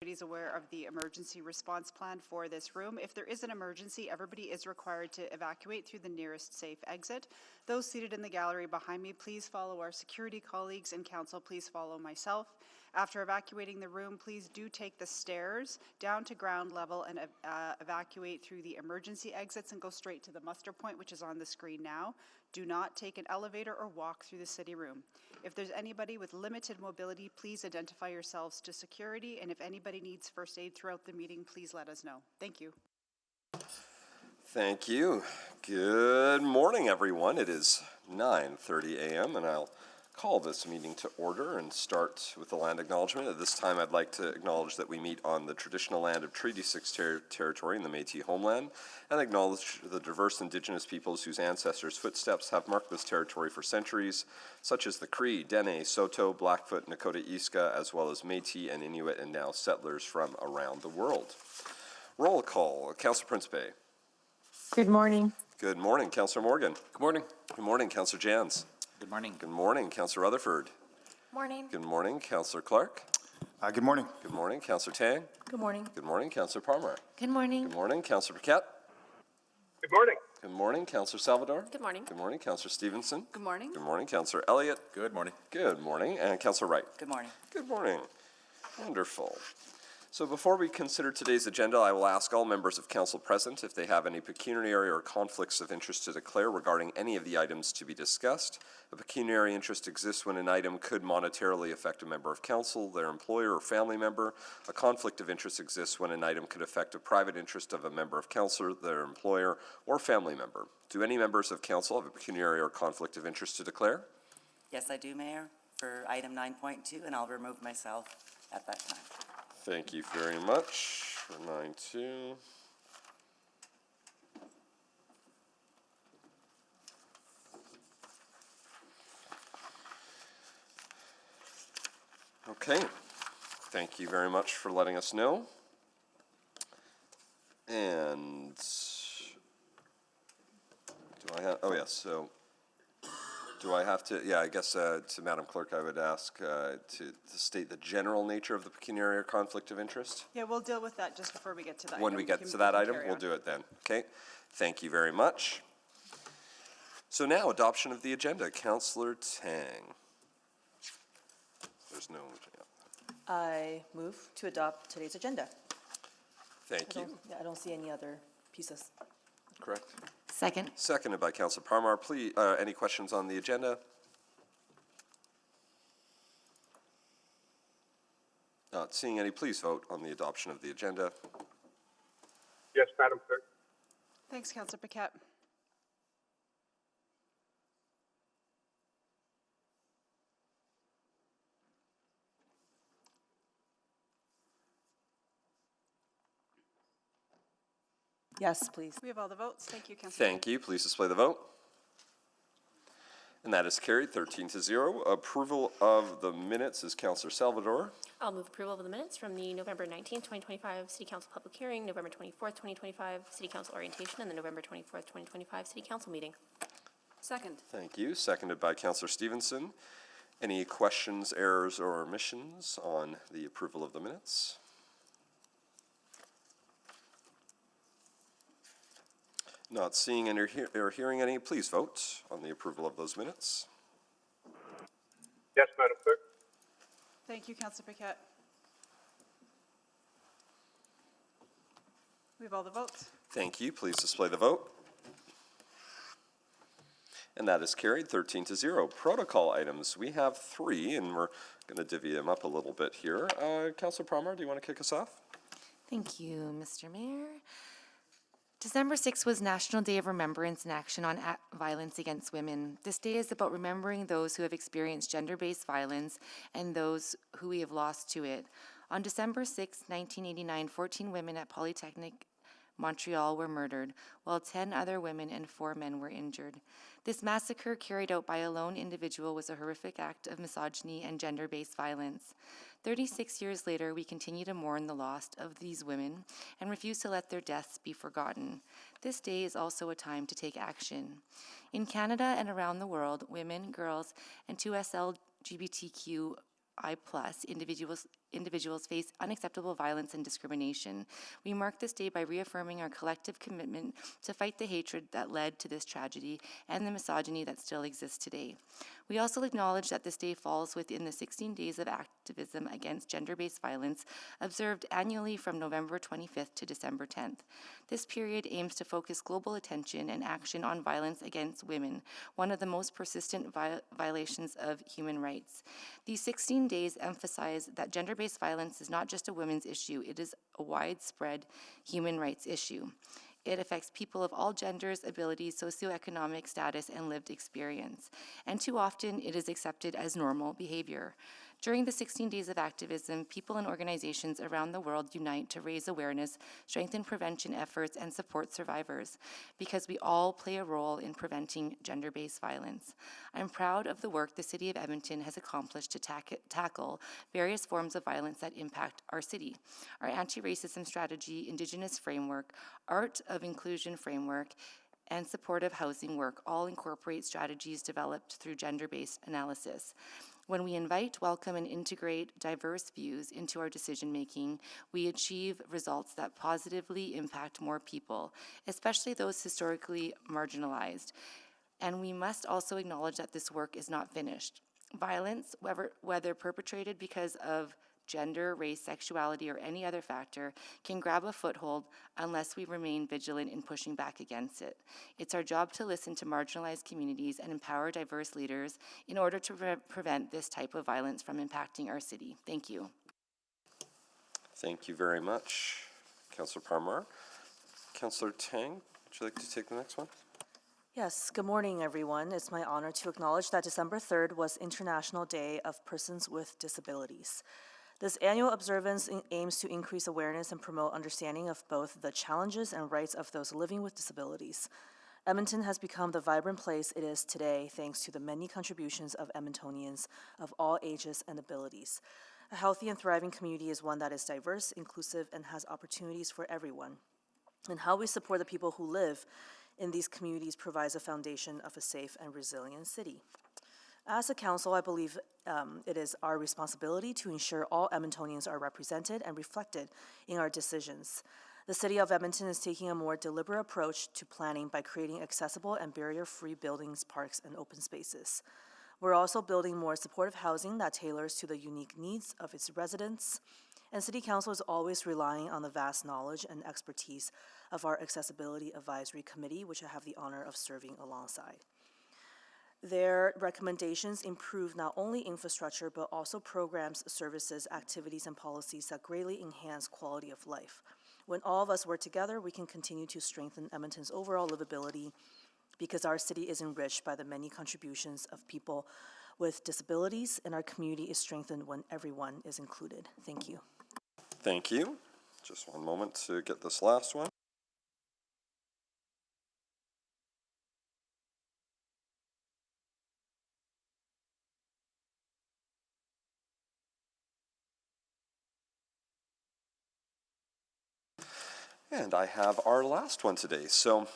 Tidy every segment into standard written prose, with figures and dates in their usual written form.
Is aware of the emergency response plan for this room. If there is an emergency, everybody is required to evacuate through the nearest safe exit. Those seated in the gallery behind me, please follow our security colleagues, and council, please follow myself. After evacuating the room, please do take the stairs down to ground level and evacuate through the emergency exits and go straight to the muster point, which is on the screen now. Do not take an elevator or walk through the city room. If there's anybody with limited mobility, please identify yourselves to security, and if anybody needs first aid throughout the meeting, please let us know. Thank you. Thank you. Good morning, everyone. It is 9:30 a.m. and I'll call this meeting to order and start with the land acknowledgement. At this time, I'd like to acknowledge that we meet on the traditional land of Treaty 6 territory in the Métis homeland, and acknowledge the diverse Indigenous peoples whose ancestors' footsteps have marked this territory for centuries, such as the Cree, Dene, Saulteaux, Blackfoot, Nakota Iska, as well as Métis and Inuit, and now settlers from around the world. Roll call. Councillor Principe. Good morning. Good morning, Councillor Morgan. Good morning. Good morning, Councillor Jans. Good morning. Good morning, Councillor Rutherford. Morning. Good morning, Councillor Clark. Good morning. Good morning, Councillor Tang. Good morning. Good morning, Councillor Palmer. Good morning. Good morning, Councillor Paquette. Good morning. Good morning, Councillor Salvador. Good morning. Good morning, Councillor Stevenson. Good morning. Good morning, Councillor Elliott. Good morning. Good morning, and Councillor Wright. Good morning. Good morning. Wonderful. So before we consider today's agenda, I will ask all members of council present if they have any pecuniary or conflicts of interest to declare regarding any of the items to be discussed. A pecuniary interest exists when an item could monetarily affect a member of council, their employer or family member. A conflict of interest exists when an item could affect a private interest of a member of council, their employer, or family member. Do any members of council have a pecuniary or conflict of interest to declare? Yes, I do, Mayor, for item 9.2, and I'll remove myself at that time. Thank you very much for 9.2. Okay, thank you very much for letting us know. And do I have, oh yes, so do I have to, yeah, I guess to Madam Clerk, I would ask to state the general nature of the pecuniary or conflict of interest? Yeah, we'll deal with that just before we get to that When we get to that item, we'll do it then. Okay, thank you very much. So now, adoption of the agenda. Councillor Tang. There's no, I move to adopt today's agenda. thank you. I don't see any other pieces. Correct. Second. Seconded by Councillor Parmar. Please, any questions on the agenda? Not seeing any, please vote on the adoption of the agenda. Yes, Madam Clerk. Thanks, Councillor Paquette. Yes, please. We have all the votes. Thank you, Councillor. Thank you. Please display the vote. And that is carried 13-0. Approval of the minutes is Councillor Salvador. I'll move approval of the minutes from the November 19th, 2025 City Council public hearing, November 24th, 2025 City Council orientation, and the November 24th, 2025 City Council meeting. Second. Thank you. Seconded by Councillor Stevenson. Any questions, errors, or omissions on the approval of the minutes? Not seeing any or hearing any, please vote on the approval of those minutes. Yes, Madam Clerk. Thank you, Councillor Paquette. We have all the votes. Thank you. Please display the vote. And that is carried 13-0. Protocol items. We have 3, and we're going to divvy them up a little bit here. Councillor Palmer, do you want to kick us off? Thank you, Mr. Mayor. December 6th was National Day of Remembrance and Action on Violence Against Women. This day is about remembering those who have experienced gender-based violence and those who we have lost to it. On December 6, 1989, 14 women at Polytechnic Montreal were murdered, while 10 other women and 4 men were injured. This massacre, carried out by a lone individual, was a horrific act of misogyny and gender-based violence. 36 years later, we continue to mourn the loss of these women and refuse to let their deaths be forgotten. This day is also a time to take action. In Canada and around the world, women, girls, and 2S LGBTQI+ individuals face unacceptable violence and discrimination. We mark this day by reaffirming our collective commitment to fight the hatred that led to this tragedy and the misogyny that still exists today. We also acknowledge that this day falls within the 16 days of activism against gender-based violence observed annually from November 25th to December 10th. This period aims to focus global attention and action on violence against women, one of the most persistent violations of human rights. These 16 days emphasize that gender-based violence is not just a women's issue, it is a widespread human rights issue. It affects people of all genders, abilities, socioeconomic status, and lived experience. And too often, it is accepted as normal behavior. During the 16 days of activism, people and organizations around the world unite to raise awareness, strengthen prevention efforts, and support survivors, because we all play a role in preventing gender-based violence. I'm proud of the work the City of Edmonton has accomplished to tackle various forms of violence that impact our city. Our anti-racism strategy, Indigenous framework, Art of Inclusion framework, and supportive housing work all incorporate strategies developed through gender-based analysis. When we invite, welcome, and integrate diverse views into our decision-making, we achieve results that positively impact more people, especially those historically marginalized. And we must also acknowledge that this work is not finished. Violence, whether perpetrated because of gender, race, sexuality, or any other factor, can grab a foothold unless we remain vigilant in pushing back against it. It's our job to listen to marginalized communities and empower diverse leaders in order to prevent this type of violence from impacting our city. Thank you. Thank you very much, Councillor Parmar. Councillor Tang, would you like to take the next one? Yes, good morning, everyone. It's my honor to acknowledge that December 3rd was International Day of Persons with Disabilities. This annual observance aims to increase awareness and promote understanding of both the challenges and rights of those living with disabilities. Edmonton has become the vibrant place it is today thanks to the many contributions of Edmontonians of all ages and abilities. A healthy and thriving community is one that is diverse, inclusive, and has opportunities for everyone. And how we support the people who live in these communities provides a foundation of a safe and resilient city. As a council, I believe it is our responsibility to ensure all Edmontonians are represented and reflected in our decisions. The City of Edmonton is taking a more deliberate approach to planning by creating accessible and barrier-free buildings, parks, and open spaces. We're also building more supportive housing that tailors to the unique needs of its residents. And City Council is always relying on the vast knowledge and expertise of our Accessibility Advisory Committee, which I have the honor of serving alongside. Their recommendations improve not only infrastructure, but also programs, services, activities, and policies that greatly enhance quality of life. When all of us work together, we can continue to strengthen Edmonton's overall livability because our city is enriched by the many contributions of people with disabilities, and our community is strengthened when everyone is included. Thank you. Thank you. Just one moment to get this last one. And I have our last one today. So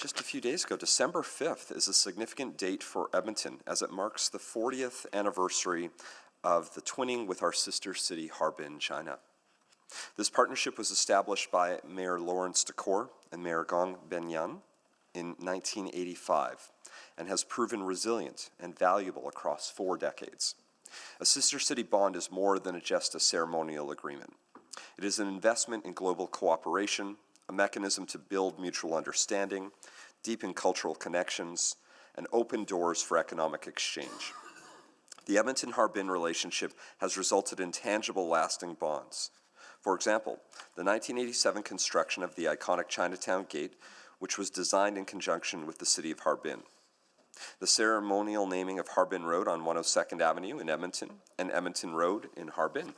just a few days ago, December 5th is a significant date for Edmonton as it marks the 40th anniversary of the twinning with our sister city, Harbin, China. This partnership was established by Mayor Lawrence Decore and Mayor Gong Benyan in 1985 and has proven resilient and valuable across 4 decades. A sister city bond is more than just a ceremonial agreement. It is an investment in global cooperation, a mechanism to build mutual understanding, deepen cultural connections, and open doors for economic exchange. The Edmonton-Harbin relationship has resulted in tangible, lasting bonds. For example, the 1987 construction of the iconic Chinatown Gate, which was designed in conjunction with the city of Harbin. The ceremonial naming of Harbin Road on 102nd Avenue in Edmonton and Edmonton Road in Harbin.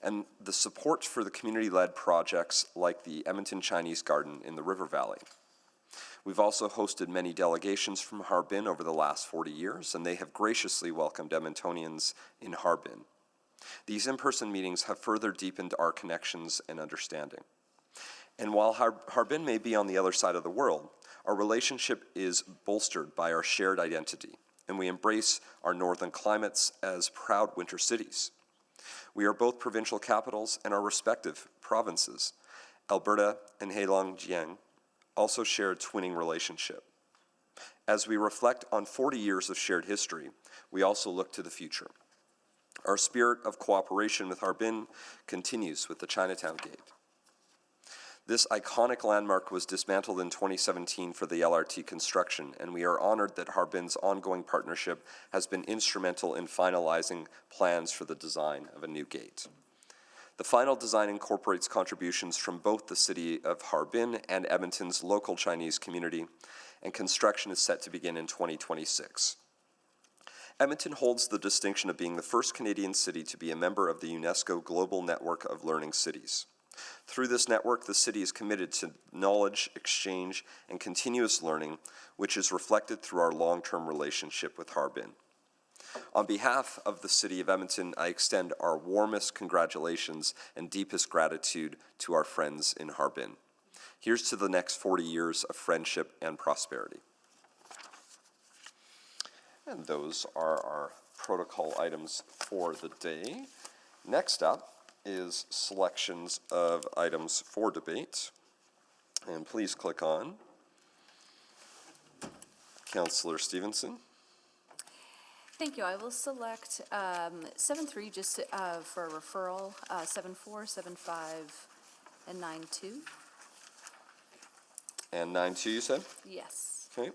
And the support for the community-led projects like the Edmonton Chinese Garden in the River Valley. We've also hosted many delegations from Harbin over the last 40 years, and they have graciously welcomed Edmontonians in Harbin. These in-person meetings have further deepened our connections and understanding. And while Harbin may be on the other side of the world, our relationship is bolstered by our shared identity, and we embrace our northern climates as proud winter cities. We are both provincial capitals and our respective provinces. Alberta and Heilongjiang also share a twinning relationship. As we reflect on 40 years of shared history, we also look to the future. Our spirit of cooperation with Harbin continues with the Chinatown Gate. This iconic landmark was dismantled in 2017 for the LRT construction, and we are honored that Harbin's ongoing partnership has been instrumental in finalizing plans for the design of a new gate. The final design incorporates contributions from both the City of Harbin and Edmonton's local Chinese community, and construction is set to begin in 2026. Edmonton holds the distinction of being the first Canadian city to be a member of the UNESCO Global Network of Learning Cities. Through this network, the city is committed to knowledge exchange and continuous learning, which is reflected through our long-term relationship with Harbin. On behalf of the City of Edmonton, I extend our warmest congratulations and deepest gratitude to our friends in Harbin. Here's to the next 40 years of friendship and prosperity. And those are our protocol items for the day. Next up is selections of items for debate. And please click on Councillor Stevenson. Thank you. I will select 7.3 just for a referral, 7.4, 7.5, and 9.2. And 9.2 you said? Yes. Okay.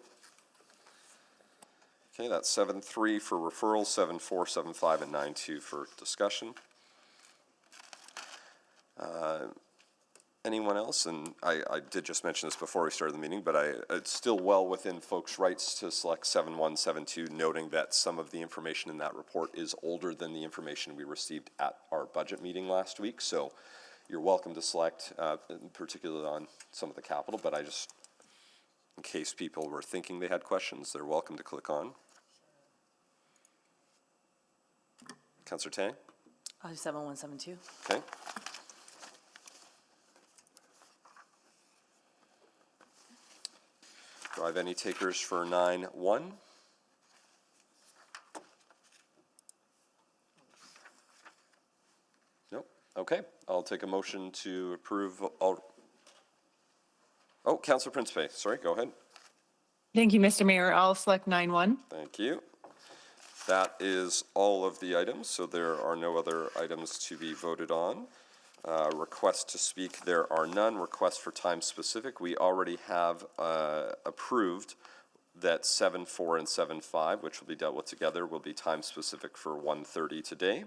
Okay, that's 7.3 for referral, 7.4, 7.5, and 9.2 for discussion. Anyone else? And I did just mention this before we started the meeting, but it's still well within folks' rights to select 7.1, 7.2, noting that some of the information in that report is older than the information we received at our budget meeting last week. So you're welcome to select, particularly on some of the capital, but I just, in case people were thinking they had questions, they're welcome to click on. Councillor Tang? 7.1, 7.2. Okay. Do I have any takers for 9.1? Nope. Okay. I'll take a motion to approve all. Oh, Councillor Principe. Sorry, go ahead. Thank you, Mr. Mayor. I'll select 9.1. Thank you. That is all of the items, so there are no other items to be voted on. Requests to speak, there are none. Requests for time specific, we already have approved that 7.4 and 7.5, which will be dealt with together, will be time specific for 1:30 today.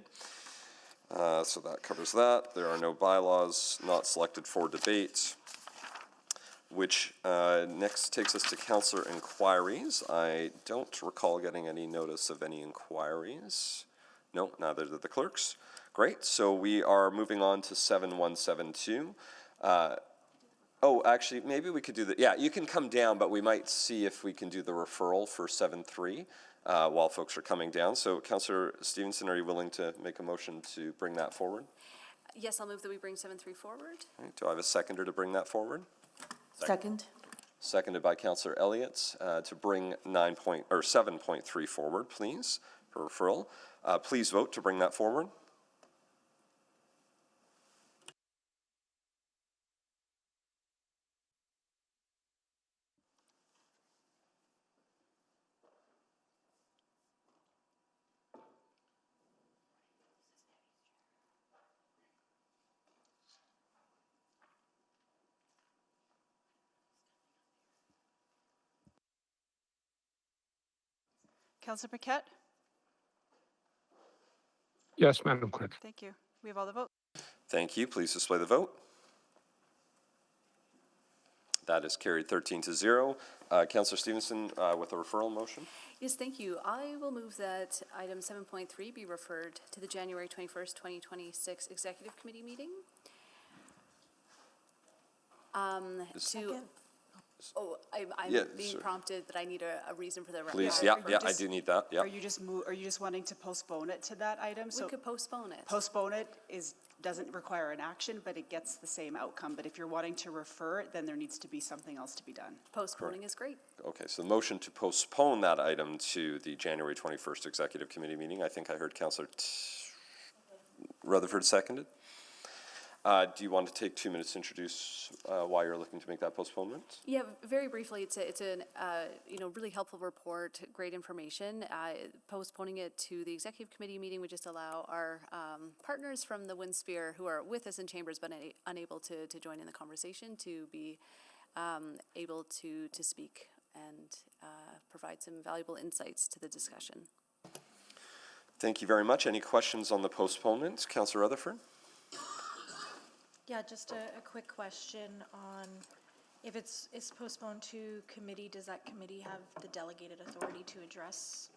So that covers that. There are no bylaws not selected for debate, which next takes us to councillor inquiries. I don't recall getting any notice of any inquiries. No, neither did the clerks. Great, so we are moving on to 7.1.7.2. Oh, actually, maybe we could do the, yeah, you can come down, but we might see if we can do the referral for 7.3 while folks are coming down. So Councillor Stevenson, are you willing to make a motion to bring that forward? Yes, I'll move that we bring 7.3 forward. Right, do I have a seconder to bring that forward? Second. Seconded by Councillor Elliott to bring 7.3 forward, please, for referral. Please vote to bring that forward. Councillor Paquette? Yes, Madam Clerk. Thank you. We have all the votes. Thank you. Please display the vote. That is carried 13-0. Councillor Stevenson with a referral motion. Yes, thank you. I will move that item 7.3 be referred to the January 21st, 2026 Executive Committee meeting. Oh, I'm Yeah, being sure. prompted that I need a reason for the. Please, Yeah, yeah, or I just- do need that, yeah. Are you just wanting to postpone it to that item? We So could postpone it. postpone it doesn't require an action, but it gets the same outcome. But if you're wanting to refer it, then there needs to be something else to be done. Postponing is great. Okay, so the motion to postpone that item to the January 21st Executive Committee meeting. I think I heard Councillor Rutherford seconded. Do you want to take 2 minutes to introduce why you're looking to make that postponement? Yeah, very briefly, it's a really helpful report, great information. Postponing it to the executive committee meeting would just allow our partners from the WindSphere who are with us in chambers but unable to join in the conversation to be able to speak and provide some valuable insights to the discussion. Thank you very much. Any questions on the postponement? Councillor Rutherford? Yeah, just a quick question on if it's postponed to committee, does that committee have the delegated authority to address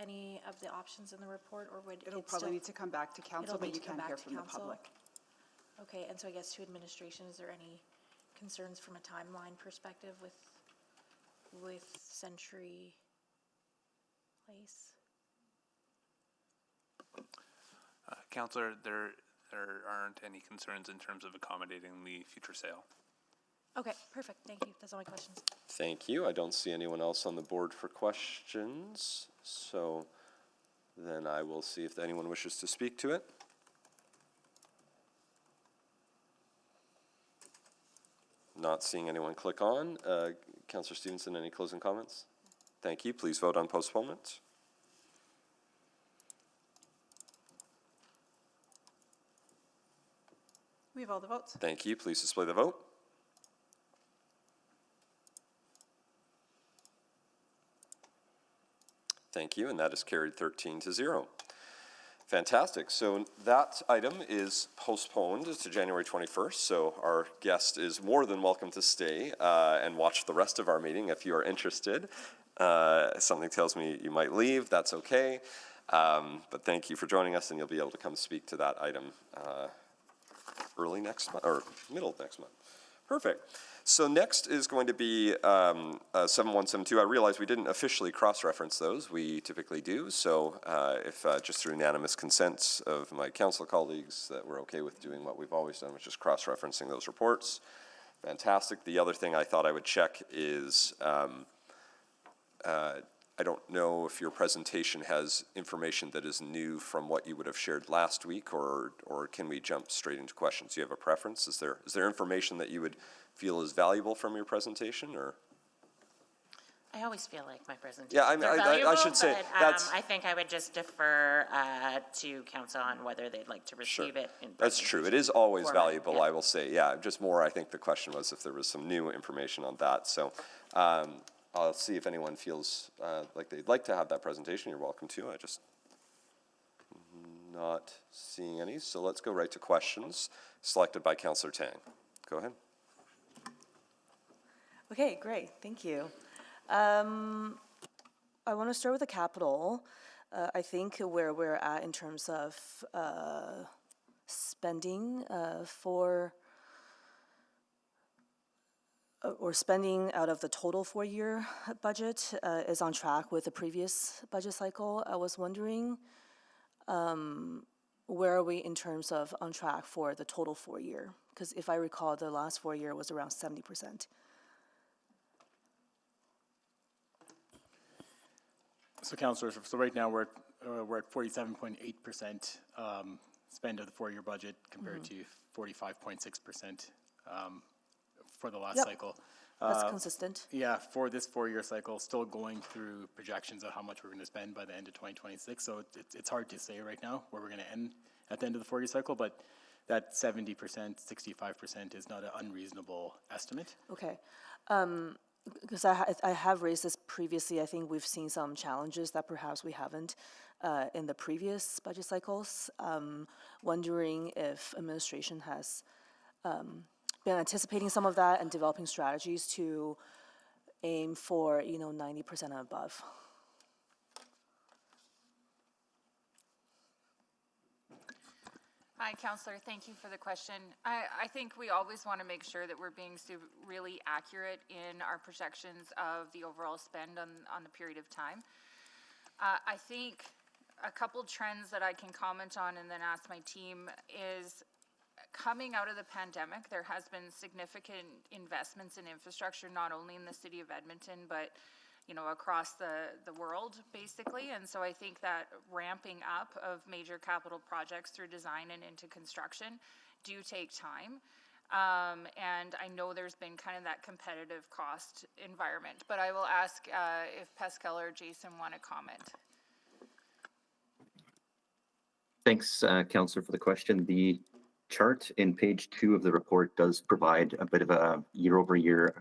any of the options in the report, or would it It'll still? probably need to come back to council, It'll but need you to come can hear back to from the council? public. Okay, and so I guess to administration, is there any concerns from a timeline perspective with Century Place? Councillor, there aren't any concerns in terms of accommodating the future sale. Okay, perfect, thank you, that's all my questions. Thank you. I don't see anyone else on the board for questions, so then I will see if anyone wishes to speak to it. Not seeing anyone click on. Councillor Stevenson, any closing comments? Thank you. Please vote on postponement. We have all the votes. Thank you. Please display the vote. Thank you, and that is carried 13-0. Fantastic. So that item is postponed to January 21st, so our guest is more than welcome to stay and watch the rest of our meeting if you are interested. Something tells me you might leave, that's okay. But thank you for joining us, and you'll be able to come speak to that item early next month, or middle of next month. Perfect. So next is going to be 7172. I realize we didn't officially cross-reference those. We typically do. So if just through unanimous consent of my council colleagues that we're okay with doing what we've always done, which is cross-referencing those reports. Fantastic. The other thing I thought I would check is I don't know if your presentation has information that is new from what you would have shared last week, or can we jump straight into questions? Do you have a preference? Is there information that you would feel is valuable from your presentation, or? I always feel like my presentations Yeah, are valuable, I should say but, that's. I think I would just defer to council on whether they'd like to receive it in That's true. It is always format, valuable, yeah. I will say. Yeah, just more, I think the question was if there was some new information on that. So I'll see if anyone feels like they'd like to have that presentation. You're welcome to. I just not seeing any. So let's go right to questions selected by Councillor Tang. Go ahead. Okay, great, thank you. I want to start with the capital. I think where we're at in terms of spending spending out of the total 4-year budget is on track with the previous budget cycle. I was wondering, where are we in terms of on track for the total 4-year? Because if I recall, the last 4-year was around 70%. So, councillors, so right now we're at 47.8% spend of the 4-year budget compared to 45.6% for the last cycle. That's consistent. Yeah, for this 4-year cycle, still going through projections of how much we're going to spend by the end of 2026. So it's hard to say right now where we're going to end at the end of the 4-year cycle, but that 70%, 65% is not an unreasonable estimate. Okay. Because I have raised this previously. I think we've seen some challenges that perhaps we haven't in the previous budget cycles. Wondering if administration has been anticipating some of that and developing strategies to aim for 90% and above. Hi, Councillor. Thank you for the question. I think we always want to make sure that we're being really accurate in our projections of the overall spend on the period of time. I think a couple trends that I can comment on and then ask my team is coming out of the pandemic, there has been significant investments in infrastructure, not only in the city of Edmonton, but across the world, basically. And so I think that ramping up of major capital projects through design and into construction do take time. And I know there's been kind of that competitive cost environment, but I will ask if Pascal or Jason want to comment. Thanks, Councillor, for the question. The chart in page 2 of the report does provide a bit of a year-over-year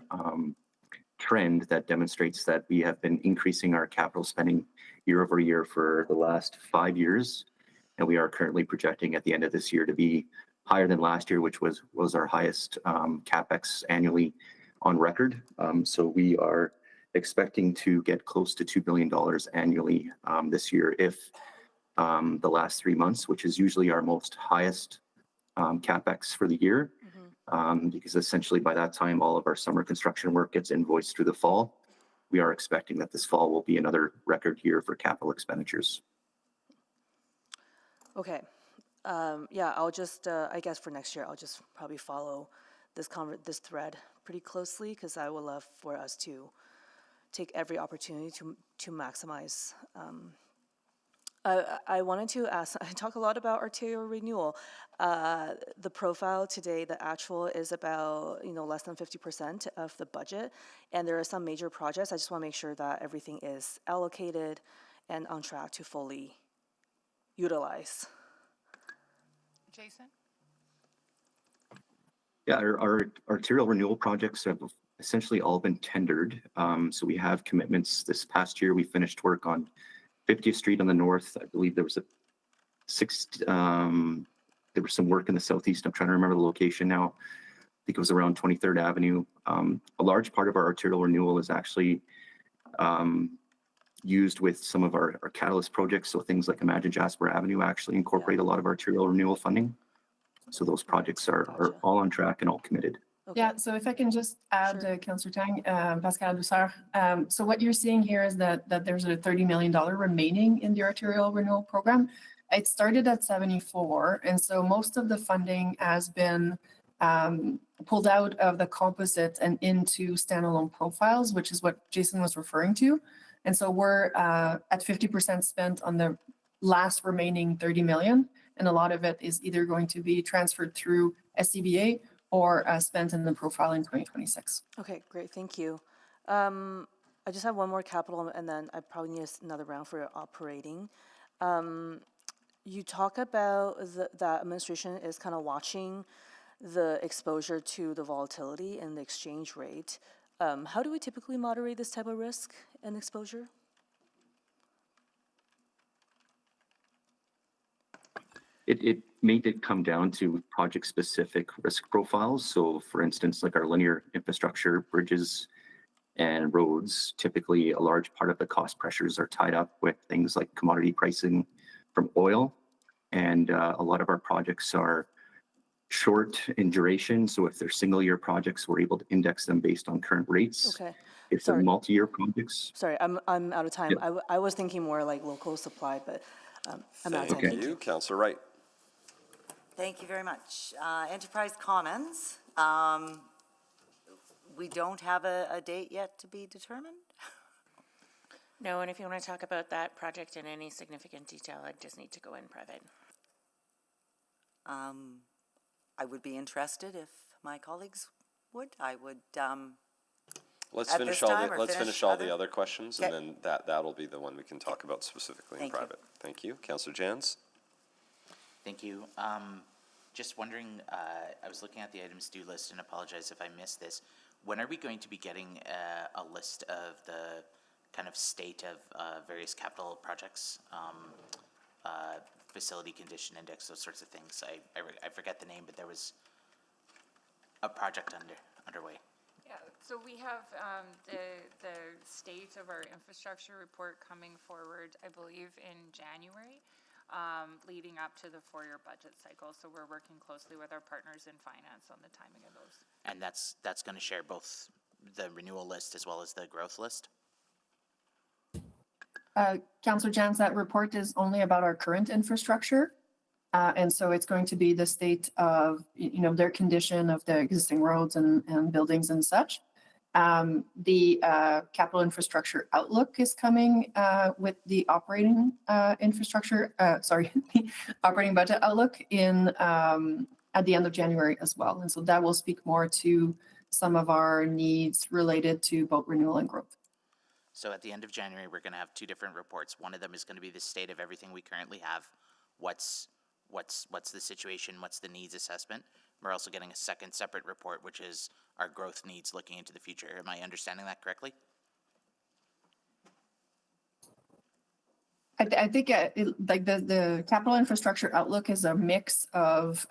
trend that demonstrates that we have been increasing our capital spending year over year for the last 5 years. And we are currently projecting at the end of this year to be higher than last year, which was our highest CapEx annually on record. So we are expecting to get close to $2 billion annually this year if the last 3 months, which is usually our most highest CapEx for the year, because essentially by that time, all of our summer construction work gets invoiced through the fall. We are expecting that this fall will be another record year for capital expenditures. Okay. Yeah, I'll just, I guess for next year, I'll just probably follow this thread pretty closely, because I would love for us to take every opportunity to maximize. I wanted to ask, I talk a lot about arterial renewal. The profile today, the actual is about, less than 50% of the budget. And there are some major projects. I just want to make sure that everything is allocated and on track to fully utilize. Jason? Yeah, our arterial renewal projects have essentially all been tendered. So we have commitments. This past year, we finished work on 50th Street on the north. I believe there was there was some work in the southeast. I'm trying to remember the location now. I think it was around 23rd Avenue. A large part of our arterial renewal is actually used with some of our catalyst projects. So things like Imagine Jasper Avenue actually incorporate a lot of arterial renewal funding. So those projects are all on track and all committed. Okay. Yeah, so if I can just add, Councillor Tang, Pascal Douceur. So what you're seeing here is that there's a $30 million remaining in the arterial renewal program. It started at 74, and so most of the funding has been pulled out of the composite and into standalone profiles, which is what Jason was referring to. And so we're at 50% spent on the last remaining 30 million, and a lot of it is either going to be transferred through SCBA or spent in the profile in 2026. Okay, great, thank you. I just have one more capital, and then I probably need another round for operating. You talk about that administration is kind of watching the exposure to the volatility and the exchange rate. How do we typically moderate this type of risk and exposure? It may come down to project-specific risk profiles. So, for instance, like our linear infrastructure, bridges, and roads, typically a large part of the cost pressures are tied up with things like commodity pricing from oil. And a lot of our projects are short in duration. So if they're single-year projects, we're able to index them based on current rates. Okay. If they're multi-year projects. Sorry, I'm out of time. Yep. I was thinking more like local supply, but I'm out of time. Thank you. Councillor Wright. Thank you very much. Enterprise Commons, we don't have a date yet to be determined? No, and if you want to talk about that project in any significant detail, I just need to go in private. I would be interested if my colleagues would. I would. Let's finish all the other questions, and then that'll be the one we can talk about specifically in private. Thank you, Councillor Jans. Thank you. Just wondering, I was looking at the items due list, and apologize if I missed this. When are we going to be getting a list of the kind of state of various capital projects, facility condition index, those sorts of things? I forget the name, but there was a project underway. Yeah, so we have the state of our infrastructure report coming forward, I believe, in January, leading up to the 4-year budget cycle. So we're working closely with our partners in finance on the timing of those. And that's going to share both the renewal list as well as the growth list? Councillor Jans, that report is only about our current infrastructure. And so it's going to be the state of, their condition of the existing roads and buildings and such. The capital infrastructure outlook is coming with the operating infrastructure, the operating budget outlook in at the end of January as well. And so that will speak more to some of our needs related to boat renewal and growth. So at the end of January, we're gonna have two different reports. One of them is gonna be the state of everything we currently have. What's the situation, what's the needs assessment? We're also getting a second separate report, which is our growth needs looking into the future. Am I understanding that correctly? I think like the capital infrastructure outlook is a mix of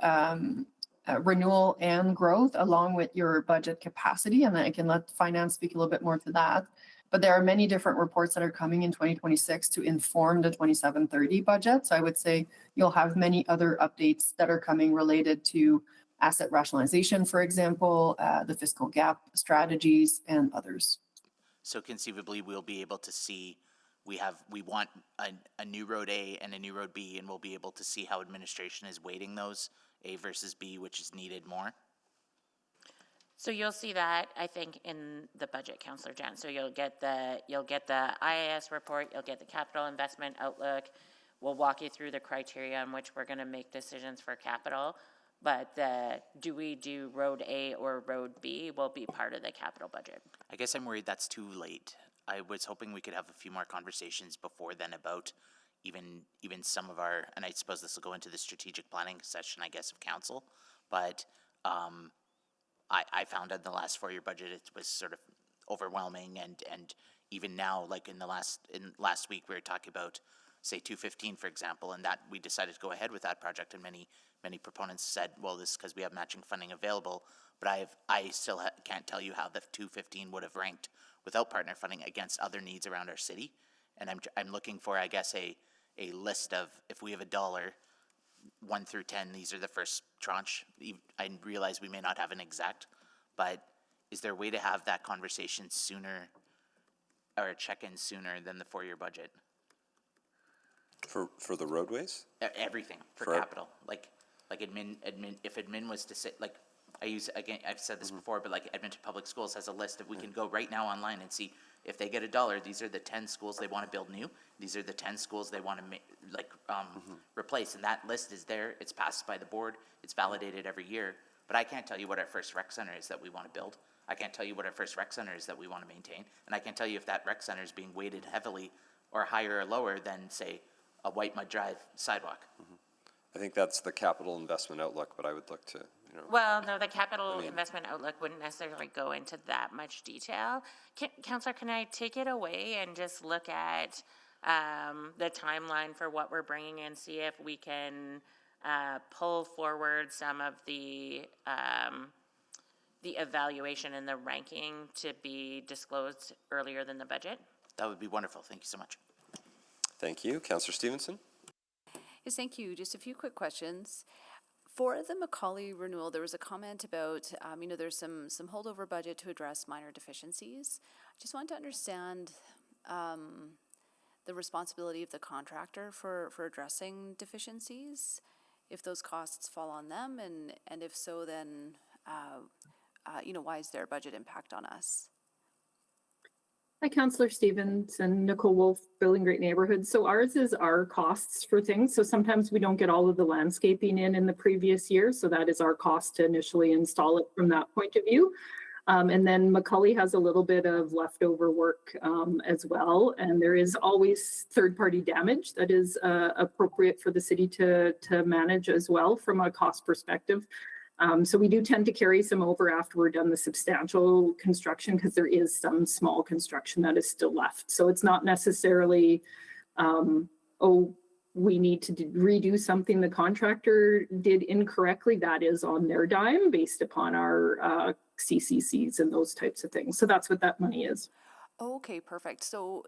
renewal and growth along with your budget capacity. And I can let finance speak a little bit more to that. But there are many different reports that are coming in 2026 to inform the 27-30 budget. So I would say you'll have many other updates that are coming related to asset rationalization, for example, the fiscal gap strategies and others. So conceivably, we'll be able to see, we want a new road A and a new road B, and we'll be able to see how administration is weighting those, A versus B, which is needed more. So you'll see that, I think, in the budget, Councillor Jan. So you'll get the IAS report, you'll get the capital investment outlook. We'll walk you through the criteria on which we're gonna make decisions for capital. But do we do road A or road B will be part of the capital budget. I guess I'm worried that's too late. I was hoping we could have a few more conversations before then about even some of our, and I suppose this will go into the strategic planning session, I guess, of council. But I found in the last 4-year budget it was sort of overwhelming, and even now, like in last week, we were talking about, say, 215, for example, and that we decided to go ahead with that project, and many proponents said, well, this is because we have matching funding available. But I still can't tell you how the 215 would have ranked without partner funding against other needs around our city. And I'm looking for, I guess, a list of, if we have $1, 1 through 10, these are the first tranche. I realize we may not have an exact, but is there a way to have that conversation sooner, or a check-in sooner than the 4-year budget? For the roadways? Everything for capital, like admin. If admin was to say, like, I've said this before, but like Edmonton Public Schools has a list of, we can go right now online and see if they get $1, these are the 10 schools they want to build new. These are the 10 schools they want to replace, and that list is there. It's passed by the board. It's validated every year. But I can't tell you what our first rec center is that we want to build. I can't tell you what our first rec center is that we want to maintain, and I can't tell you if that rec center is being weighted heavily or higher or lower than, say, a White Mud Drive sidewalk. I think that's the capital investment outlook, but I would look to, Well, no, the capital investment outlook wouldn't necessarily go into that much detail. Councillor, can I take it away and just look at the timeline for what we're bringing in, see if we can pull forward some of the evaluation and the ranking to be disclosed earlier than the budget? That would be wonderful. Thank you so much. Thank you. Councillor Stevenson? Yes, thank you. Just a few quick questions. For the Macaulay renewal, there was a comment about, there's some holdover budget to address minor deficiencies. I just want to understand the responsibility of the contractor for addressing deficiencies, if those costs fall on them, and if so, then, why is there a budget impact on us? Hi, Councillor Stevens and Nicole Wolf, Building Great Neighborhoods. So ours is our costs for things. So sometimes we don't get all of the landscaping in the previous year. So that is our cost to initially install it from that point of view. And then Macaulay has a little bit of leftover work as well. And there is always third-party damage that is appropriate for the city to manage as well from a cost perspective. So we do tend to carry some over after we're done the substantial construction, because there is some small construction that is still left. So it's not necessarily, we need to redo something the contractor did incorrectly. That is on their dime based upon our CCCs and those types of things. So that's what that money is. Okay, perfect. So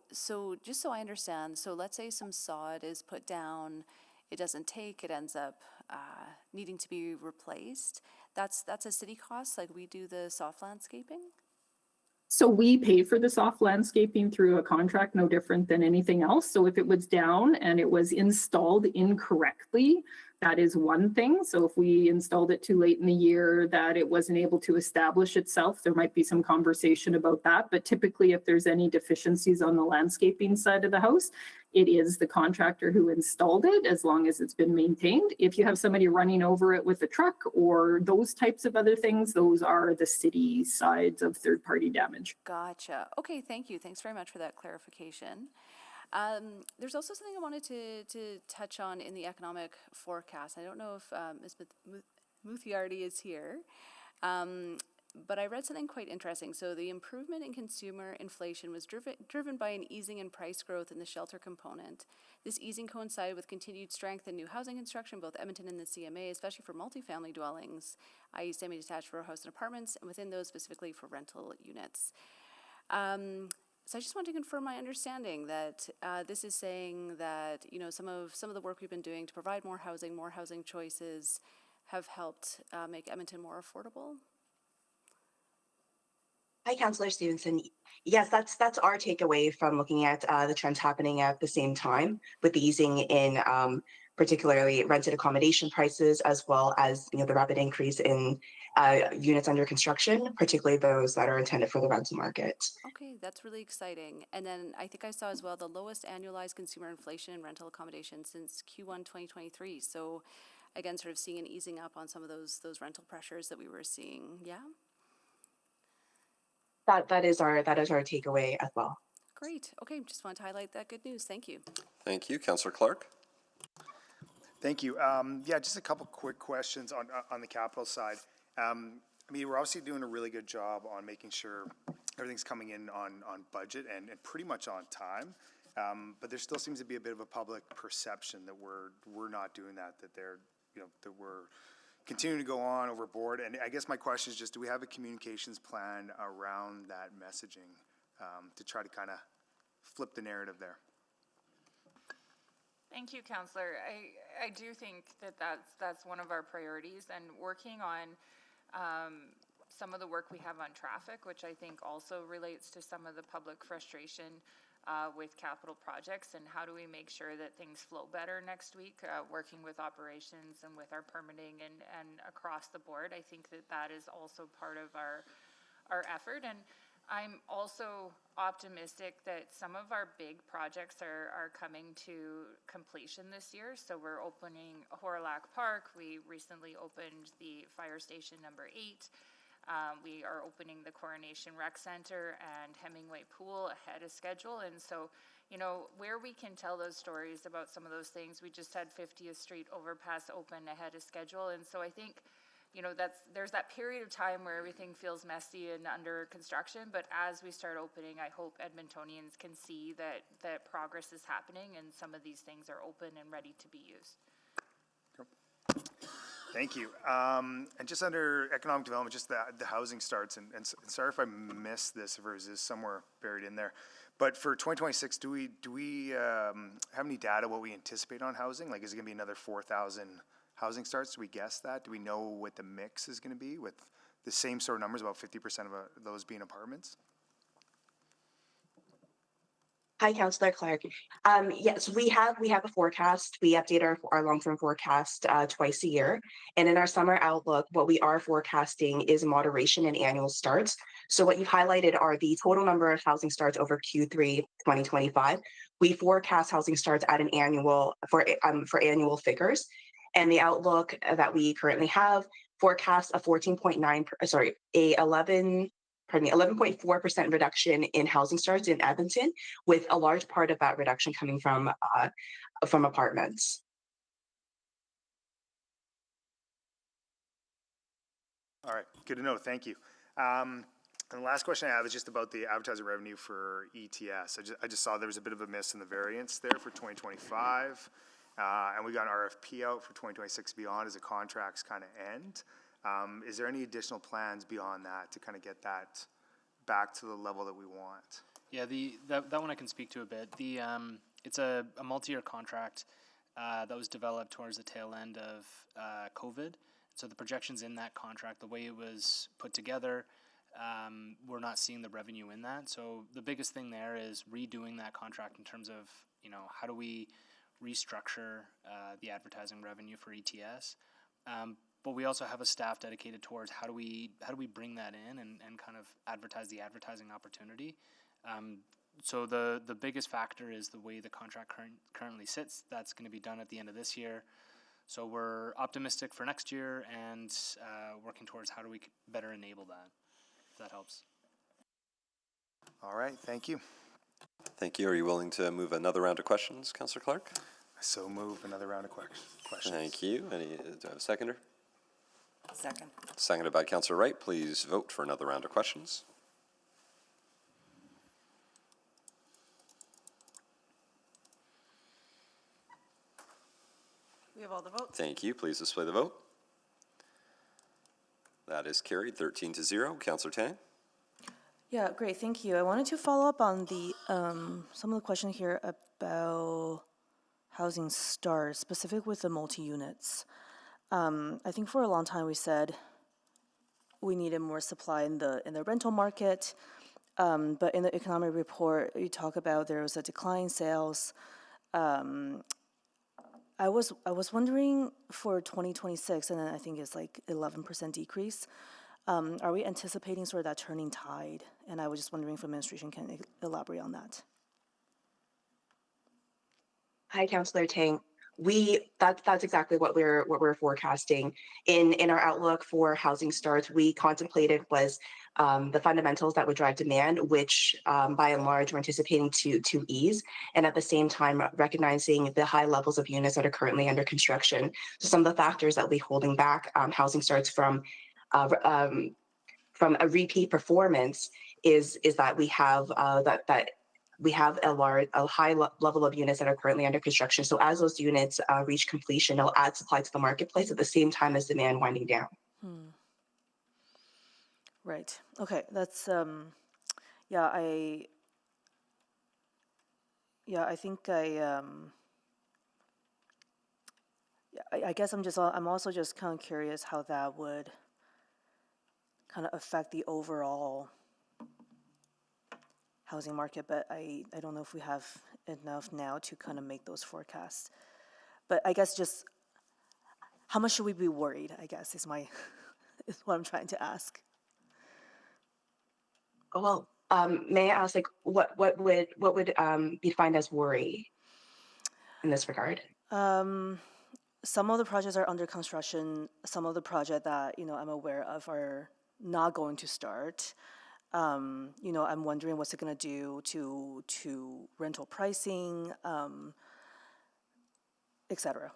just so I understand, so let's say some sod is put down, it doesn't take, it ends up needing to be replaced. That's a city cost, like we do the soft landscaping? So we pay for the soft landscaping through a contract, no different than anything else. So if it was down and it was installed incorrectly, that is one thing. So if we installed it too late in the year that it wasn't able to establish itself, there might be some conversation about that. But typically, if there's any deficiencies on the landscaping side of the house, it is the contractor who installed it, as long as it's been maintained. If you have somebody running over it with a truck or those types of other things, those are the city sides of third-party damage. Gotcha. Okay, thank you. Thanks very much for that clarification. There's also something I wanted to touch on in the economic forecast. I don't know if Ms. Muthiardi is here, but I read something quite interesting. So the improvement in consumer inflation was driven by an easing in price growth in the shelter component. This easing coincided with continued strength in new housing construction, both Edmonton and the CMA, especially for multifamily dwellings, i.e. semi-detached row house and apartments, and within those specifically for rental units. So I just want to confirm my understanding that this is saying that, you know, some of the work we've been doing to provide more housing choices have helped make Edmonton more affordable. Hi, Councillor Stevenson. Yes, that's our takeaway from looking at the trends happening at the same time, with the easing in particularly rented accommodation prices, as well as the rapid increase in units under construction, particularly those that are intended for the rental market. Okay, that's really exciting. And then I think I saw as well the lowest annualized consumer inflation in rental accommodation since Q1 2023. So again, sort of seeing an easing up on some of those rental pressures that we were seeing. Yeah. That is our takeaway as well. Great. Okay, just wanted to highlight that good news. Thank you. Thank you. Councillor Clark? Thank you. Yeah, just a couple quick questions on the capital side. I mean, we're obviously doing a really good job on making sure everything's coming in on budget and pretty much on time. But there still seems to be a bit of a public perception that we're not doing that we're continuing to go on overboard. And I guess my question is just, do we have a communications plan around that messaging to try to kind of flip the narrative there? Thank you, Councillor. I do think that's one of our priorities, and working on some of the work we have on traffic, which I think also relates to some of the public frustration with capital projects, and how do we make sure that things flow better next week, working with operations and with our permitting and across the board. I think that is also part of our effort. And I'm also optimistic that some of our big projects are coming to completion this year. So we're opening Horilac Park. We recently opened the fire station number 8. We are opening the Coronation Rec Center and Hemingway Pool ahead of schedule. And so, where we can tell those stories about some of those things, we just had 50th Street overpass open ahead of schedule. And so I think, there's that period of time where everything feels messy and under construction. But as we start opening, I hope Edmontonians can see that progress is happening and some of these things are open and ready to be used. Thank you. And just under economic development, just the housing starts, and sorry if I missed this, if it was somewhere buried in there, but for 2026, do we have any data what we anticipate on housing? Like, is it going to be another 4,000 housing starts? Do we guess that? Do we know what the mix is going to be with the same sort of numbers, about 50% of those being apartments? Hi, Councillor Clark. Yes, we have a forecast. We update our long-term forecast twice a year. And in our summer outlook, what we are forecasting is moderation in annual starts. So what you've highlighted are the total number of housing starts over Q3 2025. We forecast housing starts at an annual for annual figures. And the outlook that we currently have forecasts a 11.4% reduction in housing starts in Edmonton, with a large part of that reduction coming from apartments. All right, good to know. Thank you. And the last question I have is just about the advertising revenue for ETS. I just saw there was a bit of a miss in the variance there for 2025. And we got an RFP out for 2026 beyond as the contracts kind of end. Is there any additional plans beyond that to kind of get that back to the level that we want? Yeah, that one I can speak to a bit. It's a multi-year contract that was developed towards the tail end of COVID. So the projections in that contract, the way it was put together, we're not seeing the revenue in that. So the biggest thing there is redoing that contract in terms of, how do we restructure the advertising revenue for ETS. But we also have a staff dedicated towards how do we bring that in and kind of advertise the advertising opportunity. So the biggest factor is the way the contract currently sits. That's going to be done at the end of this year. So we're optimistic for next year and working towards how do we better enable that, if that helps. All right, thank you. Thank you. Are you willing to move another round of questions, Councillor Clark? So move another round of questions. Thank you. Do I have a seconder? Second. Seconded by Councillor Wright. Please vote for another round of questions. We have all the votes. Thank you. Please display the vote. That is carried 13-0. Councillor Tang? Yeah, great, thank you. I wanted to follow up on the, some of the question here about housing starts, specific with the multi-units. I think for a long time we said we needed more supply in the rental market, but in the economic report, you talk about there was a decline in sales. I was wondering for 2026, and then I think it's like 11% decrease. Are we anticipating sort of that turning tide? And I was just wondering if administration can elaborate on that. Hi, Councillor Tang. That's exactly what we're forecasting. In our outlook for housing starts, we contemplated was the fundamentals that would drive demand, which by and large we're anticipating to ease, and at the same time recognizing the high levels of units that are currently under construction. So some of the factors that will be holding back housing starts from a repeat performance is that we have we have a high level of units that are currently under construction. So as those units reach completion, it'll add supply to the marketplace at the same time as demand winding down. Right. Okay. That's I think I guess I'm also just kind of curious how that would kind of affect the overall housing market, but I don't know if we have enough now to kind of make those forecasts. But I guess just how much should we be worried, I guess, is what I'm trying to ask. Well, may I ask, like, what would be defined as worry in this regard? Some of the projects are under construction. Some of the projects that I'm aware of are not going to start. I'm wondering what's it going to do to rental pricing, etc.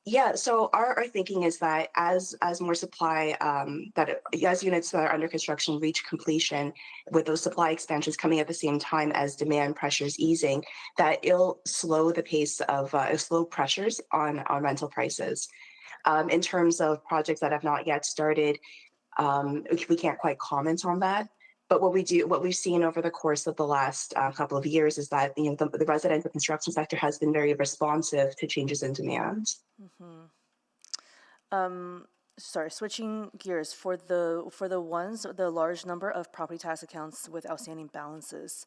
Yeah, so our thinking is that as more supply, as units that are under construction reach completion, with those supply expansions coming at the same time as demand pressures easing, that it'll slow the pace of slow pressures on rental prices. In terms of projects that have not yet started, we can't quite comment on that. But what we've seen over the course of the last couple of years is that the residential construction sector has been very responsive to changes in demand. Sorry, switching gears, for the large number of property tax accounts with outstanding balances,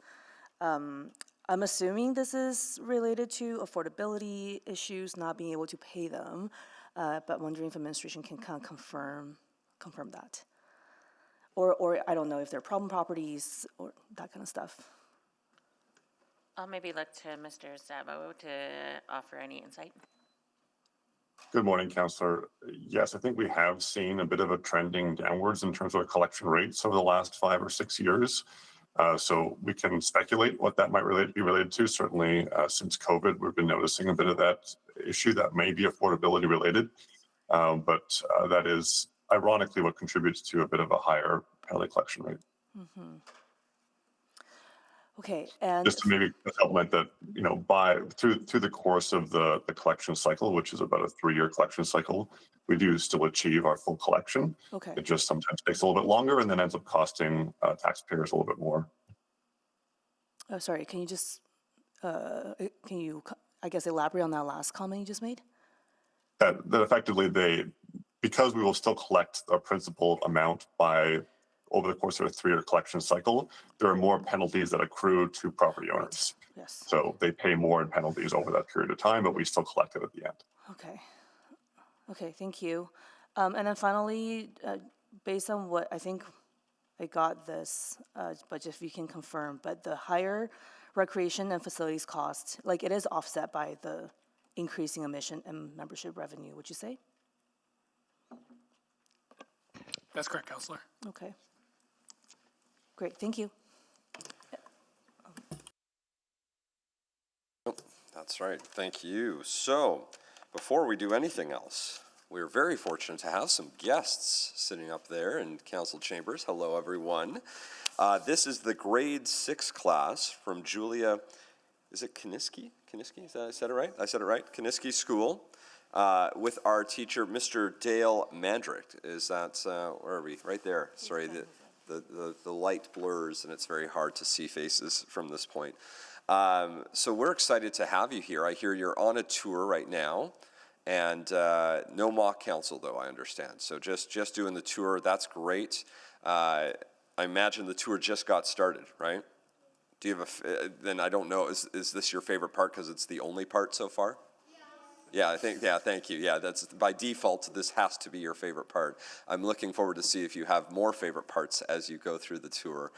I'm assuming this is related to affordability issues, not being able to pay them, but wondering if administration can kind of confirm that. Or I don't know if they're problem properties or that kind of stuff. I'll maybe look to Mr. Sabo to offer any insight. Good morning, Councillor. Yes, I think we have seen a bit of a trending downwards in terms of collection rates over the last 5 or 6 years. So we can speculate what that might be related to. Certainly, since COVID, we've been noticing a bit of that issue that may be affordability related. But that is ironically what contributes to a bit of a higher penalty collection rate. Okay, and just to maybe supplement that, through the course of the collection cycle, which is about a 3-year collection cycle, we do still achieve our full collection. Okay. It just sometimes takes a little bit longer and then ends up costing taxpayers a little bit more. Oh, sorry, can you I guess elaborate on that last comment you just made? That effectively because we will still collect a principal amount over the course of a 3-year collection cycle, there are more penalties that accrue to property owners. Yes. So they pay more in penalties over that period of time, but we still collect it at the end. Okay. Okay, thank you. And then finally, based on what I think I got this, but if you can confirm, but the higher recreation and facilities cost, like it is offset by the increasing admission and membership revenue, would you say? That's correct, Counselor. Okay. Great, thank you. That's right. Thank you. So, before we do anything else, we're very fortunate to have some guests sitting up there in council chambers. Hello, everyone. This is the grade 6 class from Julia, is it Kiniski? Kiniski, I said it right? I said it right. Kiniski School, with our teacher, Mr. Dale Mandrick. Is that, where are we? Right there. Sorry, the light blurs and it's very hard to see faces from this point. So we're excited to have you here. I hear you're on a tour right now, and no mock council, though, I understand. So just doing the tour, that's great. I imagine the tour just got started, right? Do you have then I don't know, is this your favorite part because it's the only part so far? Yeah, thank you. Yeah, that's by default, this has to be your favorite part. I'm looking forward to see if you have more favorite parts as you go through the tour.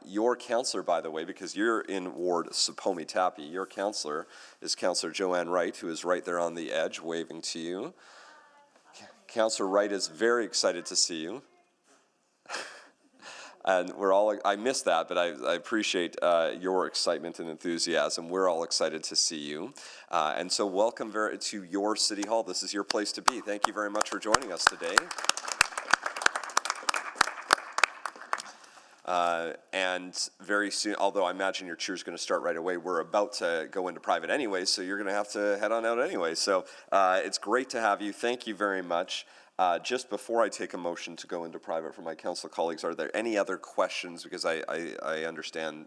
Your counselor, by the way, because you're in Ward Sapomi Tapi, your counselor is Counselor Joanne Wright, who is right there on the edge, waving to you. Counselor Wright is very excited to see you. And we're all, I missed that, but I appreciate your excitement and enthusiasm. We're all excited to see you. And so welcome to your City Hall. This is your place to be. Thank you very much for joining us today. And very soon, although I imagine your tour is going to start right away, we're about to go into private anyway, so you're going to have to head on out anyway. So it's great to have you. Thank you very much. Just before I take a motion to go into private for my council colleagues, are there any other questions? Because I understand,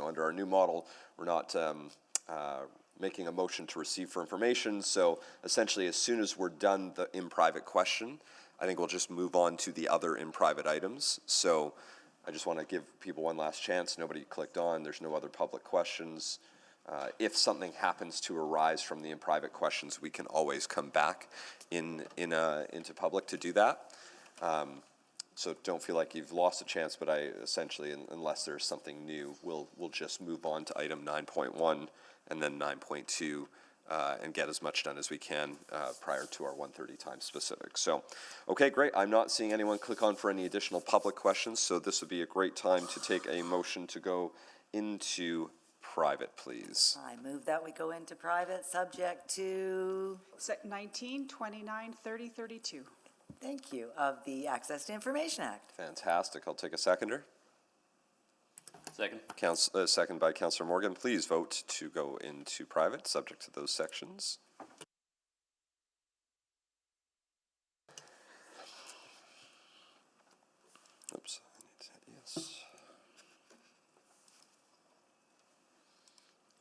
under our new model, we're not making a motion to receive for information. So essentially, as soon as we're done the in-private question, I think we'll just move on to the other in-private items. So I just want to give people one last chance. Nobody clicked on. There's no other public questions. If something happens to arise from the in-private questions, we can always come back into public to do that. So don't feel like you've lost a chance, but essentially, unless there's something new, we'll just move on to item 9.1 and then 9.2 and get as much done as we can prior to our 1:30 time specific. So, okay, great. I'm not seeing anyone click on for any additional public questions, so this would be a great time to take a motion to go into private, please. I move that we go into private, subject to 19, 29, 30, 32. Thank you, of the Access to Information Act. Fantastic. I'll take a seconder. Second. Second by Councillor Morgan. Please vote to go into private, subject to those sections. Oops. Yes.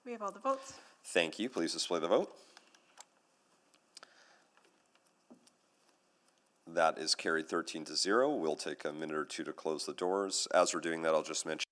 We have all the votes. Thank you. Please display the vote. That is carried 13-0. We'll take a minute or two to close the doors. As we're doing that, I'll just mention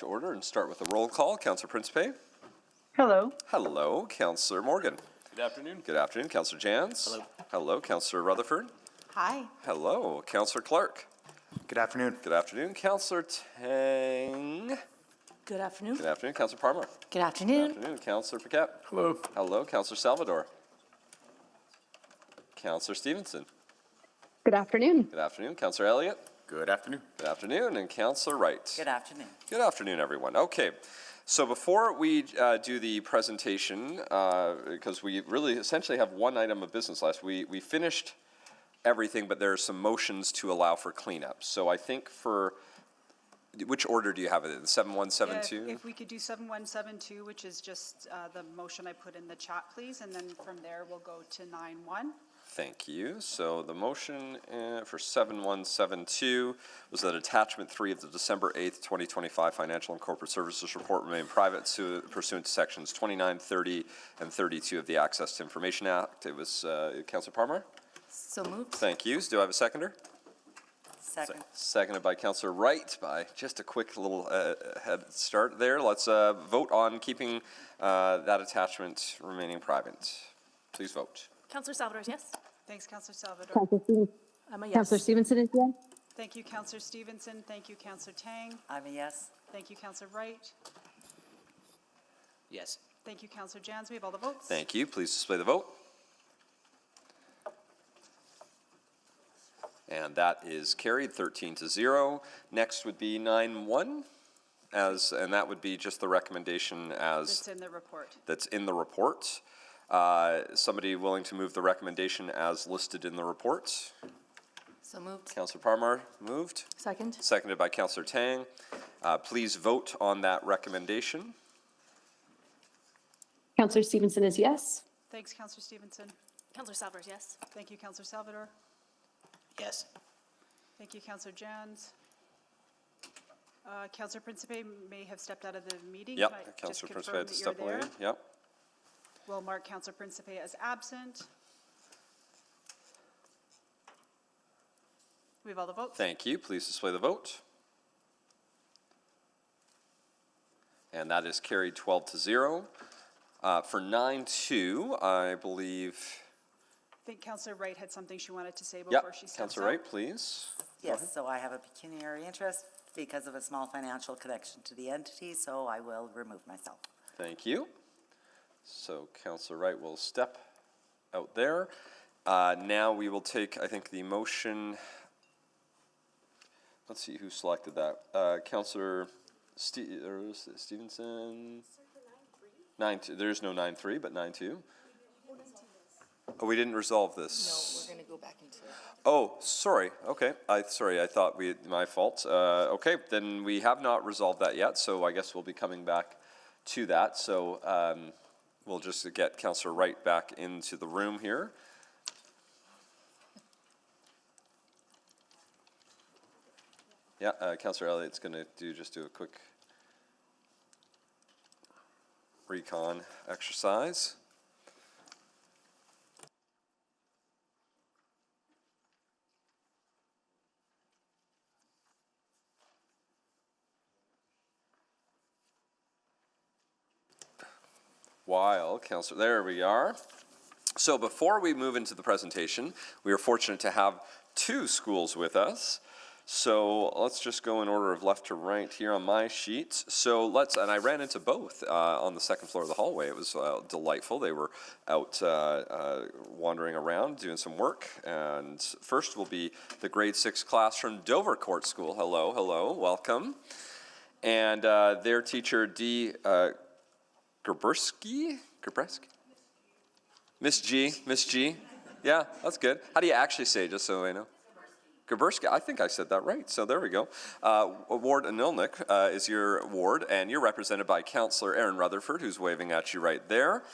to order and start with a roll call. Councillor Principe. Hello. Hello. Councillor Morgan. Good afternoon. Good afternoon. Councillor Jans. Hello. Hello. Councillor Rutherford. Hi. Hello. Councillor Clark. Good afternoon. Good afternoon. Councillor Tang. Good afternoon. Good afternoon. Councillor Palmer. Good afternoon. Good afternoon. Councillor Paquette. Hello. Hello. Councillor Salvador. Councillor Stevenson. Good afternoon. Good afternoon. Councillor Elliott. Good afternoon. Good afternoon. And Councillor Wright. Good afternoon. Good afternoon, everyone. Okay, so before we do the presentation, because we really essentially have one item of business last, we finished everything, but there are some motions to allow for cleanup. So I think for, which order do you have it in? 7172? If we could do 7172, which is just the motion I put in the chat, please, and then from there we'll go to 91. Thank you. So the motion for 7172 was that attachment 3 of the December 8th, 2025 Financial and Corporate Services Report remain private pursuant to sections 29, 30, and 32 of the Access to Information Act. It was Councillor Palmer? So moved. Thank you. Do I have a seconder? Second. Seconded by Councillor Wright by just a quick little head start there. Let's vote on keeping that attachment remaining private. Please vote. Councillor Salvador, yes? Thanks, Councillor Salvador. I'm a yes. Councillor Stevenson is yes. Thank you, Councillor Stevenson. Thank you, Councillor Tang. I'm a yes. Thank you, Councillor Wright. Yes. Thank you, Councillor Jans. We have all the votes. Thank you. Please display the vote. And that is carried 13-0. Next would be 9-1, and that would be just the recommendation It's in the report. that's in the report. Somebody willing to move the recommendation as listed in the report? So moved. Councillor Parmar moved. Second. Seconded by Councillor Tang. Please vote on that recommendation. Councillor Stevenson is yes. Thanks, Councillor Stevenson. Councillor Salvador, yes? Thank you, Councillor Salvador. Yes. Thank you, Councillor Jans. Councillor Principe may have stepped out of the meeting. Can I Yep, just Councillor Principe confirm had to that you're step away. there? Yep. We'll mark Councillor Principe as absent. We have all the votes. Thank you. Please display the vote. And that is carried 12-0. For 9-2, I believe, I think Councillor Wright had something she wanted to say before yep, she steps Councillor out. Wright, please. Go ahead. Yes, so I have a pecuniary interest because of a small financial connection to the entity, so I will remove myself. Thank you. So Councillor Wright will step out there. Now we will take, I think, the motion. Let's see who selected that. Councillor Stevenson. 9-2. There's no 9-3, but 9-2. Oh, we didn't resolve this. No, we're going to go back into. Oh, sorry. Okay. I thought my fault. Okay, then we have not resolved that yet, so I guess we'll be coming back to that. So we'll just get Councillor Wright back into the room here. Yeah, Councillor Elliott's going to do a quick recon exercise. While Councillor, there we are. So before we move into the presentation, we are fortunate to have two schools with us. So let's just go in order of left to right here on my sheet. So and I ran into both on the second floor of the hallway. It was delightful. They were out wandering around doing some work. And first will be the grade 6 class from Dovercourt School. Hello, hello, welcome. And their teacher, Dee Gerberski? Miss G. Yeah, that's good. How do you actually say it, just so I know? Gerberski, I think I said that right, so there we go. Ward Anilnik is your ward, and you're represented by Councillor Aaron Rutherford, who's waving at you right there.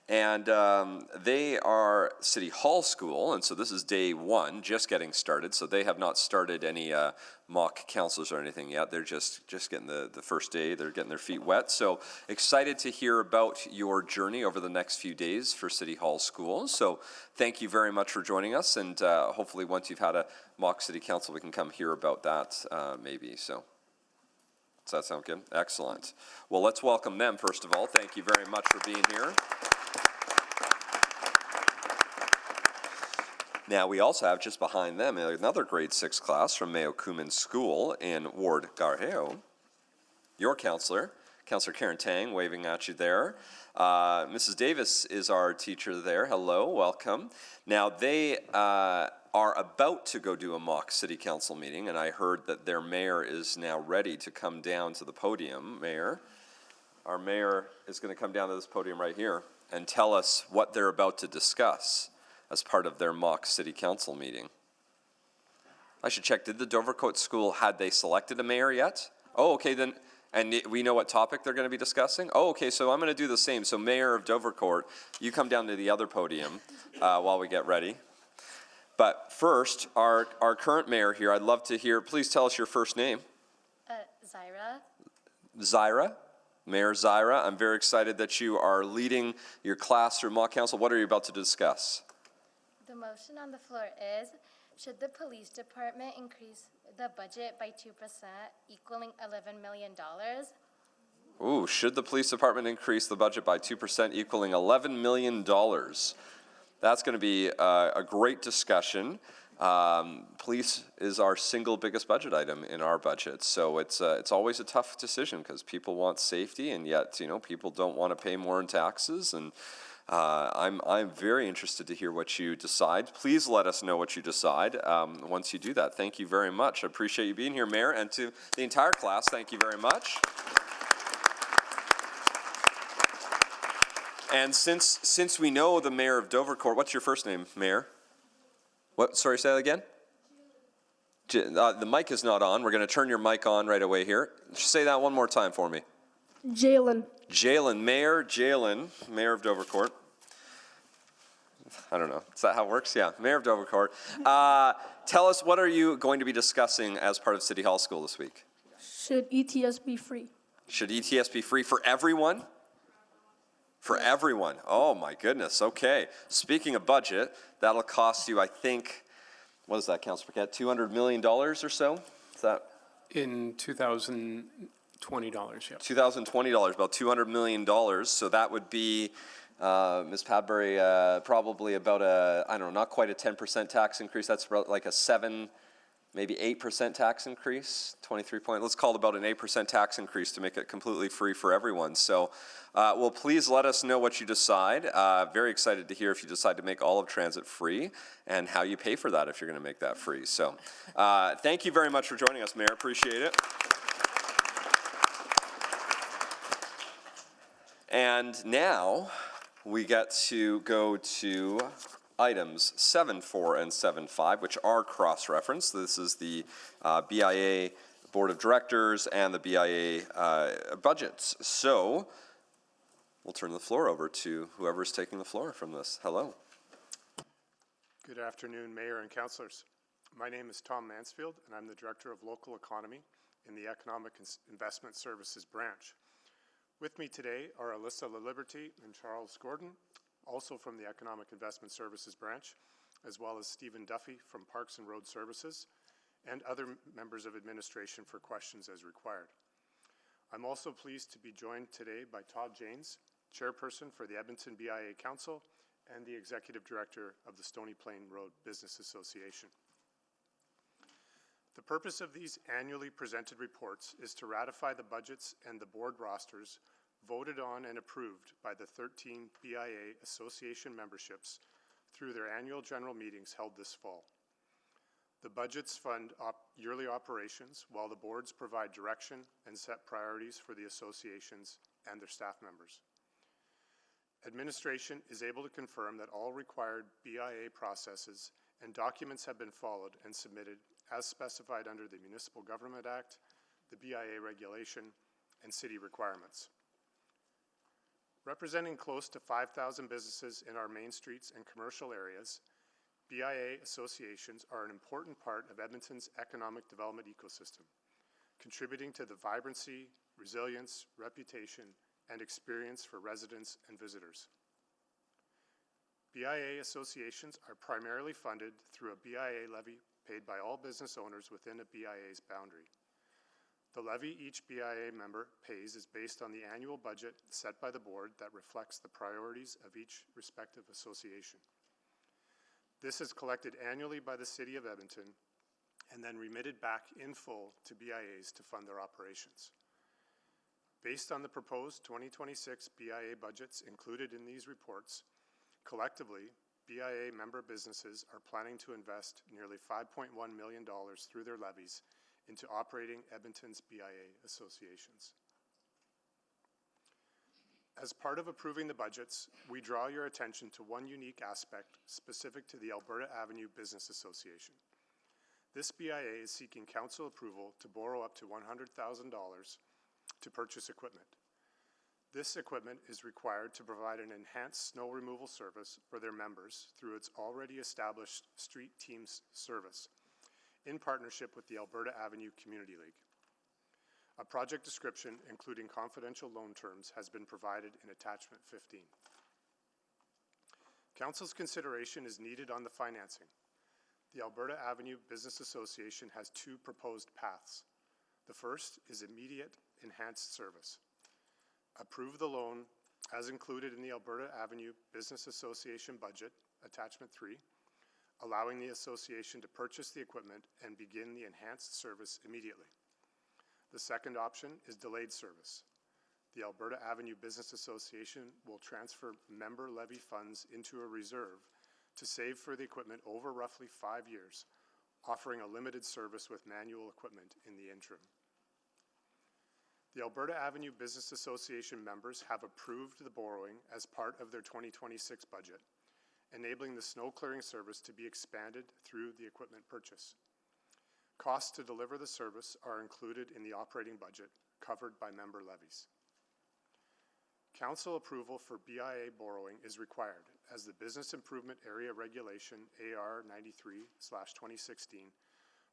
And they are City Hall School, and so this is day one, just getting started. So they have not started any mock councils or anything yet. They're just getting the first day. They're getting their feet wet. So excited to hear about your journey over the next few days for City Hall School. So thank you very much for joining us, and hopefully once you've had a mock city council, we can come hear about that maybe. So Does that sound good? Excellent. Well, let's welcome them first of all. Thank you very much for being here. Now, we also have just behind them another grade 6 class from Mayo Cumin School in Ward Garheo. Your counselor, Counselor Karen Tang, waving at you there. Mrs. Davis is our teacher there. Hello, welcome. Now, they are about to go do a mock city council meeting, and I heard that their mayor is now ready to come down to the podium. Mayor, our mayor is going to come down to this podium right here and tell us what they're about to discuss as part of their mock city council meeting. I should check, did the Dovercourt School, had they selected a mayor yet? Oh, okay, then, and we know what topic they're going to be discussing? Oh, okay, so I'm going to do the same. So Mayor of Dovercourt, you come down to the other podium while we get ready. But first, our current mayor here, I'd love to hear, please tell us your first name. Zaira. Zaira, Mayor Zaira, I'm very excited that you are leading your class through mock council. What are you about to discuss? The motion on the floor is, should the police department increase the budget by 2%, equaling $11 million? Ooh, should the police department increase the budget by 2%, equaling $11 million? That's going to be a great discussion. Police is our single biggest budget item in our budget, so it's always a tough decision because people want safety, and yet people don't want to pay more in taxes. And I'm very interested to hear what you decide. Please let us know what you decide once you do that. Thank you very much. I appreciate you being here, Mayor, and to the entire class. Thank you very much. And since we know the Mayor of Dovercourt, what's your first name, Mayor? What? Sorry, say that again? The mic is not on. We're going to turn your mic on right away here. Say that one more time for me. Jalen. Jalen, Mayor of Dovercourt. I don't know. Is that how it works? Yeah, Mayor of Dovercourt. Tell us, what are you going to be discussing as part of City Hall School this week? Should ETS be free? Should ETS be free for everyone? For everyone. Oh my goodness. Okay. Speaking of budget, that'll cost you, I think, what is that, Councilor Paquette? $200 million or so? Is that? In $2020, yeah. $2020, about $200 million. So that would be, Ms. Padbury, probably about I don't know, not quite a 10% tax increase. That's about like a 7, maybe 8% tax increase, 23 point. Let's call it about an 8% tax increase to make it completely free for everyone. So, well, please let us know what you decide. Very excited to hear if you decide to make all of transit free and how you pay for that if you're going to make that free. So, thank you very much for joining us, Mayor. Appreciate it. And now we get to go to items 7.4 and 7.5, which are cross-referenced. This is the BIA Board of Directors and the BIA budgets. So we'll turn the floor over to whoever's taking the floor from this. Hello. Good afternoon, Mayor and Councillors. My name is Tom Mansfield, and I'm the Director of Local Economy in the Economic Investment Services branch. With me today are Alyssa LaLiberty and Charles Gordon, also from the Economic Investment Services branch, as well as Stephen Duffy from Parks and Road Services, and other members of administration for questions as required. I'm also pleased to be joined today by Todd Janes, Chairperson for the Edmonton BIA Council and the Executive Director of the Stony Plain Road Business Association. The purpose of these annually presented reports is to ratify the budgets and the board rosters voted on and approved by the 13 BIA Association memberships through their annual general meetings held this fall. The budgets fund yearly operations, while the boards provide direction and set priorities for the associations and their staff members. Administration is able to confirm that all required BIA processes and documents have been followed and submitted as specified under the Municipal Government Act, the BIA regulation, and city requirements. Representing close to 5,000 businesses in our main streets and commercial areas, BIA associations are an important part of Edmonton's economic development ecosystem, contributing to the vibrancy, resilience, reputation, and experience for residents and visitors. BIA associations are primarily funded through a BIA levy paid by all business owners within a BIA's boundary. The levy each BIA member pays is based on the annual budget set by the board that reflects the priorities of each respective association. This is collected annually by the City of Edmonton and then remitted back in full to BIAs to fund their operations. Based on the proposed 2026 BIA budgets included in these reports, collectively, BIA member businesses are planning to invest nearly $5.1 million through their levies into operating Edmonton's BIA associations. As part of approving the budgets, we draw your attention to one unique aspect specific to the Alberta Avenue Business Association. This BIA is seeking council approval to borrow up to $100,000 to purchase equipment. This equipment is required to provide an enhanced snow removal service for their members through its already established Street Teams service in partnership with the Alberta Avenue Community League. A project description, including confidential loan terms, has been provided in Attachment 15. Council's consideration is needed on the financing. The Alberta Avenue Business Association has two proposed paths. The first is immediate enhanced service. Approve the loan as included in the Alberta Avenue Business Association budget, Attachment 3, allowing the association to purchase the equipment and begin the enhanced service immediately. The second option is delayed service. The Alberta Avenue Business Association will transfer member levy funds into a reserve to save for the equipment over roughly 5 years, offering a limited service with manual equipment in the interim. The Alberta Avenue Business Association members have approved the borrowing as part of their 2026 budget, enabling the snow clearing service to be expanded through the equipment purchase. Costs to deliver the service are included in the operating budget, covered by member levies. Council approval for BIA borrowing is required as the Business Improvement Area Regulation AR 93/2016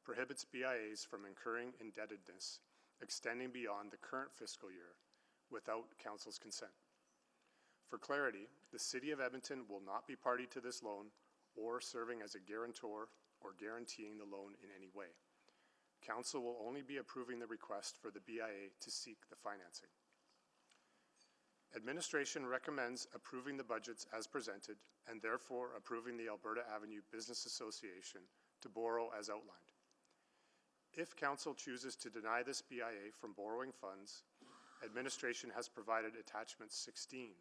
prohibits BIAs from incurring indebtedness extending beyond the current fiscal year without Council's consent. For clarity, the City of Edmonton will not be party to this loan or serving as a guarantor or guaranteeing the loan in any way. Council will only be approving the request for the BIA to seek the financing. Administration recommends approving the budgets as presented and therefore approving the Alberta Avenue Business Association to borrow as outlined. If Council chooses to deny this BIA from borrowing funds, Administration has provided Attachment 16,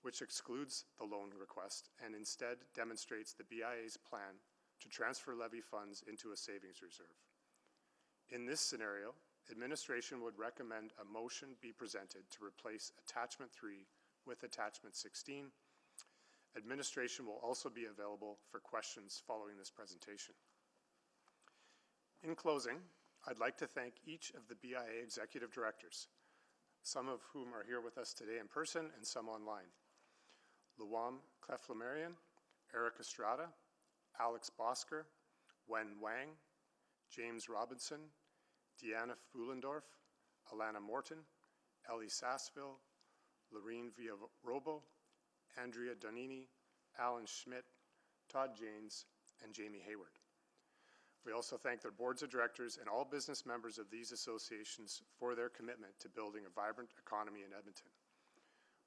which excludes the loan request and instead demonstrates the BIA's plan to transfer levy funds into a savings reserve. In this scenario, Administration would recommend a motion be presented to replace Attachment 3 with Attachment 16. Administration will also be available for questions following this presentation. In closing, I'd like to thank each of the BIA executive directors, some of whom are here with us today in person and some online. Luam Cleflemarian, Eric Estrada, Alex Bosker, Wen Wang, James Robinson, Deanna Fuhlendorf, Alana Morton, Ellie Sassville, Lorene Villarrobo, Andrea Donini, Alan Schmidt, Todd Janes, and Jamie Hayward. We also thank their boards of directors and all business members of these associations for their commitment to building a vibrant economy in Edmonton.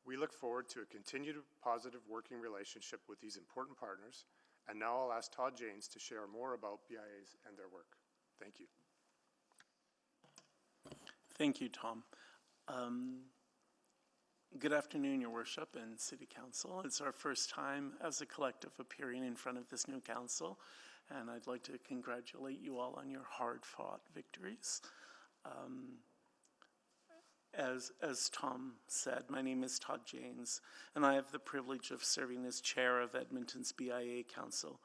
We look forward to a continued positive working relationship with these important partners, and now I'll ask Todd Janes to share more about BIAs and their work. Thank you. Thank you, Tom. Good afternoon, Your Worship and City Council. It's our first time as a collective appearing in front of this new council, and I'd like to congratulate you all on your hard-fought victories. As Tom said, my name is Todd Janes, and I have the privilege of serving as chair of Edmonton's BIA Council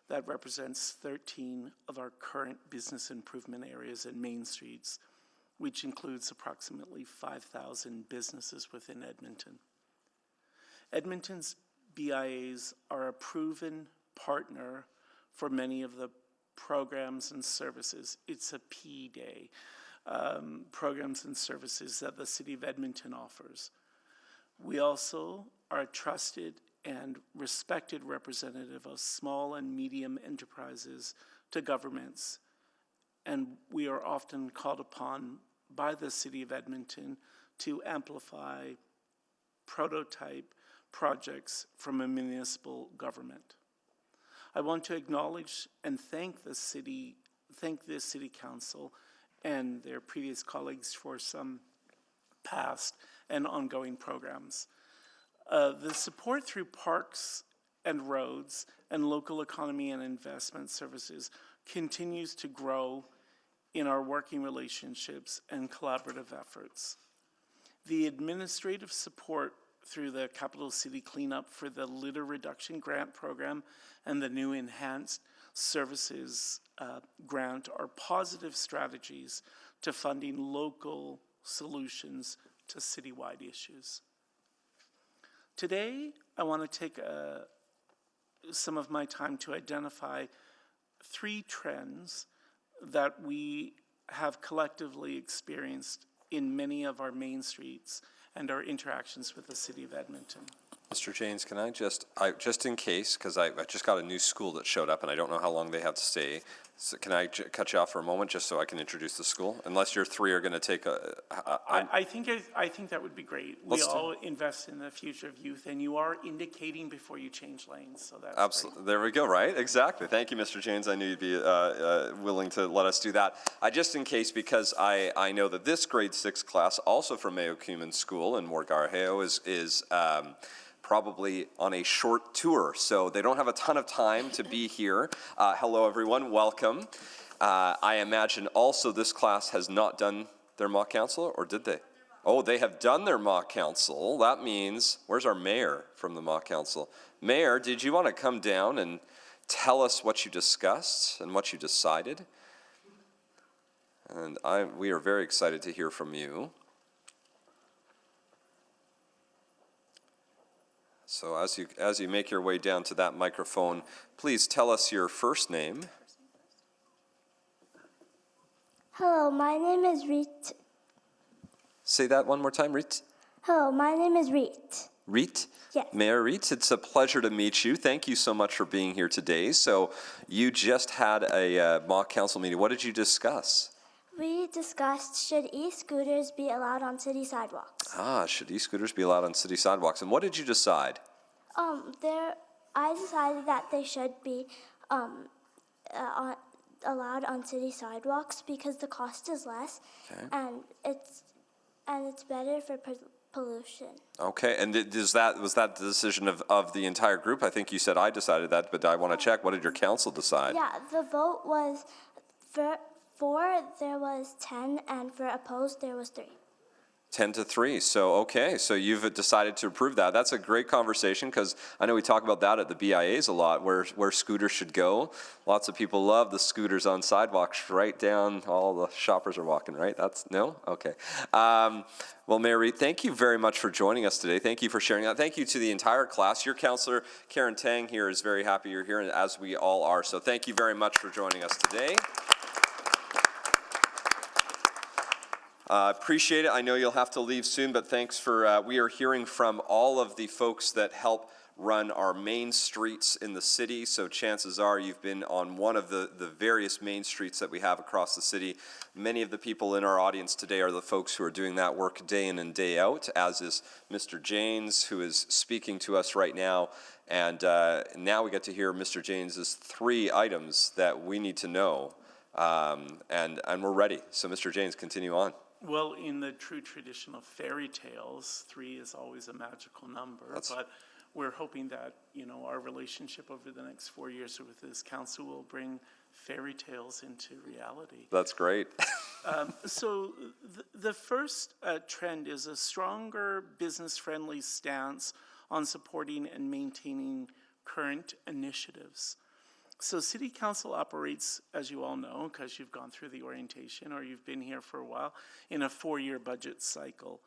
that represents 13 of our current business improvement areas and main streets, which includes approximately 5,000 businesses within Edmonton. Edmonton's BIAs are a proven partner for many of the programs and services. It's a P Day, programs and services that the City of Edmonton offers. We also are a trusted and respected representative of small and medium enterprises to governments, and we are often called upon by the City of Edmonton to amplify prototype projects from a municipal government. I want to acknowledge and thank the City Council and their previous colleagues for some past and ongoing programs. The support through parks and roads and local economy and investment services continues to grow in our working relationships and collaborative efforts. The administrative support through the Capital City Cleanup for the Litter Reduction Grant Program and the new Enhanced Services Grant are positive strategies to funding local solutions to citywide issues. Today, I want to take some of my time to identify 3 trends that we have collectively experienced in many of our main streets and our interactions with the City of Edmonton. Mr. Janes, can I just in case, because I just got a new school that showed up and I don't know how long they have to stay, so can I cut you off for a moment just so I can introduce the school? Unless your 3 are going to take I think that would be great. We all invest in the future of youth, and you are indicating before you change lanes, so that's absolutely. There we go, right? Exactly. Thank you, Mr. Janes. I knew you'd be willing to let us do that. Just in case, because I know that this grade 6 class, also from Mayo Cuman School in Morgarheo, is probably on a short tour, so they don't have a ton of time to be here. Hello, everyone. Welcome. I imagine also this class has not done their mock council, or did they? Oh, they have done their mock council. That means, where's our mayor from the mock council? Mayor, did you want to come down and tell us what you discussed and what you decided? And we are very excited to hear from you. So as you make your way down to that microphone, please tell us your first name. Hello, my name is Reet. Say that one more time, Reet. Hello, my name is Reet. Reet? Yes. Mayor Reet, it's a pleasure to meet you. Thank you so much for being here today. So you just had a mock council meeting. What did you discuss? We discussed, should e-scooters be allowed on city sidewalks? Should e-scooters be allowed on city sidewalks? And what did you decide? I decided that they should be allowed on city sidewalks because the cost is less, and it's better for pollution. Okay, and was that the decision of the entire group? I think you said I decided that, but I want to check. What did your council decide? Yeah, the vote was for there was 10, and for opposed there was 3. 10-3. So, okay, so you've decided to approve that. That's a great conversation because I know we talk about that at the BIAs a lot, where scooters should go. Lots of people love the scooters on sidewalks right down. All the shoppers are walking, right? No? Okay. Well, Mayor Reet, thank you very much for joining us today. Thank you for sharing that. Thank you to the entire class. Your counselor, Karen Tang, here is very happy you're here, and as we all are. So thank you very much for joining us today. Appreciate it. I know you'll have to leave soon, but thanks for, we are hearing from all of the folks that help run our main streets in the city. So chances are you've been on one of the various main streets that we have across the city. Many of the people in our audience today are the folks who are doing that work day in and day out, as is Mr. Janes, who is speaking to us right now. And now we get to hear Mr. Janes's 3 items that we need to know. And we're ready. So Mr. Janes, continue on. Well, in the true tradition of fairy tales, 3 is always a magical number. But we're hoping that, our relationship over the next 4 years with this council will bring fairy tales into reality. That's great. So the first trend is a stronger business-friendly stance on supporting and maintaining current initiatives. So City Council operates, as you all know, because you've gone through the orientation or you've been here for a while, in a 4-year budget cycle.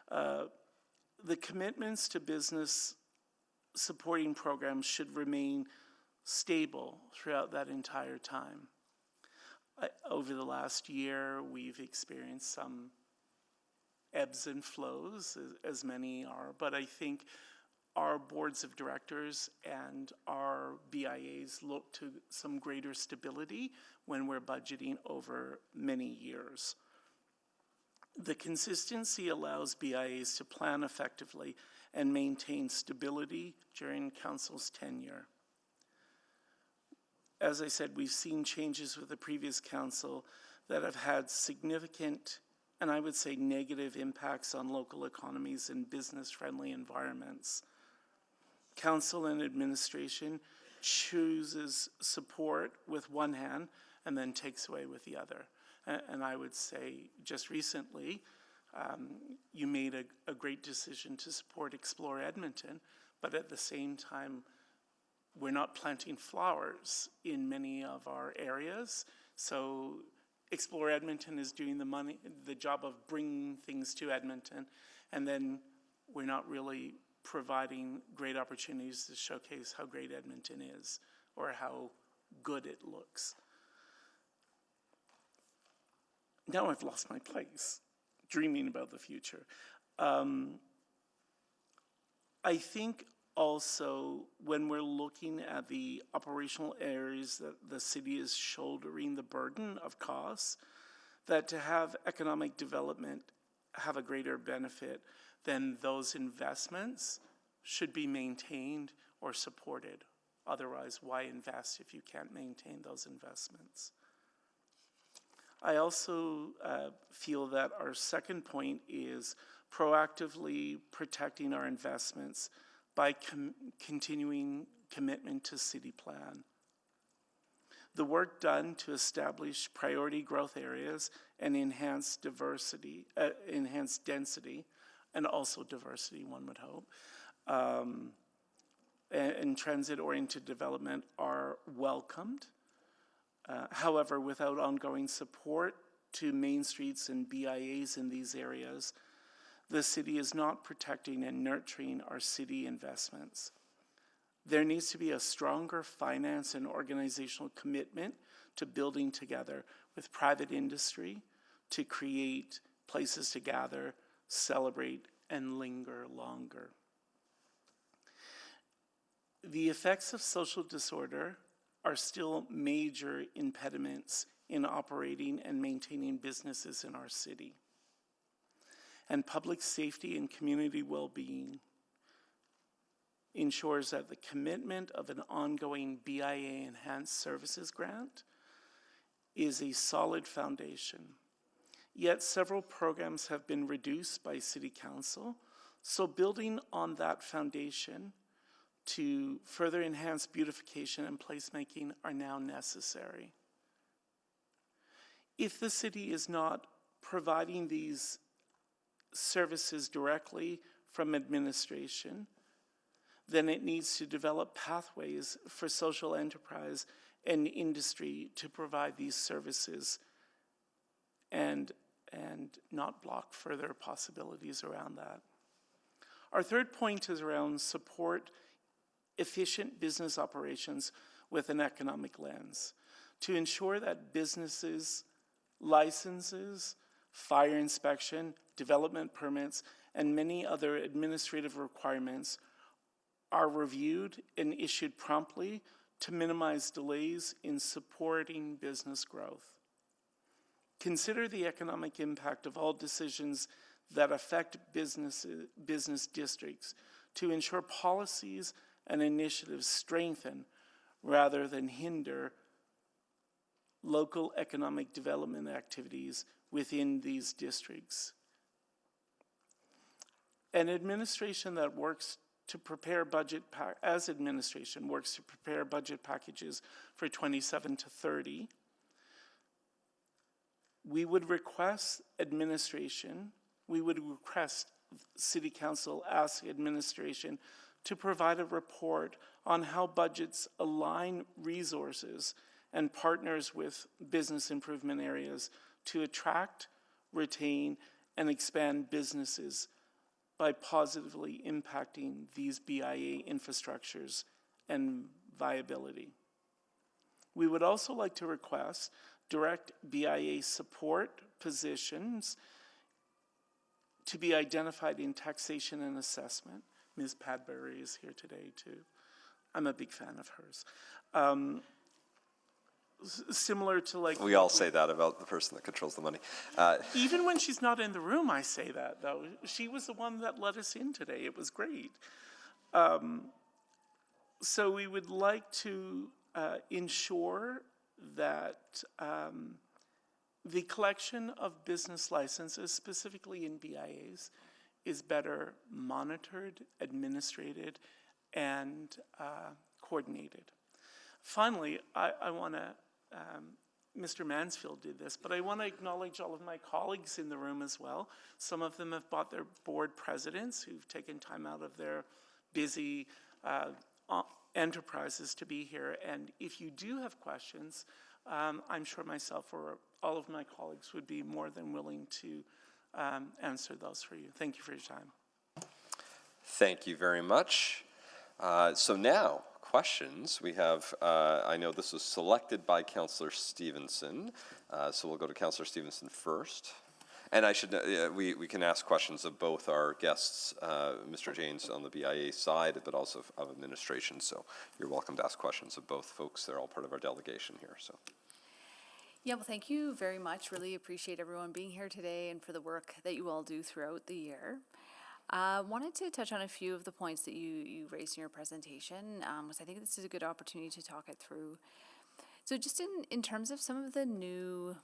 The commitments to business supporting programs should remain stable throughout that entire time. Over the last year, we've experienced some ebbs and flows, as many are, but I think our boards of directors and our BIAs look to some greater stability when we're budgeting over many years. The consistency allows BIAs to plan effectively and maintain stability during council's tenure. As I said, we've seen changes with the previous council that have had significant, and I would say negative, impacts on local economies and business-friendly environments. Council and administration chooses support with one hand and then takes away with the other. And I would say just recently, you made a great decision to support Explore Edmonton, but at the same time, we're not planting flowers in many of our areas. So Explore Edmonton is doing the job of bringing things to Edmonton, and then we're not really providing great opportunities to showcase how great Edmonton is or how good it looks. Now I've lost my place, dreaming about the future. I think also when we're looking at the operational areas that the city is shouldering the burden of costs, that to have economic development have a greater benefit than those investments should be maintained or supported. Otherwise, why invest if you can't maintain those investments? I also feel that our second point is proactively protecting our investments by continuing commitment to city plan. The work done to establish priority growth areas and enhance diversity, enhance density, and also diversity, one would hope, and transit-oriented development are welcomed. However, without ongoing support to main streets and BIAs in these areas, the city is not protecting and nurturing our city investments. There needs to be a stronger finance and organizational commitment to building together with private industry to create places to gather, celebrate, and linger longer. The effects of social disorder are still major impediments in operating and maintaining businesses in our city. And public safety and community well-being ensures that the commitment of an ongoing BIA Enhanced Services grant is a solid foundation. Yet several programs have been reduced by City Council, so building on that foundation to further enhance beautification and placemaking are now necessary. If the city is not providing these services directly from administration, then it needs to develop pathways for social enterprise and industry to provide these services and not block further possibilities around that. Our third point is around support efficient business operations with an economic lens to ensure that businesses, licenses, fire inspection, development permits, and many other administrative requirements are reviewed and issued promptly to minimize delays in supporting business growth. Consider the economic impact of all decisions that affect business districts to ensure policies and initiatives strengthen rather than hinder local economic development activities within these districts. An administration that works to prepare as administration works to prepare budget packages for 27 to 30, we would request City Council ask administration to provide a report on how budgets align resources and partners with business improvement areas to attract, retain, and expand businesses by positively impacting these BIA infrastructures and viability. We would also like to request direct BIA support positions to be identified in taxation and assessment. Ms. Padbury is here today too. I'm a big fan of hers. similar to like. We all say that about the person that controls the money. Even when she's not in the room, I say that, though. She was the one that let us in today. It was great. So we would like to ensure that the collection of business licenses, specifically in BIAs, is better monitored, administrated, and coordinated. Finally, I want to, Mr. Mansfield did this, but I want to acknowledge all of my colleagues in the room as well. Some of them have brought their board presidents who've taken time out of their busy enterprises to be here. And if you do have questions, I'm sure myself or all of my colleagues would be more than willing to answer those for you. Thank you for your time. Thank you very much. So now, questions. We have, I know this was selected by Councillor Stevenson, so we'll go to Councillor Stevenson first. And I should, we can ask questions of both our guests, Mr. Janes on the BIA side, but also of administration. So you're welcome to ask questions of both folks. They're all part of our delegation here. So. Yeah, well, thank you very much. Really appreciate everyone being here today and for the work that you all do throughout the year. Wanted to touch on a few of the points that you raised in your presentation, because I think this is a good opportunity to talk it through. So just in terms of some of the new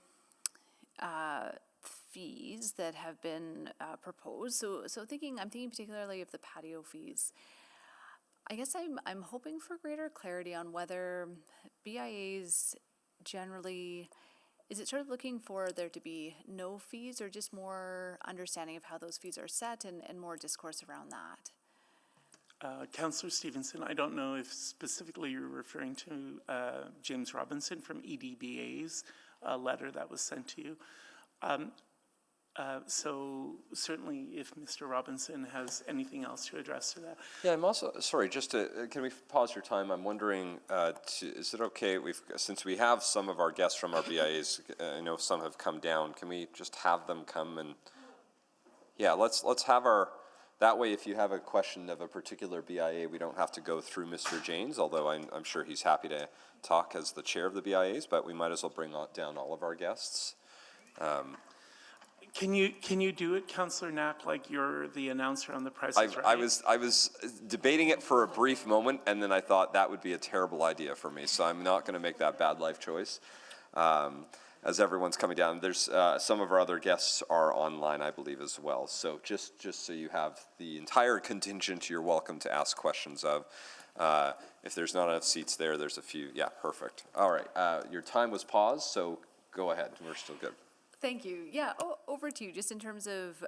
fees that have been proposed, so I'm thinking particularly of the patio fees. I guess I'm hoping for greater clarity on whether BIAs generally, is it sort of looking for there to be no fees or just more understanding of how those fees are set and more discourse around that? Councillor Stevenson, I don't know if specifically you're referring to James Robinson from EDBA's letter that was sent to you. So certainly if Mr. Robinson has anything else to address to that. Yeah, I'm also, sorry, just to, can we pause your time? I'm wondering, is it okay, since we have some of our guests from our BIAs, I know some have come down, can we just have them come and, yeah, let's have our, that way if you have a question of a particular BIA, we don't have to go through Mr. Janes, although I'm sure he's happy to talk as the chair of the BIAs, but we might as well bring down all of our guests. Can you do it, Councillor Knapp, like you're the announcer on The Price is Right? I was debating it for a brief moment, and then I thought that would be a terrible idea for me, so I'm not going to make that bad life choice. As everyone's coming down, there's some of our other guests are online, I believe, as well. So just so you have the entire contingent, you're welcome to ask questions of. If there's not enough seats there, there's a few. Yeah, perfect. All right, your time was paused, so go ahead. We're still good. Thank you. Yeah, over to you, just in terms of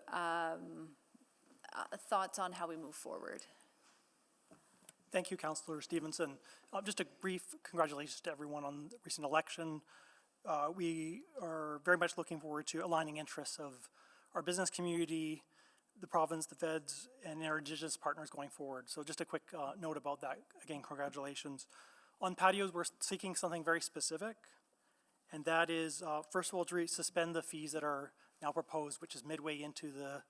thoughts on how we move forward. Thank you, Councillor Stevenson. Just a brief congratulations to everyone on the recent election. We are very much looking forward to aligning interests of our business community, the province, the feds, and our Indigenous partners going forward. So just a quick note about that. Again, congratulations. On patios, we're seeking something very specific. And that is, first of all, to suspend the fees that are now proposed, which is midway into the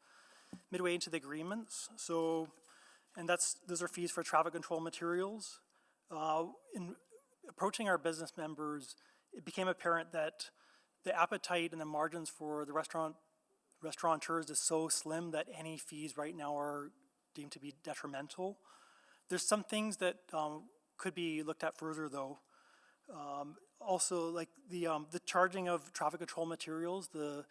agreements. So, and those are fees for traffic control materials. In approaching our business members, it became apparent that the appetite and the margins for the restaurateurs is so slim that any fees right now are deemed to be detrimental. There's some things that could be looked at further, though. Also, like the charging of traffic control materials, the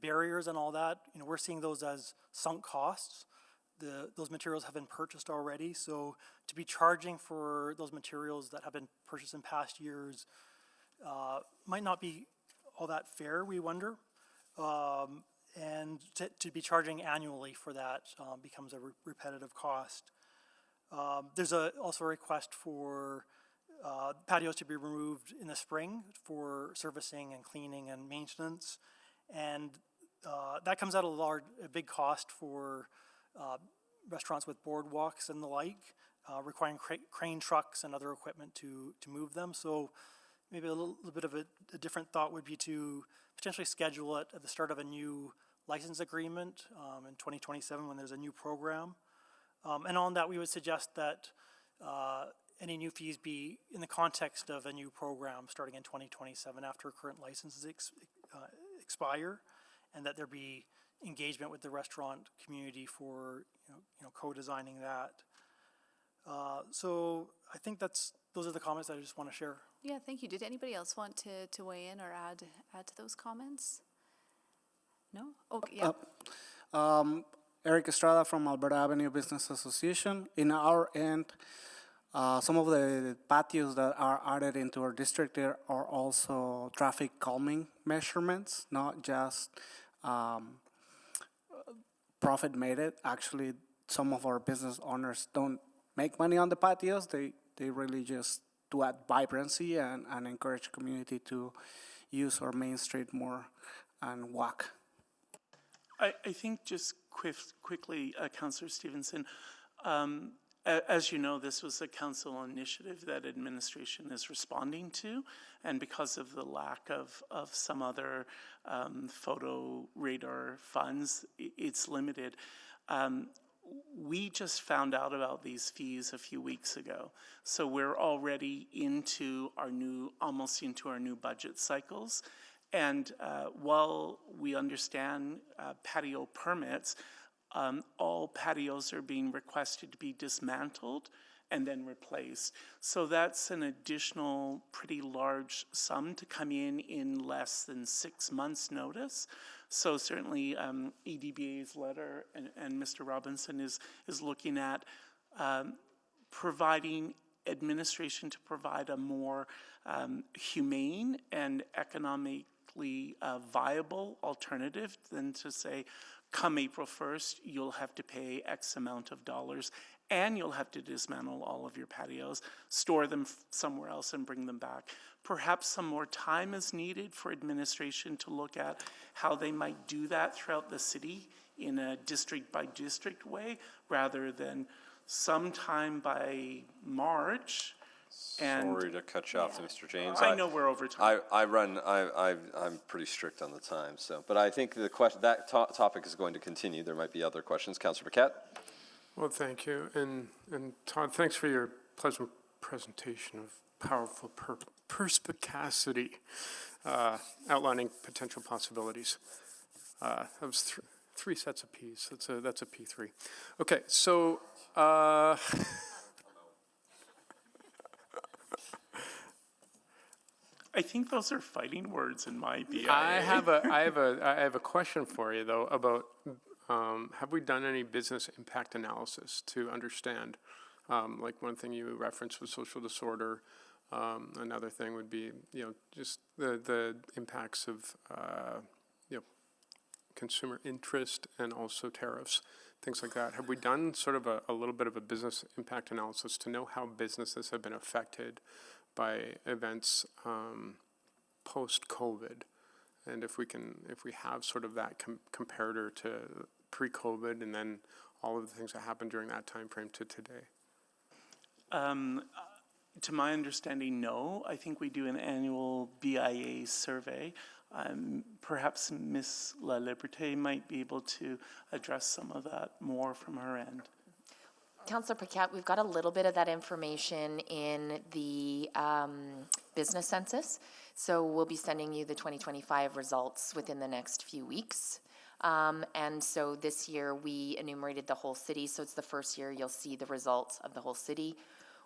barriers and all that, we're seeing those as sunk costs. Those materials have been purchased already, so to be charging for those materials that have been purchased in past years might not be all that fair, we wonder. And to be charging annually for that becomes a repetitive cost. There's also a request for patios to be removed in the spring for servicing and cleaning and maintenance, and that comes at a big cost for restaurants with boardwalks and the like, requiring crane trucks and other equipment to move them. So maybe a little bit of a different thought would be to potentially schedule it at the start of a new license agreement in 2027 when there's a new program. And on that, we would suggest that any new fees be in the context of a new program starting in 2027 after current licenses expire, and that there be engagement with the restaurant community for co-designing that. So I think those are the comments that I just want to share. Yeah, thank you. Did anybody else want to weigh in or add to those comments? No? Okay, yeah. Eric Estrada from Alberta Avenue Business Association. In our end, some of the patios that are added into our district there are also traffic calming measurements, not just profit made it. Actually, some of our business owners don't make money on the patios. They really just to add vibrancy and encourage community to use our main street more and walk. I think just quickly, Councillor Stevenson, as you know, this was a council initiative that administration is responding to, and because of the lack of some other photo radar funds, it's limited. We just found out about these fees a few weeks ago, so we're already almost into our new budget cycles. And while we understand patio permits, all patios are being requested to be dismantled and then replaced. So that's an additional pretty large sum to come in less than 6 months' notice. So certainly EDBA's letter and Mr. Robinson is looking at providing administration to provide a more humane and economically viable alternative than to say, come April 1st, you'll have to pay X amount of dollars and you'll have to dismantle all of your patios, store them somewhere else and bring them back. Perhaps some more time is needed for administration to look at how they might do that throughout the city in a district by district way, rather than sometime by March. Sorry to cut you off, Mr. James. I know we're over time. I'm pretty strict on the time, so, but I think that topic is going to continue. There might be other questions. Councillor Paquette? Well, thank you. And Todd, thanks for your pleasant presentation of powerful perspicacity, outlining potential possibilities. That was three sets of P's. That's a P3. Okay, so I think those are fighting words in my BIA. I have a question for you though about have we done any business impact analysis to understand, like one thing you referenced was social disorder. Another thing would be just the impacts of consumer interest and also tariffs, things like that. Have we done sort of a little bit of a business impact analysis to know how businesses have been affected by events post-COVID, and if we have sort of that comparator to pre-COVID, and then all of the things that happened during that time frame to today? To my understanding, no. I think we do an annual BIA survey. Perhaps Ms. La Liberté might be able to address some of that more from her end. Councillor Paquette, we've got a little bit of that information in the business census. So we'll be sending you the 2025 results within the next few weeks. And so this year we enumerated the whole city. So it's the first year you'll see the results of the whole city.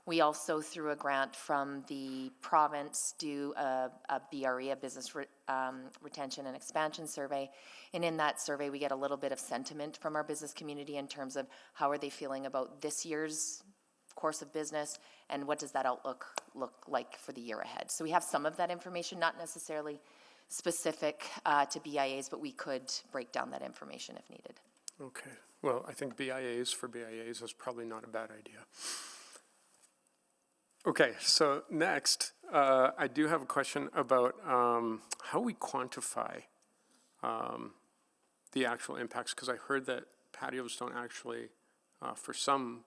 We also, through a grant from the province, do a BRE, a business retention and expansion survey. And in that survey, we get a little bit of sentiment from our business community in terms of how are they feeling about this year's course of business and what does that outlook look like for the year ahead. So we have some of that information, not necessarily specific to BIAs, but we could break down that information if needed. Okay. Well, I think BIAs for BIAs is probably not a bad idea. Okay, so next, I do have a question about how we quantify the actual impacts, because I heard that patios don't actually, for some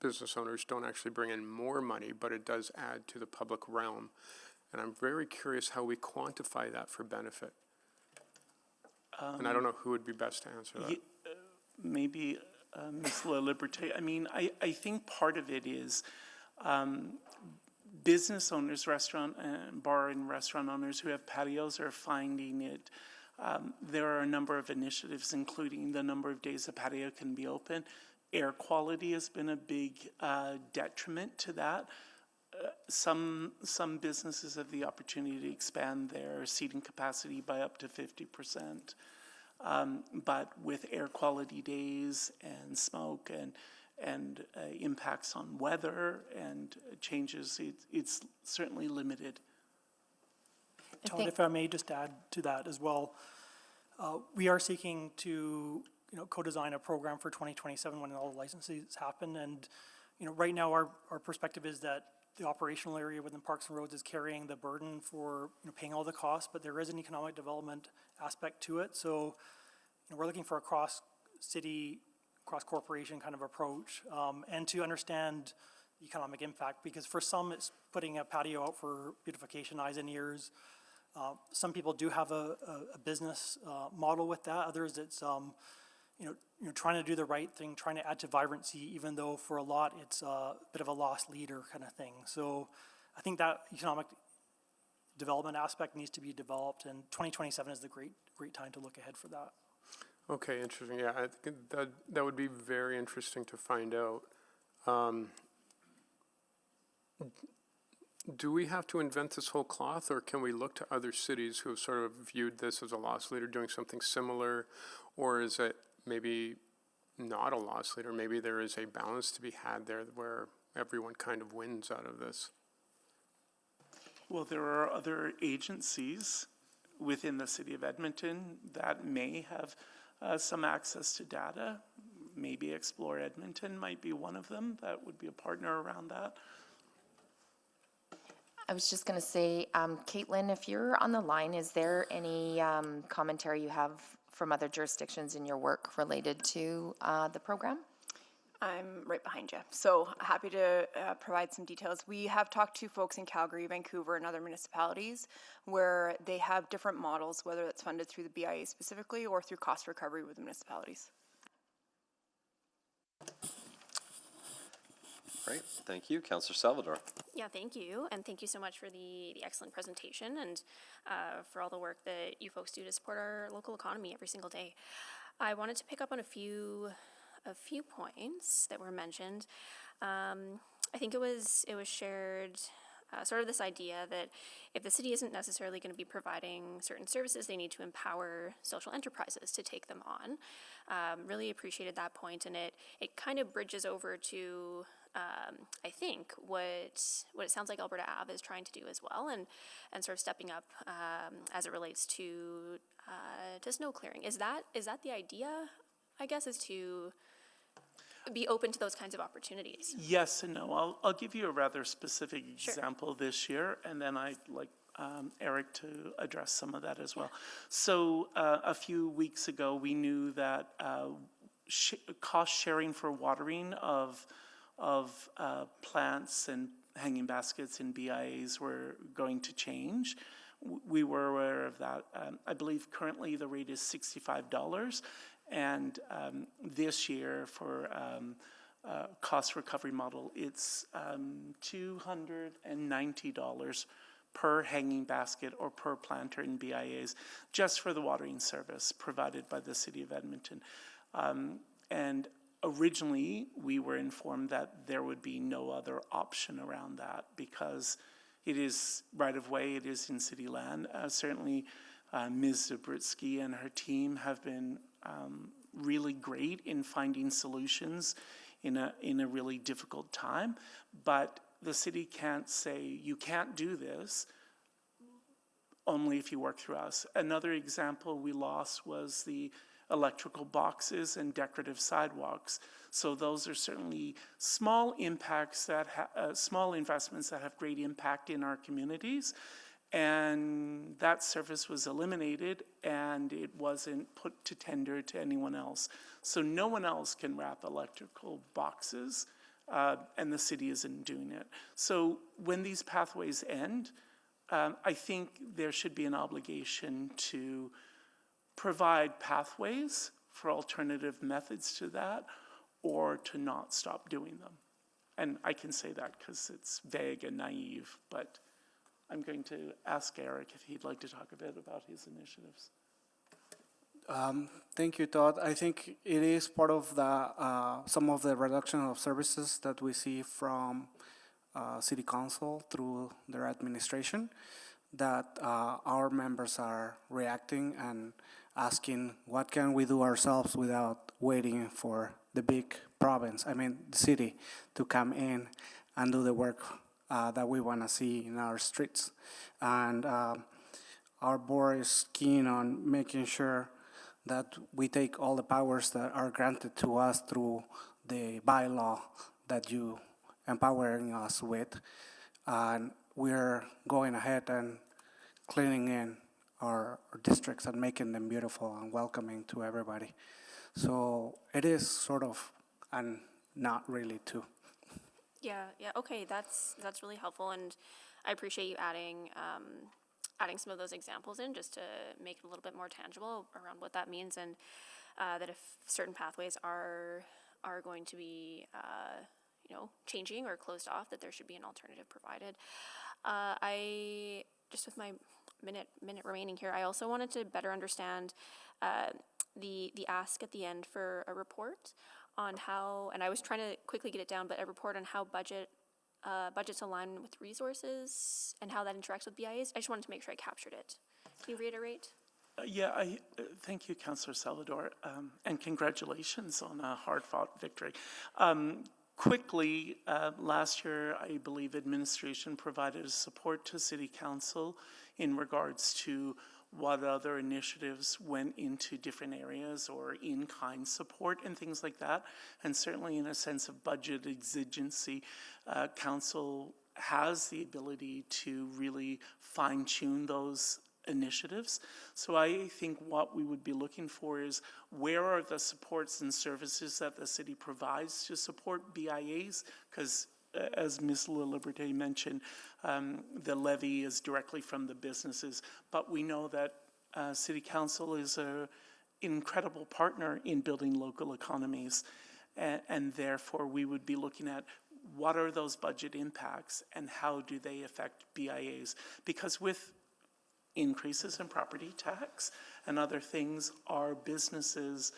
business owners, don't actually bring in more money, but it does add to the public realm. And I'm very curious how we quantify that for benefit. And I don't know who would be best to answer that. Maybe Ms. La Liberté. I mean, I think part of it is business owners, restaurant and bar and restaurant owners who have patios are finding it. There are a number of initiatives, including the number of days a patio can be open. Air quality has been a big detriment to that. Some businesses have the opportunity to expand their seating capacity by up to 50%. But with air quality days and smoke and impacts on weather and changes, it's certainly limited. Todd, if I may just add to that as well, we are seeking to, co-design a program for 2027 when all the licenses happen. And, right now our perspective is that the operational area within Parks and Roads is carrying the burden for, paying all the costs, but there is an economic development aspect to it. So, we're looking for a cross-city, cross-corporation kind of approach, and to understand the economic impact, because for some it's putting a patio out for beautification, eyes and ears. Some people do have a business model with that. Others, it's trying to do the right thing, trying to add to vibrancy, even though for a lot it's a bit of a lost leader kind of thing. So I think that economic development aspect needs to be developed, and 2027 is the great time to look ahead for that. Okay, interesting. Yeah, I think that would be very interesting to find out. Do we have to invent this whole cloth, or can we look to other cities who have sort of viewed this as a loss leader doing something similar, or is it maybe not a loss leader? Maybe there is a balance to be had there where everyone kind of wins out of this. Well, there are other agencies within the city of Edmonton that may have some access to data. Maybe Explore Edmonton might be one of them. That would be a partner around that. I was just going to say, Caitlin, if you're on the line, is there any commentary you have from other jurisdictions in your work related to the program? I'm right behind you. So happy to provide some details. We have talked to folks in Calgary, Vancouver, and other municipalities where they have different models, whether it's funded through the BIA specifically or through cost recovery with the municipalities. Great, thank you. Councillor Salvador. Yeah, thank you, and thank you so much for the excellent presentation and for all the work that you folks do to support our local economy every single day. I wanted to pick up on a few points that were mentioned. I think it was shared sort of this idea that if the city isn't necessarily going to be providing certain services, they need to empower social enterprises to take them on. Really appreciated that point, and it kind of bridges over to I think what it sounds like Alberta Ave is trying to do as well, and sort of stepping up as it relates to snow clearing. Is that the idea? I guess is to be open to those kinds of opportunities. Yes and no. I'll give you a rather specific example this year, and then I'd like Eric to address some of that as well. So a few weeks ago, we knew that cost sharing for watering of plants and hanging baskets and BIAs were going to change. We were aware of that. I believe currently the rate is $65. And this year for cost recovery model, it's $290 per hanging basket or per planter in BIAs, just for the watering service provided by the City of Edmonton. And originally, we were informed that there would be no other option around that because it is right-of-way, it is in city land. Certainly, Ms. Zabritsky and her team have been really great in finding solutions in a really difficult time, but the city can't say, you can't do this, only if you work through us. Another example we lost was the electrical boxes and decorative sidewalks. So those are certainly small impacts small investments that have great impact in our communities. And that service was eliminated, and it wasn't put to tender to anyone else. So no one else can wrap electrical boxes, and the city isn't doing it. So when these pathways end, I think there should be an obligation to provide pathways for alternative methods to that, or to not stop doing them. And I can say that because it's vague and naive, but I'm going to ask Eric if he'd like to talk a bit about his initiatives. Thank you, Todd. I think it is part of the some of the reduction of services that we see from City Council through their administration, that our members are reacting and asking what can we do ourselves without waiting for the big province, I mean the city, to come in and do the work that we want to see in our streets. And our board is keen on making sure that we take all the powers that are granted to us through the bylaw that you empowering us with, and we're going ahead and cleaning in our districts and making them beautiful and welcoming to everybody. So it is sort of, and not really too. Yeah, okay, that's really helpful, and I appreciate you adding some of those examples in just to make it a little bit more tangible around what that means, and that if certain pathways are going to be changing or closed off, that there should be an alternative provided. I just, with my minute remaining here, I also wanted to better understand the ask at the end for a report on how, and I was trying to quickly get it down, but a report on how budgets align with resources and how that interacts with BIAs. I just wanted to make sure I captured it. Can you reiterate? Thank you, Councillor Salvador, and congratulations on a hard-fought victory. Quickly, last year, I believe administration provided support to City Council in regards to what other initiatives went into different areas or in-kind support and things like that. And certainly in a sense of budget exigency, Council has the ability to really fine-tune those initiatives. So I think what we would be looking for is where are the supports and services that the city provides to support BIAs? Because as Ms. LaLiberte mentioned, the levy is directly from the businesses, but we know that City Council is an incredible partner in building local economies, and therefore we would be looking at what are those budget impacts and how do they affect BIAs? Because with increases in property tax and other things, our businesses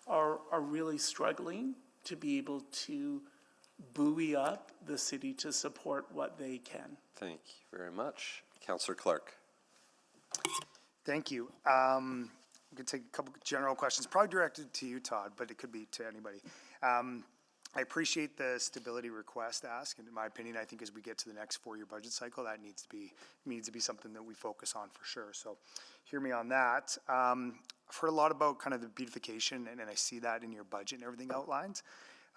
are really struggling to be able to buoy up the city to support what they can. Thank you very much. Councillor Clark. Thank you. I'm going to take a couple general questions, probably directed to you, Todd, but it could be to anybody. I appreciate the stability request ask, and in my opinion, I think as we get to the next four-year budget cycle, that needs to be something that we focus on for sure. So hear me on that. I've heard a lot about kind of the beautification, and I see that in your budget and everything outlined.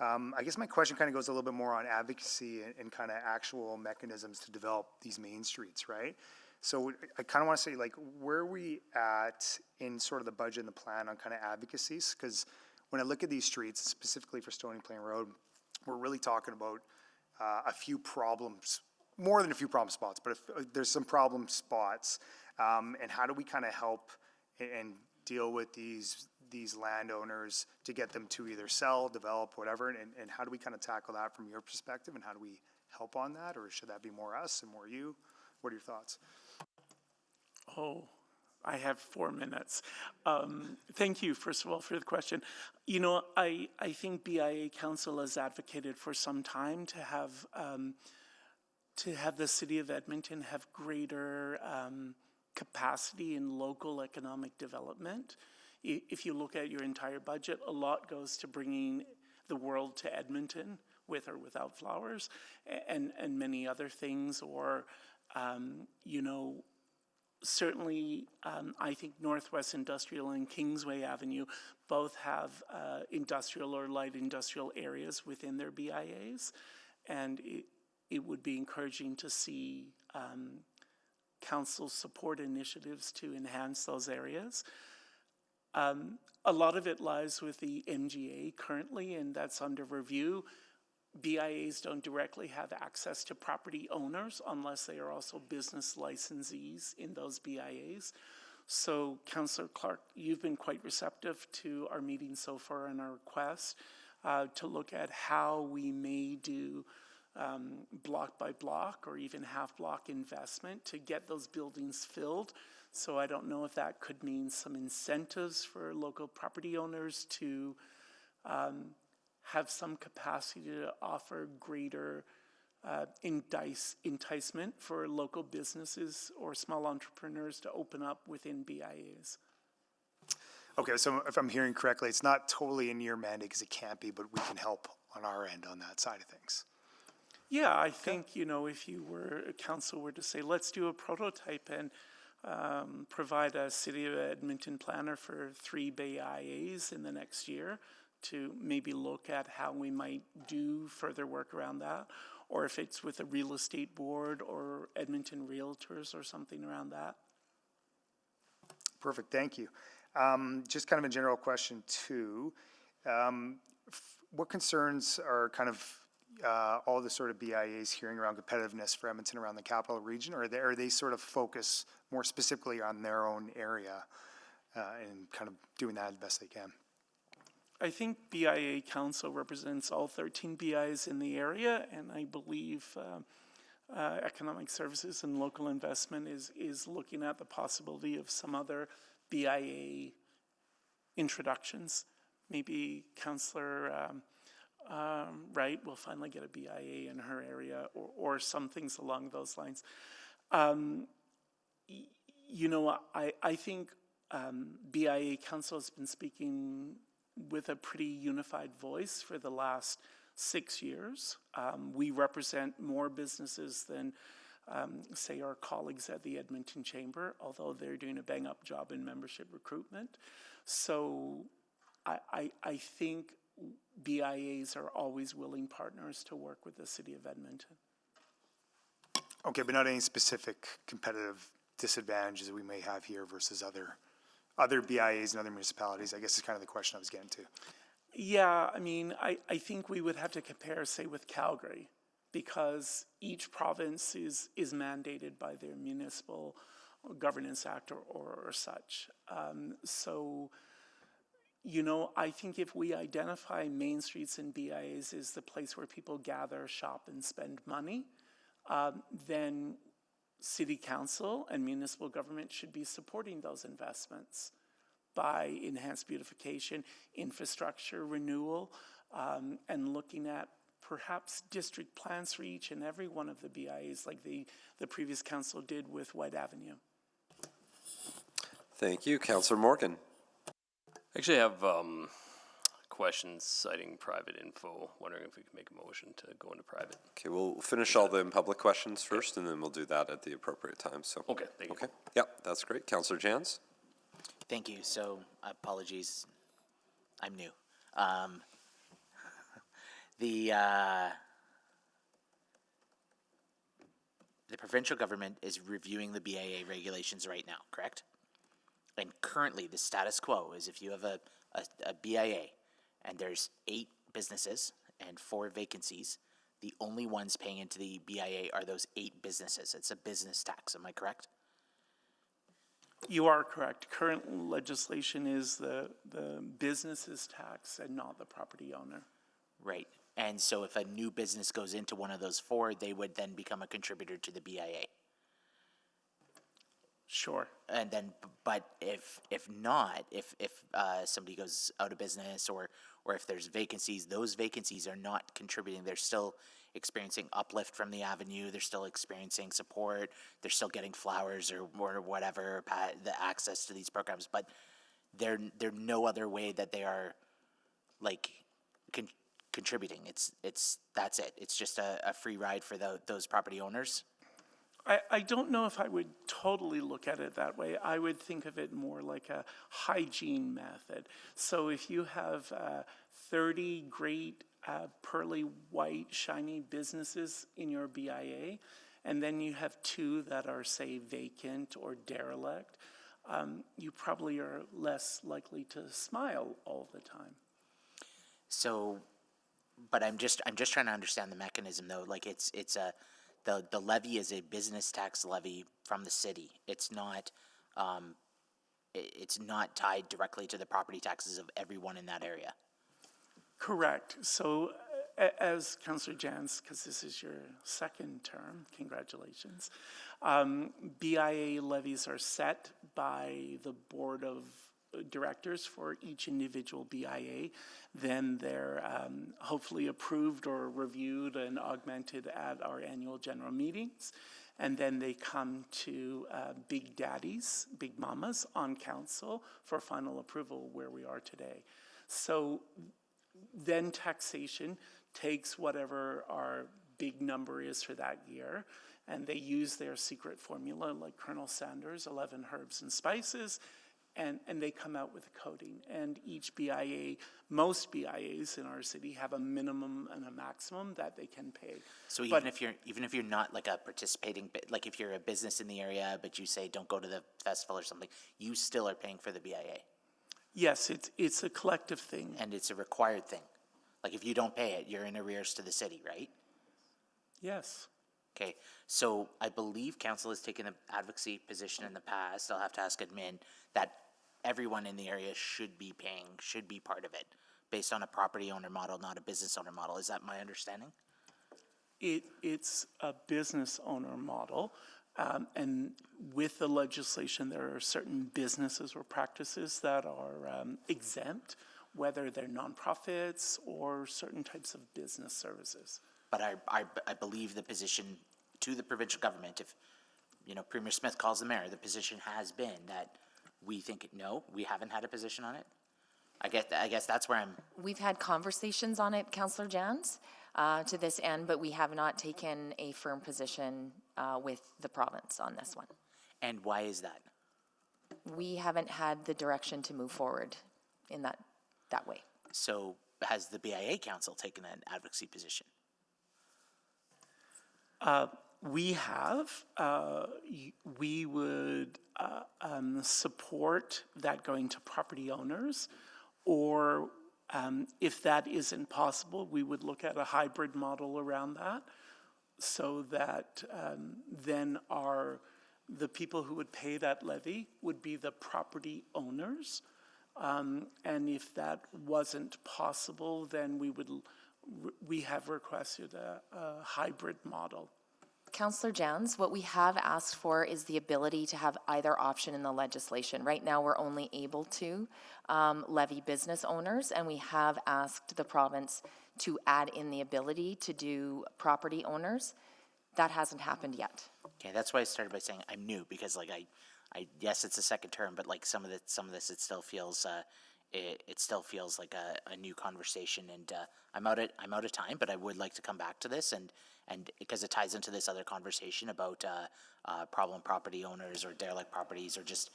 I guess my question kind of goes a little bit more on advocacy and kind of actual mechanisms to develop these main streets, right? So I kind of want to say, like, where are we at in sort of the budget and the plan on kind of advocacies? Because when I look at these streets, specifically for Stony Plain Road, we're really talking about a few problems, more than a few problem spots, but there's some problem spots. And how do we kind of help and deal with these landowners to get them to either sell, develop, whatever, and how do we kind of tackle that from your perspective, and how do we help on that, or should that be more us and more you? What are your thoughts? Oh, I have 4 minutes. Thank you, first of all, for the question. You know, I think BIA Council has advocated for some time to have the City of Edmonton have greater capacity in local economic development. If you look at your entire budget, a lot goes to bringing the world to Edmonton, with or without flowers, and many other things, or, you know, certainly, I think Northwest Industrial and Kingsway Avenue both have industrial or light industrial areas within their BIAs, and it would be encouraging to see council support initiatives to enhance those areas. A lot of it lies with the MGA currently, and that's under review. BIAs don't directly have access to property owners unless they are also business licensees in those BIAs. So, Councillor Clark, you've been quite receptive to our meeting so far and our request. to look at how we may do block by block or even half block investment to get those buildings filled. So I don't know if that could mean some incentives for local property owners to have some capacity to offer greater enticement for local businesses or small entrepreneurs to open up within BIAs. Okay, so if I'm hearing correctly, it's not totally in your mandate because it can't be, but we can help on our end on that side of things. Yeah, I think, you know, if you were, council were to say, let's do a prototype and provide a City of Edmonton planner for 3 BIAs in the next year to maybe look at how we might do further work around that, or if it's with a real estate board or Edmonton Realtors or something around that. Perfect, thank you. Just kind of a general question too. What concerns are kind of all the sort of BIAs hearing around competitiveness for Edmonton around the capital region, or are they sort of focus more specifically on their own area and kind of doing that as best they can? I think BIA Council represents all 13 BIs in the area, and I believe Economic Services and Local Investment is looking at the possibility of some other BIA introductions. Maybe Councillor Wright will finally get a BIA in her area, or some things along those lines. You know, I think BIA Council has been speaking with a pretty unified voice for the last 6 years. We represent more businesses than, say, our colleagues at the Edmonton Chamber, although they're doing a bang-up job in membership recruitment. So I think BIAs are always willing partners to work with the City of Edmonton. Okay, but not any specific competitive disadvantages that we may have here versus other BIAs and other municipalities, I guess is kind of the question I was getting to. Yeah, I mean, I think we would have to compare, say, with Calgary, because each province is mandated by their municipal governance act or such. So, you know, I think if we identify main streets and BIAs as the place where people gather, shop, and spend money, then City Council and municipal government should be supporting those investments by enhanced beautification, infrastructure renewal, and looking at perhaps district plans for each and every one of the BIAs like the previous council did with White Avenue. Thank you. Councillor Morgan. Actually, I have questions citing private info. Wondering if we can make a motion to go into private. Okay, we'll finish all the public questions first, and then we'll do that at the appropriate time. So. Okay, thank you. Okay, yep, that's great. Councillor Jans. Thank you. So, apologies, I'm new. The provincial government is reviewing the BIA regulations right now, correct? And currently, the status quo is if you have a BIA and there's 8 businesses and 4 vacancies, the only ones paying into the BIA are those 8 businesses. It's a business tax, am I correct? You are correct. Current legislation is the business's tax and not the property owner. Right. And so if a new business goes into one of those 4, they would then become a contributor to the BIA. Sure. And then, but if not, if somebody goes out of business or if there's vacancies, those vacancies are not contributing. They're still experiencing uplift from the avenue. They're still experiencing support. They're still getting flowers or whatever, the access to these programs. But they're no other way that they are like contributing. That's it. It's just a free ride for those property owners. I don't know if I would totally look at it that way. I would think of it more like a hygiene method. So if you have 30 great pearly white shiny businesses in your BIA, and then you have 2 that are, say, vacant or derelict, you probably are less likely to smile all the time. So, but I'm just trying to understand the mechanism though. Like the levy is a business tax levy from the city. It's not tied directly to the property taxes of everyone in that area. Correct. So as Councillor Jans, because this is your second term, congratulations. BIA levies are set by the Board of Directors for each individual BIA. Then they're hopefully approved or reviewed and augmented at our annual general meetings. And then they come to big daddies, big mamas on council for final approval where we are today. So then taxation takes whatever our big number is for that year, and they use their secret formula like Colonel Sanders, 11 herbs and spices, and they come out with a coding. And each BIA, most BIAs in our city have a minimum and a maximum that they can pay. So even if you're not like a participating, like if you're a business in the area, but you say don't go to the festival or something, you still are paying for the BIA. Yes, it's a collective thing. And it's a required thing. Like if you don't pay it, you're in arrears to the city, right? Yes. Okay, so I believe council has taken an advocacy position in the past, I'll have to ask admin, that everyone in the area should be paying, should be part of it, based on a property owner model, not a business owner model. Is that my understanding? It's a business owner model. And with the legislation, there are certain businesses or practices that are exempt, whether they're nonprofits or certain types of business services. But I believe the position to the provincial government, if, Premier Smith calls the mayor, the position has been that we think, no, we haven't had a position on it. I guess that's where I'm. We've had conversations on it, Councillor Jans, to this end, but we have not taken a firm position with the province on this one. And why is that? We haven't had the direction to move forward in that way. So has the BIA council taken an advocacy position? We have. We would support that going to property owners, or if that isn't possible, we would look at a hybrid model around that, so that then the people who would pay that levy would be the property owners. And if that wasn't possible, then we have requested a hybrid model. Councillor Jans, what we have asked for is the ability to have either option in the legislation. Right now, we're only able to levy business owners, and we have asked the province to add in the ability to do property owners. That hasn't happened yet. Okay, that's why I started by saying I'm new, because like I yes, it's a second term, but like some of this, it still feels it still feels like a new conversation, and I'm out of time, but I would like to come back to this, and because it ties into this other conversation about problem property owners or derelict properties, or just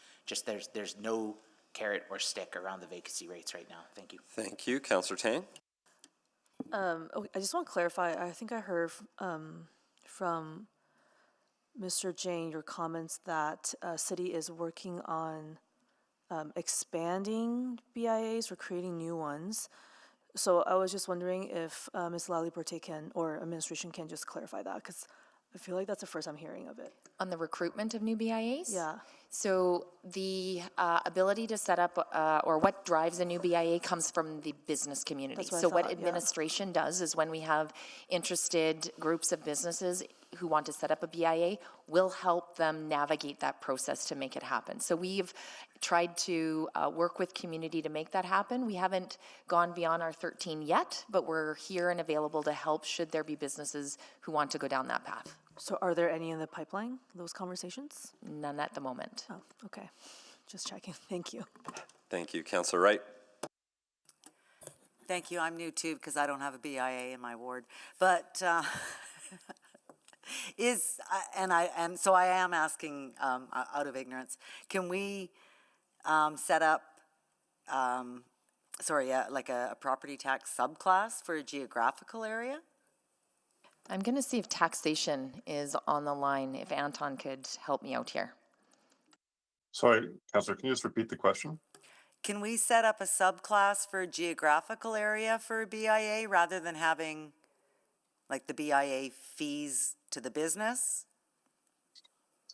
there's no carrot or stick around the vacancy rates right now. Thank you. Thank you, Councillor Tang. I just want to clarify, I think I heard from Mr. Jane your comments that city is working on expanding BIAs or creating new ones. So I was just wondering if Ms. Lally-Porte can, or administration can just clarify that, because I feel like that's the first I'm hearing of it. On the recruitment of new BIAs? Yeah. So the ability to set up, or what drives a new BIA comes from the business community. That's what I So what thought, yeah. administration does is when we have interested groups of businesses who want to set up a BIA, we'll help them navigate that process to make it happen. So we've tried to work with community to make that happen. We haven't gone beyond our 13 yet, but we're here and available to help should there be businesses who want to go down that path. So are there any in the pipeline, those conversations? None at the moment. Oh, okay. Just checking. Thank you. Thank you, Councillor Wright. Thank you. I'm new too because I don't have a BIA in my ward, but so I am asking out of ignorance. Can we set up, like a property tax subclass for a geographical area? I'm going to see if taxation is on the line, if Anton could help me out here. Sorry, Councillor, can you just repeat the question? Can we set up a subclass for a geographical area for a BIA rather than having like the BIA fees to the business?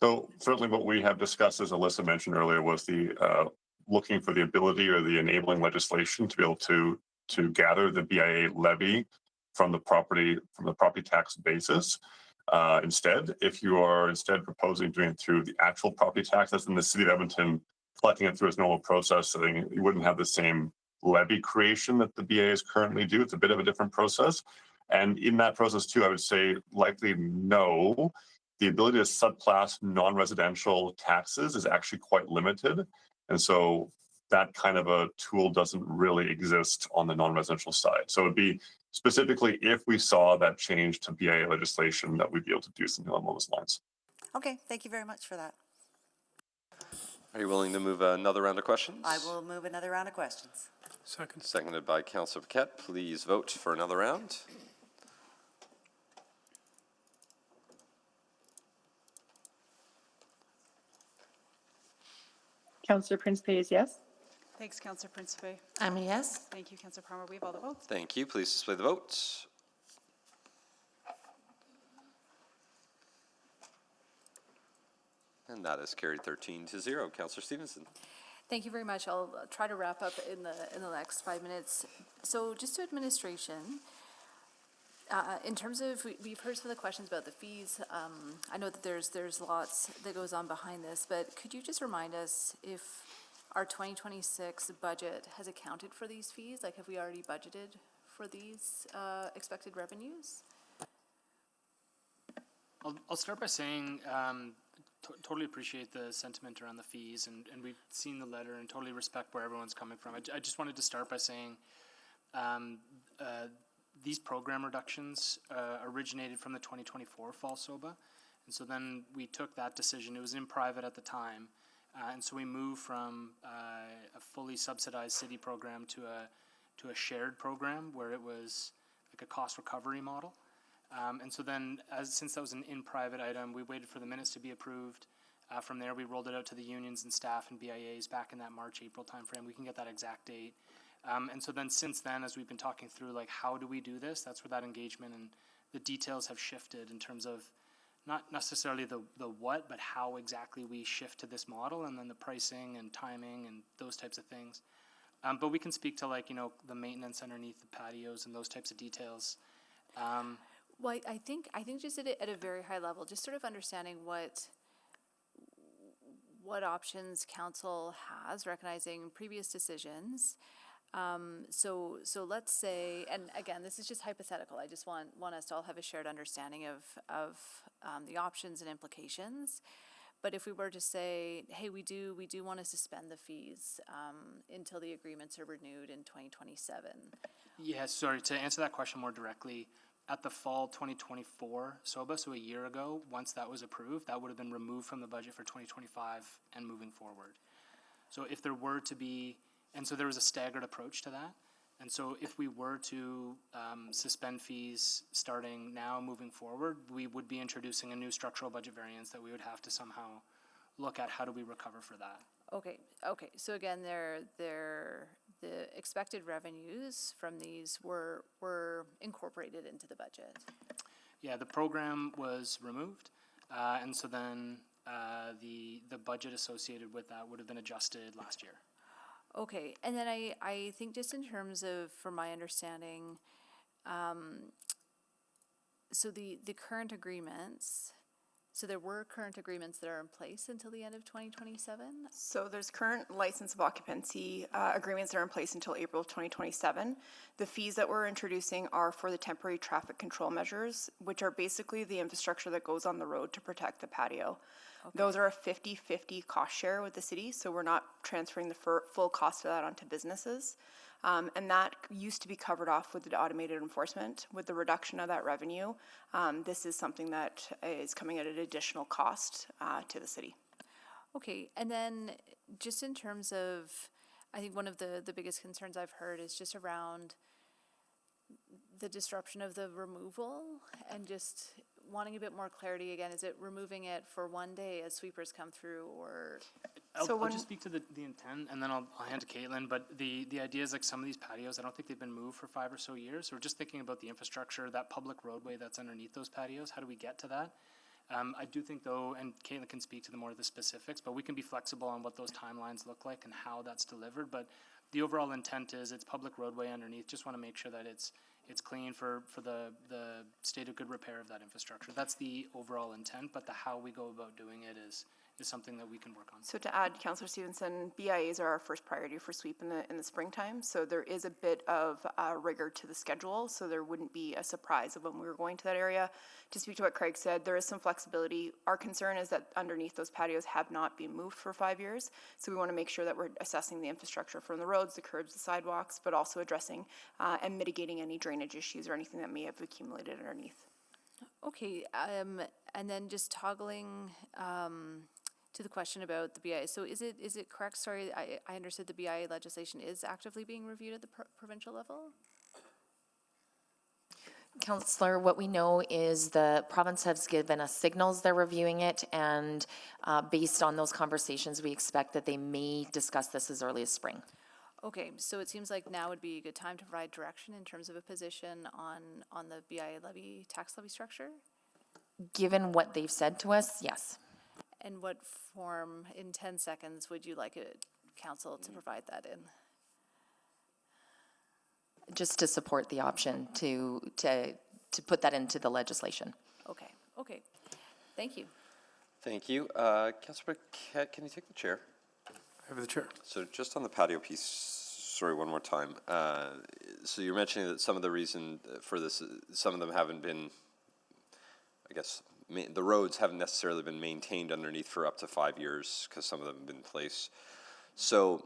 So certainly what we have discussed, as Alyssa mentioned earlier, was the looking for the ability or the enabling legislation to be able to to gather the BIA levy from the property tax basis. Instead, if you are instead proposing doing it through the actual property tax, that's in the city of Edmonton, collecting it through its normal process, so then you wouldn't have the same levy creation that the BIAs currently do. It's a bit of a different process. And in that process too, I would say likely no. The ability to subclass non-residential taxes is actually quite limited. And so that kind of a tool doesn't really exist on the non-residential side. So it'd be specifically if we saw that change to BIA legislation that we'd be able to do something along those lines. Okay, thank you very much for that. Are you willing to move another round of questions? I will move another round of questions. Second. Seconded by Councillor Paquette. Please vote for another round. Councillor Principe is yes. Thanks, Councillor Principe. I'm a yes. Thank you, Councillor Palmer. We have all the votes. Thank you. Please display the votes. And that is carried 13-0. Councillor Stevenson. Thank you very much. I'll try to wrap up in the next 5 minutes. So just to administration, in terms of, we've heard some of the questions about the fees. I know that there's lots that goes on behind this, but could you just remind us if our 2026 budget has accounted for these fees? Like, have we already budgeted for these expected revenues? I'll start by saying totally appreciate the sentiment around the fees, and we've seen the letter and totally respect where everyone's coming from. I just wanted to start by saying these program reductions originated from the 2024 fall SOBA, and so then we took that decision. It was in private at the time, and so we moved from a fully subsidized city program to a shared program where it was like a cost recovery model. And so then, since that was an in-private item, we waited for the minutes to be approved. From there, we rolled it out to the unions and staff and BIAs back in that March, April timeframe. We can get that exact date. And so then, since then, as we've been talking through, like, how do we do this? That's where that engagement and the details have shifted in terms of not necessarily the what, but how exactly we shift to this model, and then the pricing and timing and those types of things. But we can speak to, like, the maintenance underneath the patios and those types of details. Well, I think just at a very high level, just sort of understanding what options council has, recognizing previous decisions. So let's say, and again, this is just hypothetical. I just want us to all have a shared understanding of the options and implications. But if we were to say, hey, we do want to suspend the fees until the agreements are renewed in 2027. Yeah, sorry, to answer that question more directly, at the fall 2024 SOBA, so a year ago, once that was approved, that would have been removed from the budget for 2025 and moving forward. So if there were to be, and so there was a staggered approach to that. And so if we were to suspend fees starting now, moving forward, we would be introducing a new structural budget variance that we would have to somehow look at how do we recover for that. Okay. So again, the expected revenues from these were incorporated into the budget. Yeah, the program was removed, and so then the budget associated with that would have been adjusted last year. Okay, and then I think just in terms of, from my understanding, so the current agreements. So there were current agreements that are in place until the end of 2027? So there's current license of occupancy agreements that are in place until April of 2027. The fees that we're introducing are for the temporary traffic control measures, which are basically the infrastructure that goes on the road to protect the patio. Okay. Those are a 50-50 cost share with the city, so we're not transferring the full cost of that onto businesses. And that used to be covered off with the automated enforcement. With the reduction of that revenue, this is something that is coming at an additional cost to the city. Okay, and then just in terms of, I think one of the biggest concerns I've heard is just around the disruption of the removal and just wanting a bit more clarity. Again, is it removing it for one day as sweepers come through, or? I'll just speak to the intent, and then I'll hand to Caitlin, but the idea is, like, some of these patios, I don't think they've been moved for 5 or so years, so we're just thinking about the infrastructure, that public roadway that's underneath those patios, how do we get to that? I do think, though, and Caitlin can speak to the more of the specifics, but we can be flexible on what those timelines look like and how that's delivered, but the overall intent is it's public roadway underneath. Just want to make sure that it's clean for the state of good repair of that infrastructure. That's the overall intent, but the how we go about doing it is something that we can work on. So to add, Councillor Stevenson, BIAs are our first priority for sweep in the springtime. So there is a bit of rigor to the schedule. So there wouldn't be a surprise of when we were going to that area. To speak to what Craig said, there is some flexibility. Our concern is that underneath those patios have not been moved for 5 years. So we want to make sure that we're assessing the infrastructure from the roads, the curbs, the sidewalks, but also addressing and mitigating any drainage issues or anything that may have accumulated underneath. Okay, and then just toggling to the question about the BIA. So is it correct, sorry, I understood the BIA legislation is actively being reviewed at the provincial level? Councillor, what we know is the province has given us signals they're reviewing it, and based on those conversations, we expect that they may discuss this as early as spring. Okay, so it seems like now would be a good time to provide direction in terms of a position on the BIA levy, tax levy structure? Given what they've said to us, yes. And what form, in 10 seconds, would you like council to provide that in? Just to support the option to put that into the legislation. Okay. Thank you. Thank you. Councillor Paquette, can you take the chair? I have the chair. So just on the patio piece, sorry, one more time. So you're mentioning that some of the reason for this, some of them haven't been, I guess, the roads haven't necessarily been maintained underneath for up to 5 years because some of them have been in place. So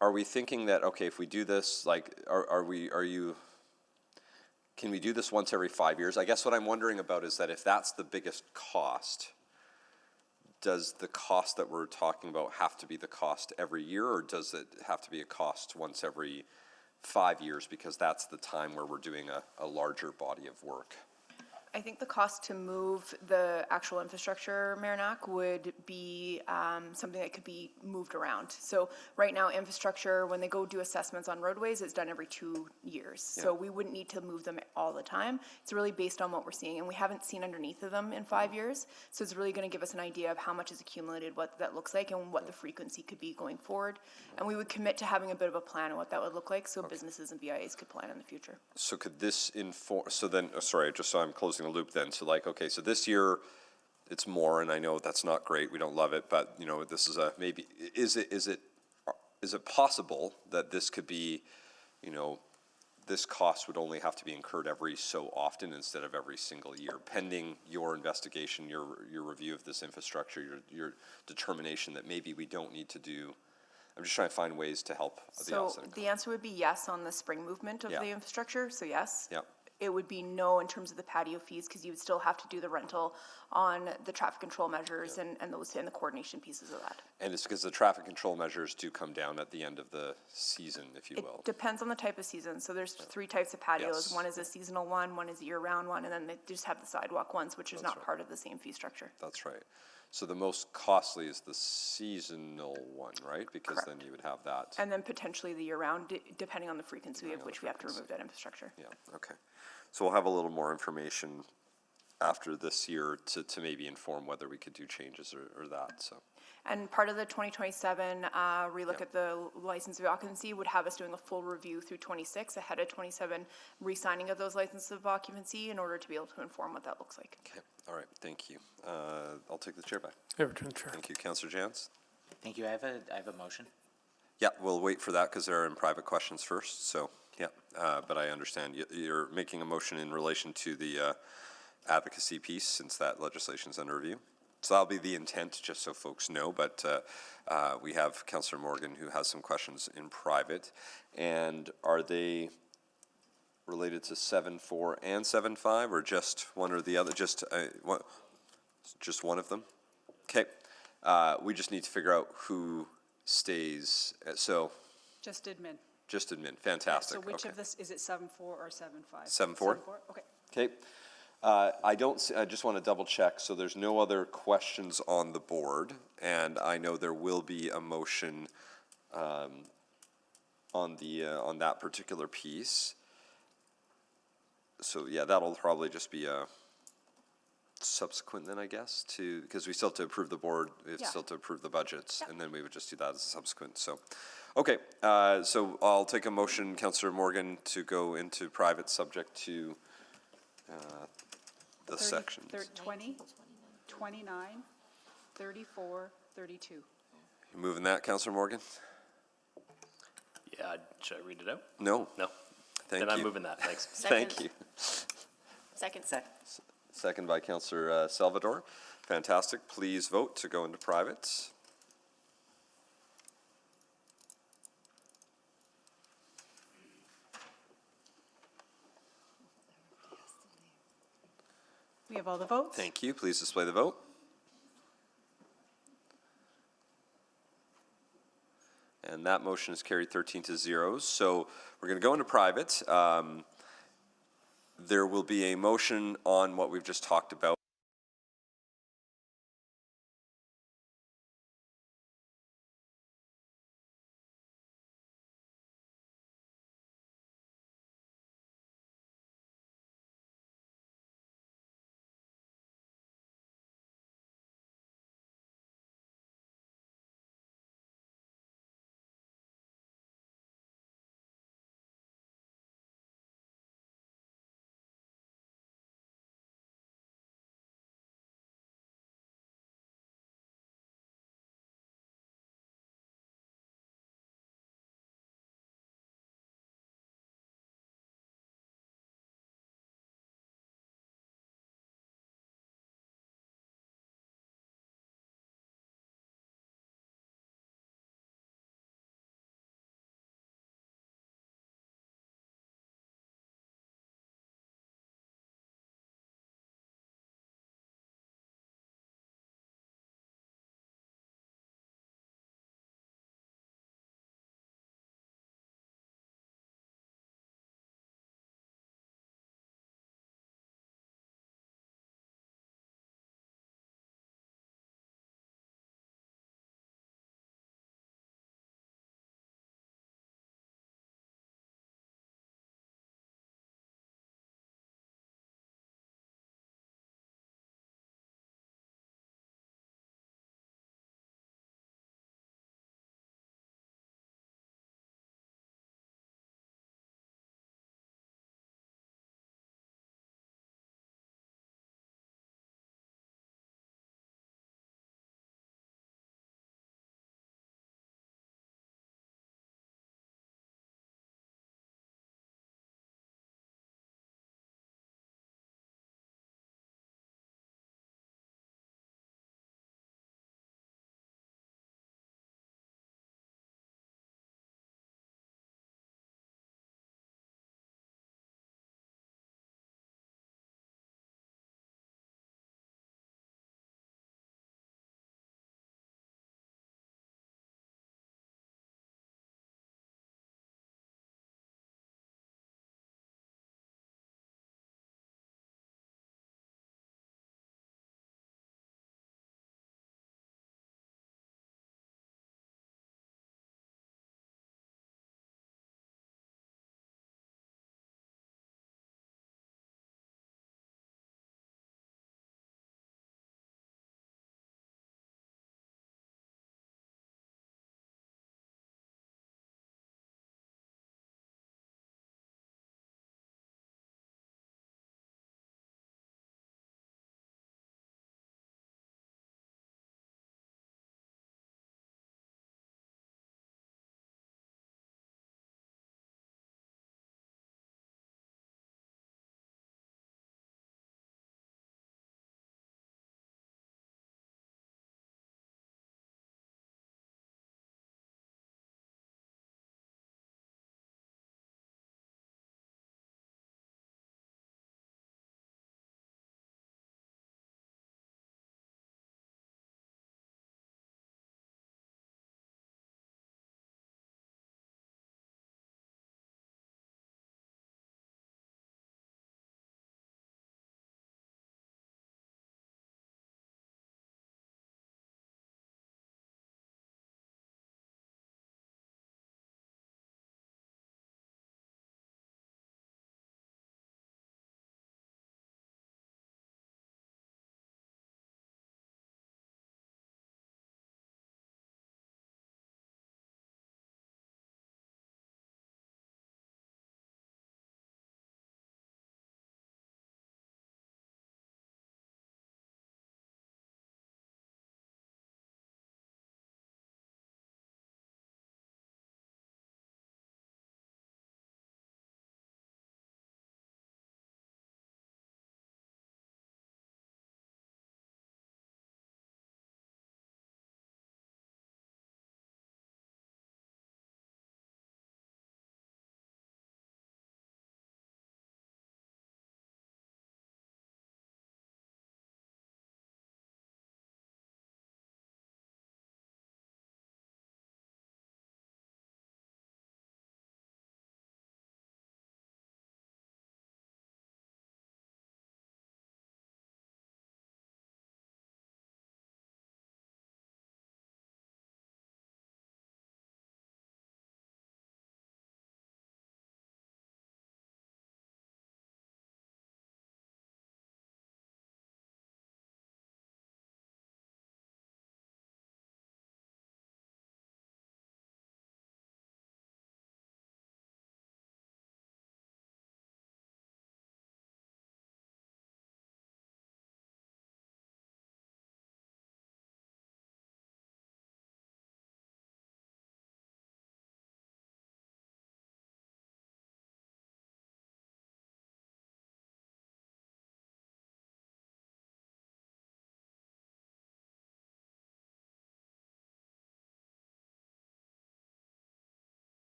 are we thinking that, okay, if we do this, like, can we do this once every 5 years? I guess what I'm wondering about is that if that's the biggest cost, does the cost that we're talking about have to be the cost every year, or does it have to be a cost once every 5 years because that's the time where we're doing a larger body of work? I think the cost to move the actual infrastructure, Marinac, would be something that could be moved around. So right now, infrastructure, when they go do assessments on roadways, it's done every 2 years. Yeah. So we wouldn't need to move them all the time. It's really based on what we're seeing, and we haven't seen underneath of them in 5 years. So it's really going to give us an idea of how much is accumulated, what that looks like, and what the frequency could be going forward. And we would commit to having a bit of a plan on what that would look like, so businesses and BIAs could plan in the future. So could this inform, so then, sorry, just so I'm closing the loop then, so like, okay, so this year it's more, and I know that's not great, we don't love it, but, you know, this is maybe, is it possible that this could be, you know, this cost would only have to be incurred every so often instead of every single year, pending your investigation, your review of this infrastructure, your determination that maybe we don't need to do. I'm just trying to find ways to help the So offset. the answer would be yes on the spring movement of Yeah. the infrastructure, so yes. Yeah. It would be no in terms of the patio fees, because you would still have to do the rental on the traffic control measures and those, and the coordination pieces of that. And it's because the traffic control measures do come down at the end of the season, if you will. It depends on the type of season, so there's 3 types of patios. Yes. One is a seasonal one is a year-round one, and then they just have the sidewalk ones, which is That's not right. part of the same fee structure. That's right. So the most costly is the seasonal one, right? Because then you would have that. And then potentially the year-round, depending on the frequency of which we have to remove that infrastructure. Yeah, okay. So we'll have a little more information after this year to maybe inform whether we could do changes or that, so. And part of the 2027 relook at the license of occupancy would have us doing a full review through 26 ahead of 27 re-signing of those licenses of occupancy in order to be able to inform what that looks like. Okay, all right, thank you. I'll take the chair back. Yeah, return chair. Thank you, Councillor Jans. Thank you. I have a motion. Yeah, we'll wait for that because they're in private questions first, so, yeah. But I understand you're making a motion in relation to the advocacy piece since that legislation's under review. So that'll be the intent, just so folks know, but we have Councillor Morgan who has some questions in private. And are they related to 7.4 and 7.5 or just one or the other, just one of them? Okay, we just need to figure out who stays, so. Just admin. Just admin, fantastic. So which Okay. of this, is it 7.4 or 7.5? 7.4? Okay. Okay. I don't see, I just want to double check, so there's no other questions on the board, and I know there will be a motion on that particular piece. So yeah, that'll probably just be a subsequent then, I guess, to, because we still have to approve the board, we have Yeah. still to approve the budgets, and then we would just do that as a subsequent, so. Okay, so I'll take a motion, Councillor Morgan, to go into private subject to the 30, sections. 20, 29, 34, 32. You moving that, Councillor Morgan? Yeah, should I read it out? No. No. Thank Then I'm you. moving that, thanks. Thank Second. you. Second. Second by Councillor Salvador. Fantastic. Please vote to go into private. We have all the votes? Thank you. Please display the vote. And that motion is carried 13-0. So we're going to go into private. There will be a motion on what we've just talked about.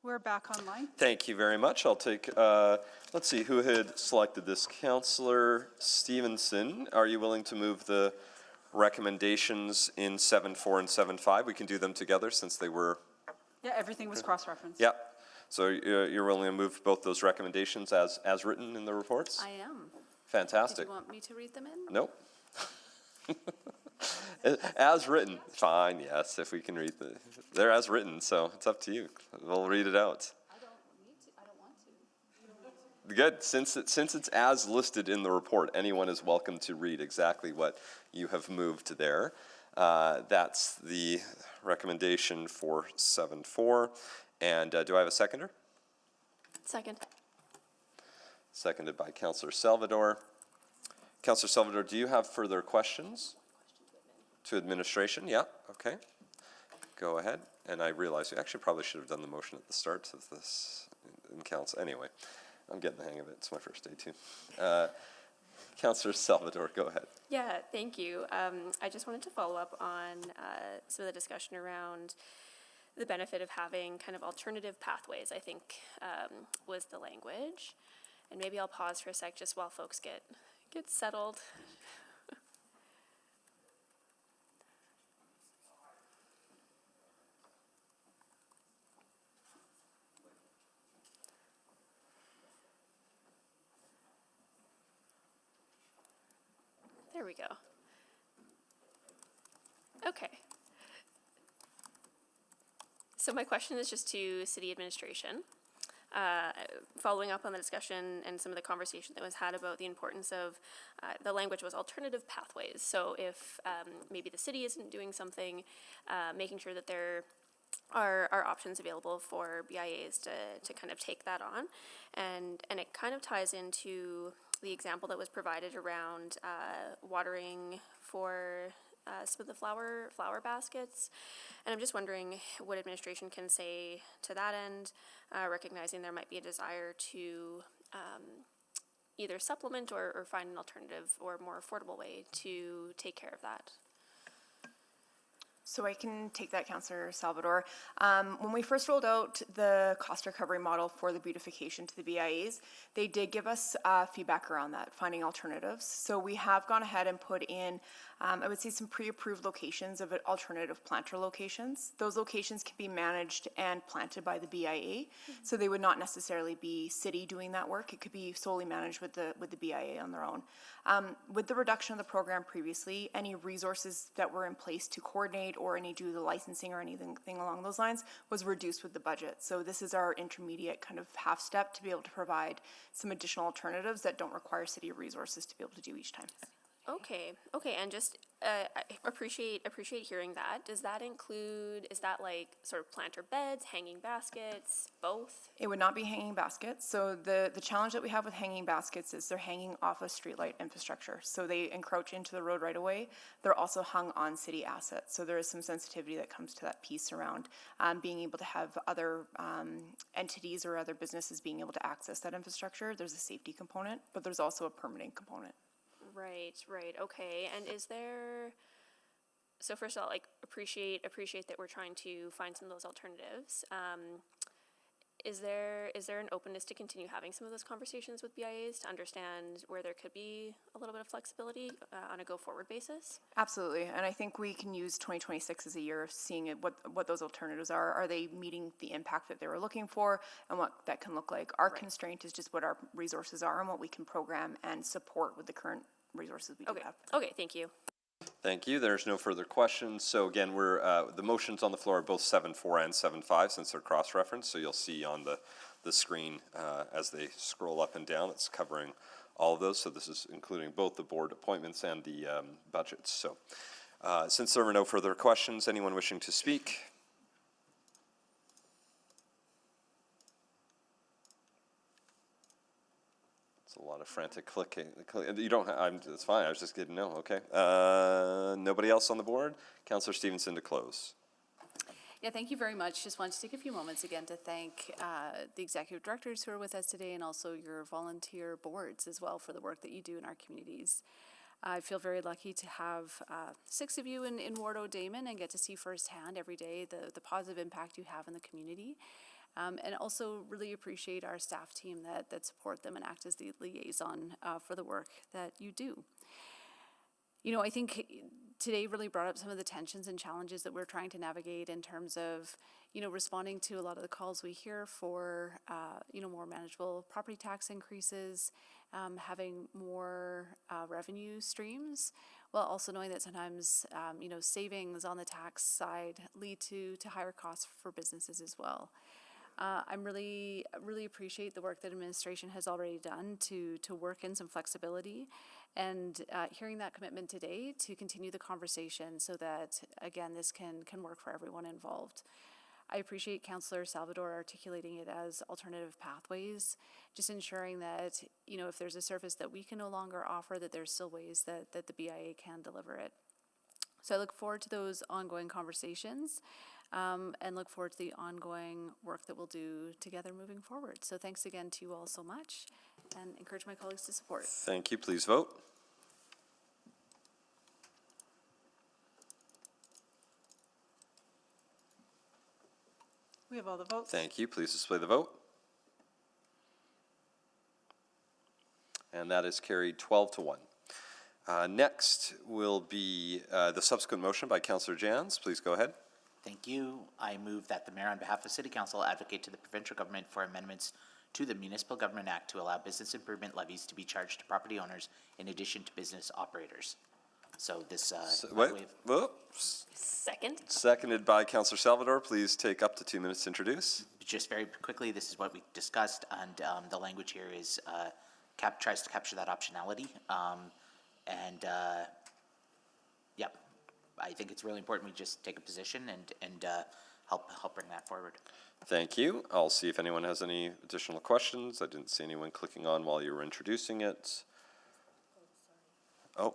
We're back online. Thank you very much. I'll take, let's see, who had selected this? Councillor Stevenson, are you willing to move the recommendations in 7.4 and 7.5? We can do them together since they were. Yeah, everything was cross-referenced. Yep. So you're willing to move both those recommendations as written in the reports? I am. Fantastic. Did you want me to read them in? Nope. As written, fine, yes, if we can read they're as written, so it's up to you. We'll read it out. I don't need to, I don't want to. Good, since it's as listed in the report, anyone is welcome to read exactly what you have moved there. That's the recommendation for 7.4. And do I have a seconder? Second. Seconded by Councillor Salvador. Councillor Salvador, do you have further questions? To administration, yeah, okay. Go ahead. And I realize we actually probably should have done the motion at the start of this in council. Anyway, I'm getting the hang of it. It's my first day too. Councillor Salvador, go ahead. Yeah, thank you. I just wanted to follow up on some of the discussion around the benefit of having kind of alternative pathways, I think was the language. And maybe I'll pause for a sec just while folks get settled. There we go. Okay. So my question is just to city administration. Following up on the discussion and some of the conversation that was had about the importance of, the language was alternative pathways. So if maybe the city isn't doing something, making sure that there are options available for BIAs to kind of take that on. And it kind of ties into the example that was provided around watering for some of the flower baskets. And I'm just wondering what administration can say to that end, recognizing there might be a desire to either supplement or find an alternative or more affordable way to take care of that. So I can take that, Councillor Salvador. When we first rolled out the cost recovery model for the beautification to the BIAs, they did give us feedback around that, finding alternatives. So we have gone ahead and put in, I would say, some pre-approved locations of alternative planter locations. Those locations can be managed and planted by the BIA, so they would not necessarily be city doing that work. It could be solely managed with the BIA on their own. With the reduction of the program previously, any resources that were in place to coordinate or any do the licensing or anything along those lines was reduced with the budget. So this is our intermediate kind of half step to be able to provide some additional alternatives that don't require city resources to be able to do each time. Okay, and just I appreciate hearing that. Does that include, is that like sort of planter beds, hanging baskets, both? It would not be hanging baskets. So the challenge that we have with hanging baskets is they're hanging off of streetlight infrastructure. So they encroach into the road right away. They're also hung on city assets. So there is some sensitivity that comes to that piece around being able to have other entities or other businesses being able to access that infrastructure. There's a safety component, but there's also a permitting component. Right, okay. And is there, so first of all, like, appreciate that we're trying to find some of those alternatives. Is there an openness to continue having some of those conversations with BIAs to understand where there could be a little bit of flexibility on a go-forward basis? Absolutely, and I think we can use 2026 as a year of seeing what those alternatives are. Are they meeting the impact that they were looking for, and what that can look like? Our constraint is just what our resources are and what we can program and support with the current resources we do have. Okay, thank you. Thank you. There's no further questions. So again, the motions on the floor are both 7.4 and 7.5 since they're cross-referenced. So you'll see on the screen as they scroll up and down, it's covering all of those. So this is including both the board appointments and the budgets. So since there were no further questions, anyone wishing to speak? A lot of frantic clicking. You don't. It's fine. I was just getting no. Okay. Nobody else on the board. Councillor Stevenson to close. Yeah, thank you very much. Just wanted to take a few moments again to thank the executive directors who are with us today, and also your volunteer boards as well for the work that you do in our communities. I feel very lucky to have 6 of you in Ward O'Damon and get to see firsthand every day the positive impact you have in the community. And also really appreciate our staff team that support them and act as the liaison for the work that you do. You know, I think today really brought up some of the tensions and challenges that we're trying to navigate in terms of, you know, responding to a lot of the calls we hear for, you know, more manageable property tax increases, having more revenue streams, while also knowing that sometimes, you know, savings on the tax side lead to higher costs for businesses as well. I'm really appreciate the work that administration has already done to work in some flexibility, and hearing that commitment today to continue the conversation so that, again, this can work for everyone involved. I appreciate Councillor Salvador articulating it as alternative pathways, just ensuring that, you know, if there's a service that we can no longer offer, that there's still ways that the BIA can deliver it. So I look forward to those ongoing conversations, and look forward to the ongoing work that we'll do together moving forward. So thanks again to you all so much, and encourage my colleagues to support. Thank you. Please vote. We have all the votes. Thank you. Please display the vote. And that is carried 12-1. Next will be the subsequent motion by Councillor Jans. Please go ahead. Thank you. I move that the mayor, on behalf of City Council, advocate to the provincial government for amendments to the Municipal Government Act to allow business improvement levies to be charged to property owners in addition to business operators. So this, Whoops. Second. Seconded by Councillor Salvador. Please take up to 2 minutes to introduce. Just very quickly, this is what we discussed, and the language here is tries to capture that optionality. Yep, I think it's really important we just take a position and help bring that forward. Thank you. I'll see if anyone has any additional questions. I didn't see anyone clicking on while you were introducing it. Oh,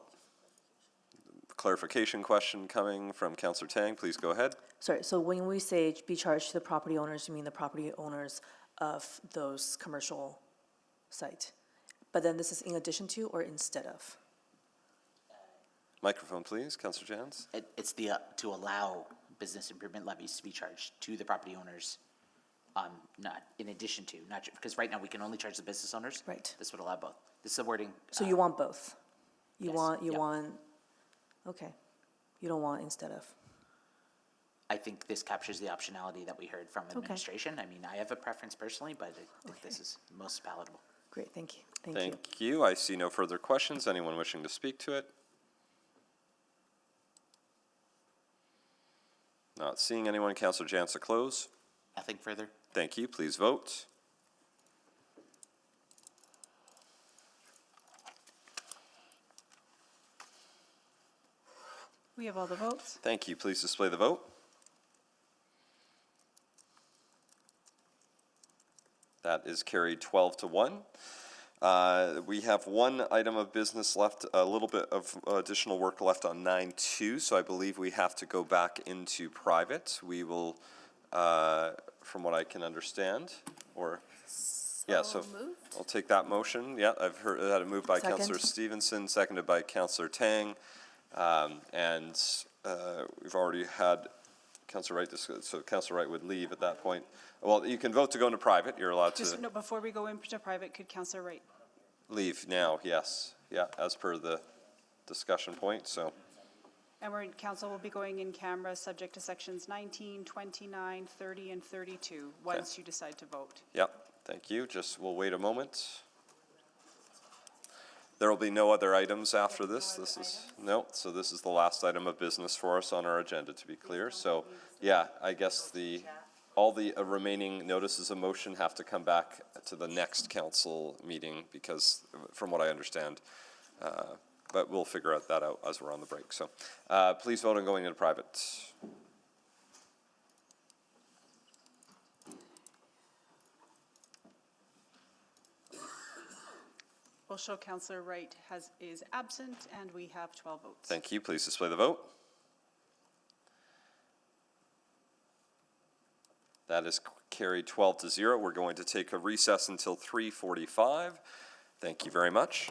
clarification question coming from Councillor Tang. Please go ahead. Sorry, so when we say be charged to the property owners, you mean the property owners of those commercial sites? But then this is in addition to or instead of? Microphone, please, Councillor Jans. It's the to allow business improvement levies to be charged to the property owners, not in addition to, not because right now we can only charge the business owners. Right. This would allow both. This is the wording. So you want both? You yes, want, okay. You don't want instead of? I think this captures the optionality that we heard from administration. I mean, I have a preference personally, but I think this is most palatable. Great, thank you. Thank you. I see no further questions. Anyone wishing to speak to it? Not seeing anyone. Councillor Jans to close. Nothing further. Thank you. Please vote. We have all the votes. Thank you. Please display the vote. That is carried 12-1. We have one item of business left, a little bit of additional work left on 9.2, so I believe we have to go back into private. We will, from what I can understand, or, yeah, so I'll take that motion. Yeah, I've heard that moved by Councillor Stevenson, seconded by Councillor Tang. We've already had Councillor Wright, so Councillor Wright would leave at that point. Well, you can vote to go into private. You're allowed to. Just no, before we go into private, could Councillor Wright leave now? Yes. Yeah, as per the discussion point. So. And we're in council will be going in camera subject to sections 19, 29, 30, and 32 once you decide to vote. Yep. Thank you. Just we'll wait a moment. There will be no other items after this. This is no. So this is the last item of business for us on our agenda, to be clear. So yeah, I guess all the remaining notices of motion have to come back to the next council meeting because, from what I understand, but we'll figure that out as we're on the break. So please vote on going into private. We'll show Councillor Wright is absent, and we have 12 votes. Thank you. Please display the vote. That is carried 12-0. We're going to take a recess until 3:45. Thank you very much.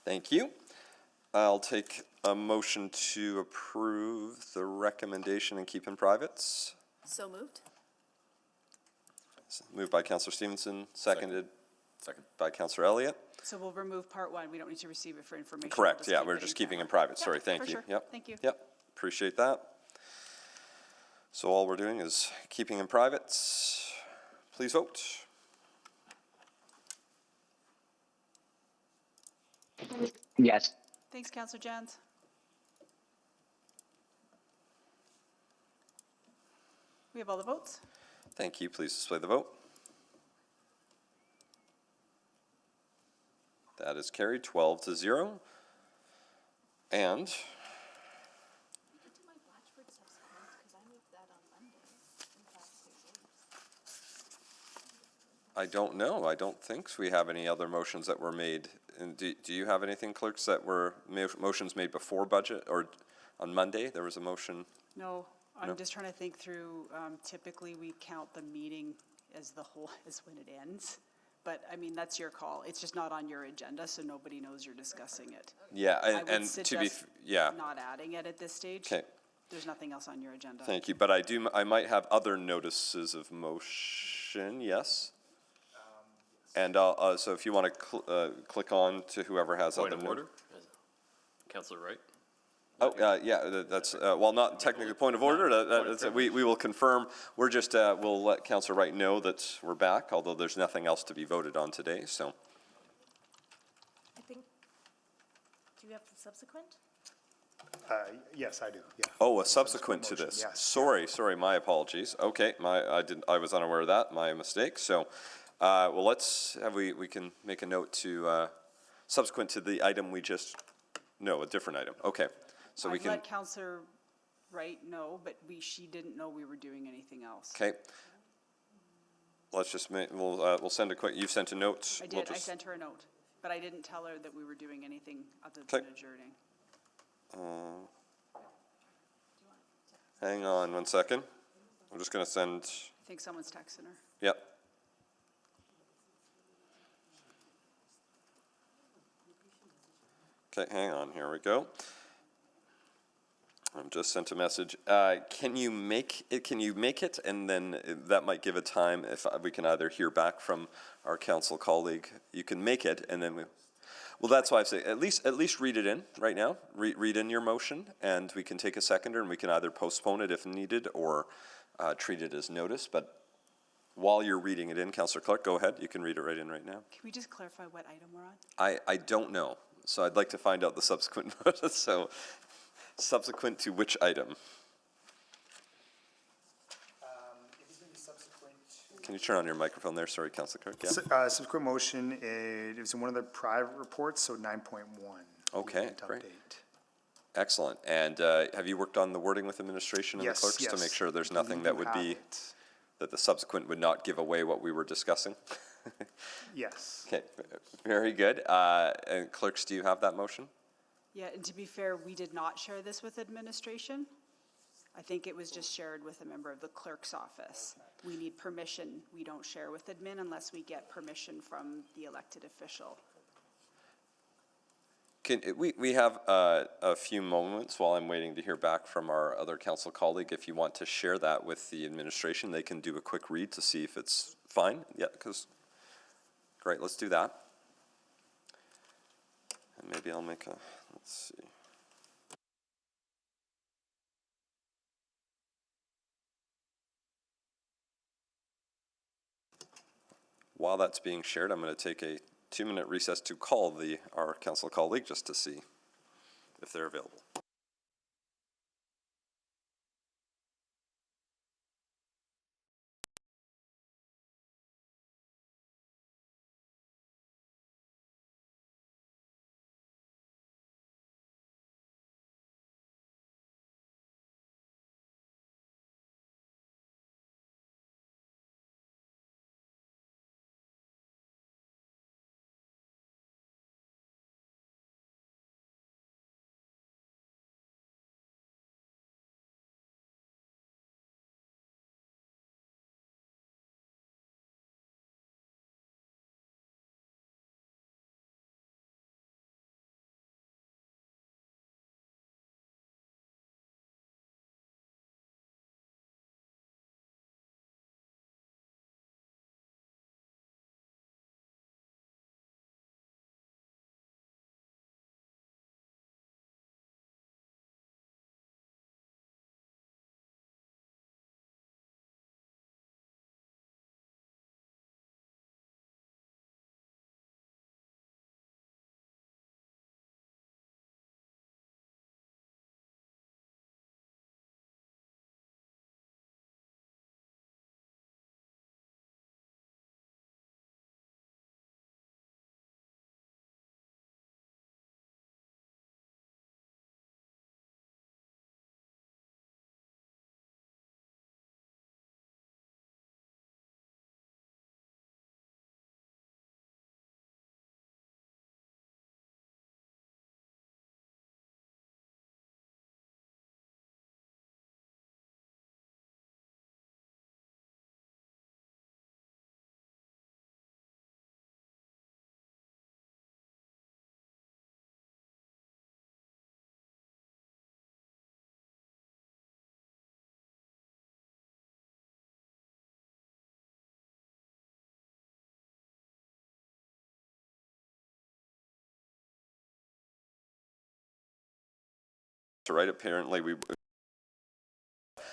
Thank you. I'll take a motion to approve the recommendation and keep in privates. So moved? Moved by Councillor Stevenson, seconded by Councillor Elliott. So we'll remove part one. We don't need to receive it for information. We'll Correct, just yeah, keep we're it just in keeping in private. private. Sorry, Yep, thank for you. sure. Yep. Thank you. Yep, appreciate that. So all we're doing is keeping in private. Please vote. Yes. Thanks, Councillor Jans. We have all the votes. Thank you. Please display the vote. That is carried 12-0. And I don't know. I don't think we have any other motions that were made. And do you have anything, clerks, that were motions made before budget or on Monday? There was a motion. No, I'm No? just trying to think through, typically we count the meeting as the whole, as when it ends. But, I mean, that's your call. It's just not on your agenda, so nobody knows you're discussing it. Yeah, I would and to be, suggest yeah. not adding it at this stage. Okay. There's nothing else on your agenda. Thank you, but I might have other notices of motion, yes? And so if you want to click on to whoever has Point other of order? notices. Councillor Wright? Oh, yeah, that's, well, not technically point of order, we will confirm. We're just, we'll let Councillor Wright know that we're back, although there's nothing else to be voted on today, so. I think, do you have the subsequent? Yes, I do, yeah. Oh, a subsequent to motion, this. yes. Sorry, my apologies. Okay, I was unaware of that, my mistake. So, well, we can make a note to, subsequent to the item we just, no, a different item. Okay, so we I'd can, let Councillor Wright know, but she didn't know we were doing anything else. okay. Let's just we'll send a quick, you've sent a note. I We'll did, I just- sent her a note, but I didn't tell her that we were doing anything other than adjourning. Hang on 1 second. I'm just gonna send, I think someone's texting her. yep. Okay, hang on, here we go. I've just sent a message. Can you make it, and then that might give a time if we can either hear back from our council colleague. You can make it, and then well, that's why I say, at least read it in right now. Read in your motion, and we can take a seconder, and we can either postpone it if needed, or treat it as notice. But while you're reading it in, Councillor Clark, go ahead. You can read it right in right now. Can we just clarify what item we're on? I don't know, so I'd like to find out the subsequent notice. So, subsequent to which item? Can you turn on your microphone there? Sorry, Councillor Clark. Yeah. Subsequent motion, it was in one of the private reports, so 9.1. Okay, Event great. update. Excellent. And have you worked on the wording with administration and Yes, the clerks to yes. make sure there's We nothing that do would have be, it. that the subsequent would not give away what we were discussing? Yes. Okay, very good. And clerks, do you have that motion? Yeah, and to be fair, we did not share this with administration. I think it was just shared with a member of the clerk's office. We need permission. We don't share with admin unless we get permission from the elected official. We have a few moments while I'm waiting to hear back from our other council colleague. If you want to share that with the administration, they can do a quick read to see if it's fine. Yeah, great, let's do that. And maybe I'll make let's see. While that's being shared, I'm going to take a 2-minute recess to call our council colleague just to see if they're available. right, apparently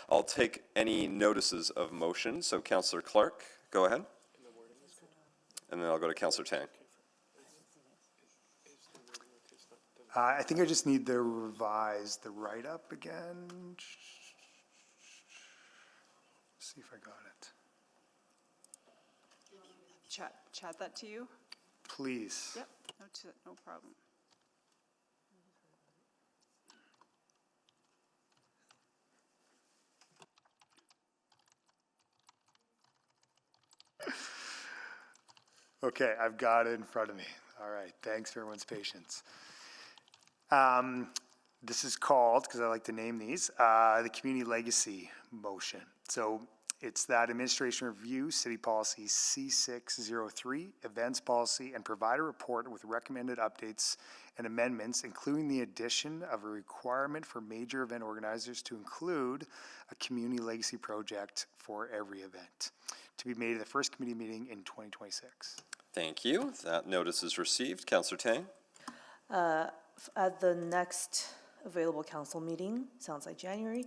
I'll take any notices of motion. So Councillor Clark, go ahead. And then I'll go to Councillor Tang. I think I just need to revise the write-up again. See if I got it. Chat that to you? Please. Yep, no problem. Okay, I've got it in front of me. All right, thanks for everyone's patience. This is called, because I like to name these, the Community Legacy Motion. So it's that Administration Review, City Policy C603, Events Policy, and Provider Report with recommended updates and amendments, including the addition of a requirement for major event organizers to include a community legacy project for every event, to be made at the first committee meeting in 2026. Thank you. That notice is received. Councillor Tang? At the next available council meeting, sounds like January,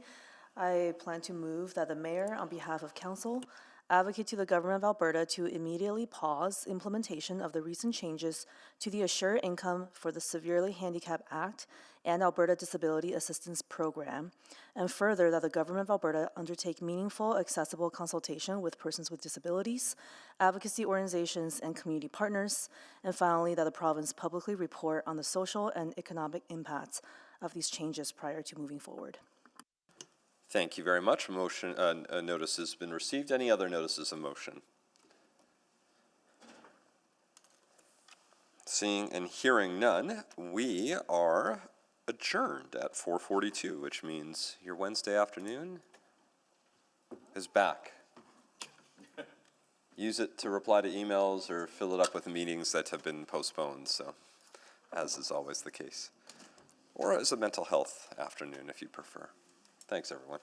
I plan to move that the mayor, on behalf of council, advocate to the government of Alberta to immediately pause implementation of the recent changes to the Assured Income for the Severely Handicapped Act and Alberta Disability Assistance Program, and further that the government of Alberta undertake meaningful, accessible consultation with persons with disabilities, advocacy organizations, and community partners, and finally, that the province publicly report on the social and economic impacts of these changes prior to moving forward. Thank you very much. A notice has been received. Any other notices of motion? Seeing and hearing none, we are adjourned at 4:42, which means your Wednesday afternoon is back. Use it to reply to emails or fill it up with meetings that have been postponed, so as is always the case. Or as a mental health afternoon if you prefer. Thanks, everyone.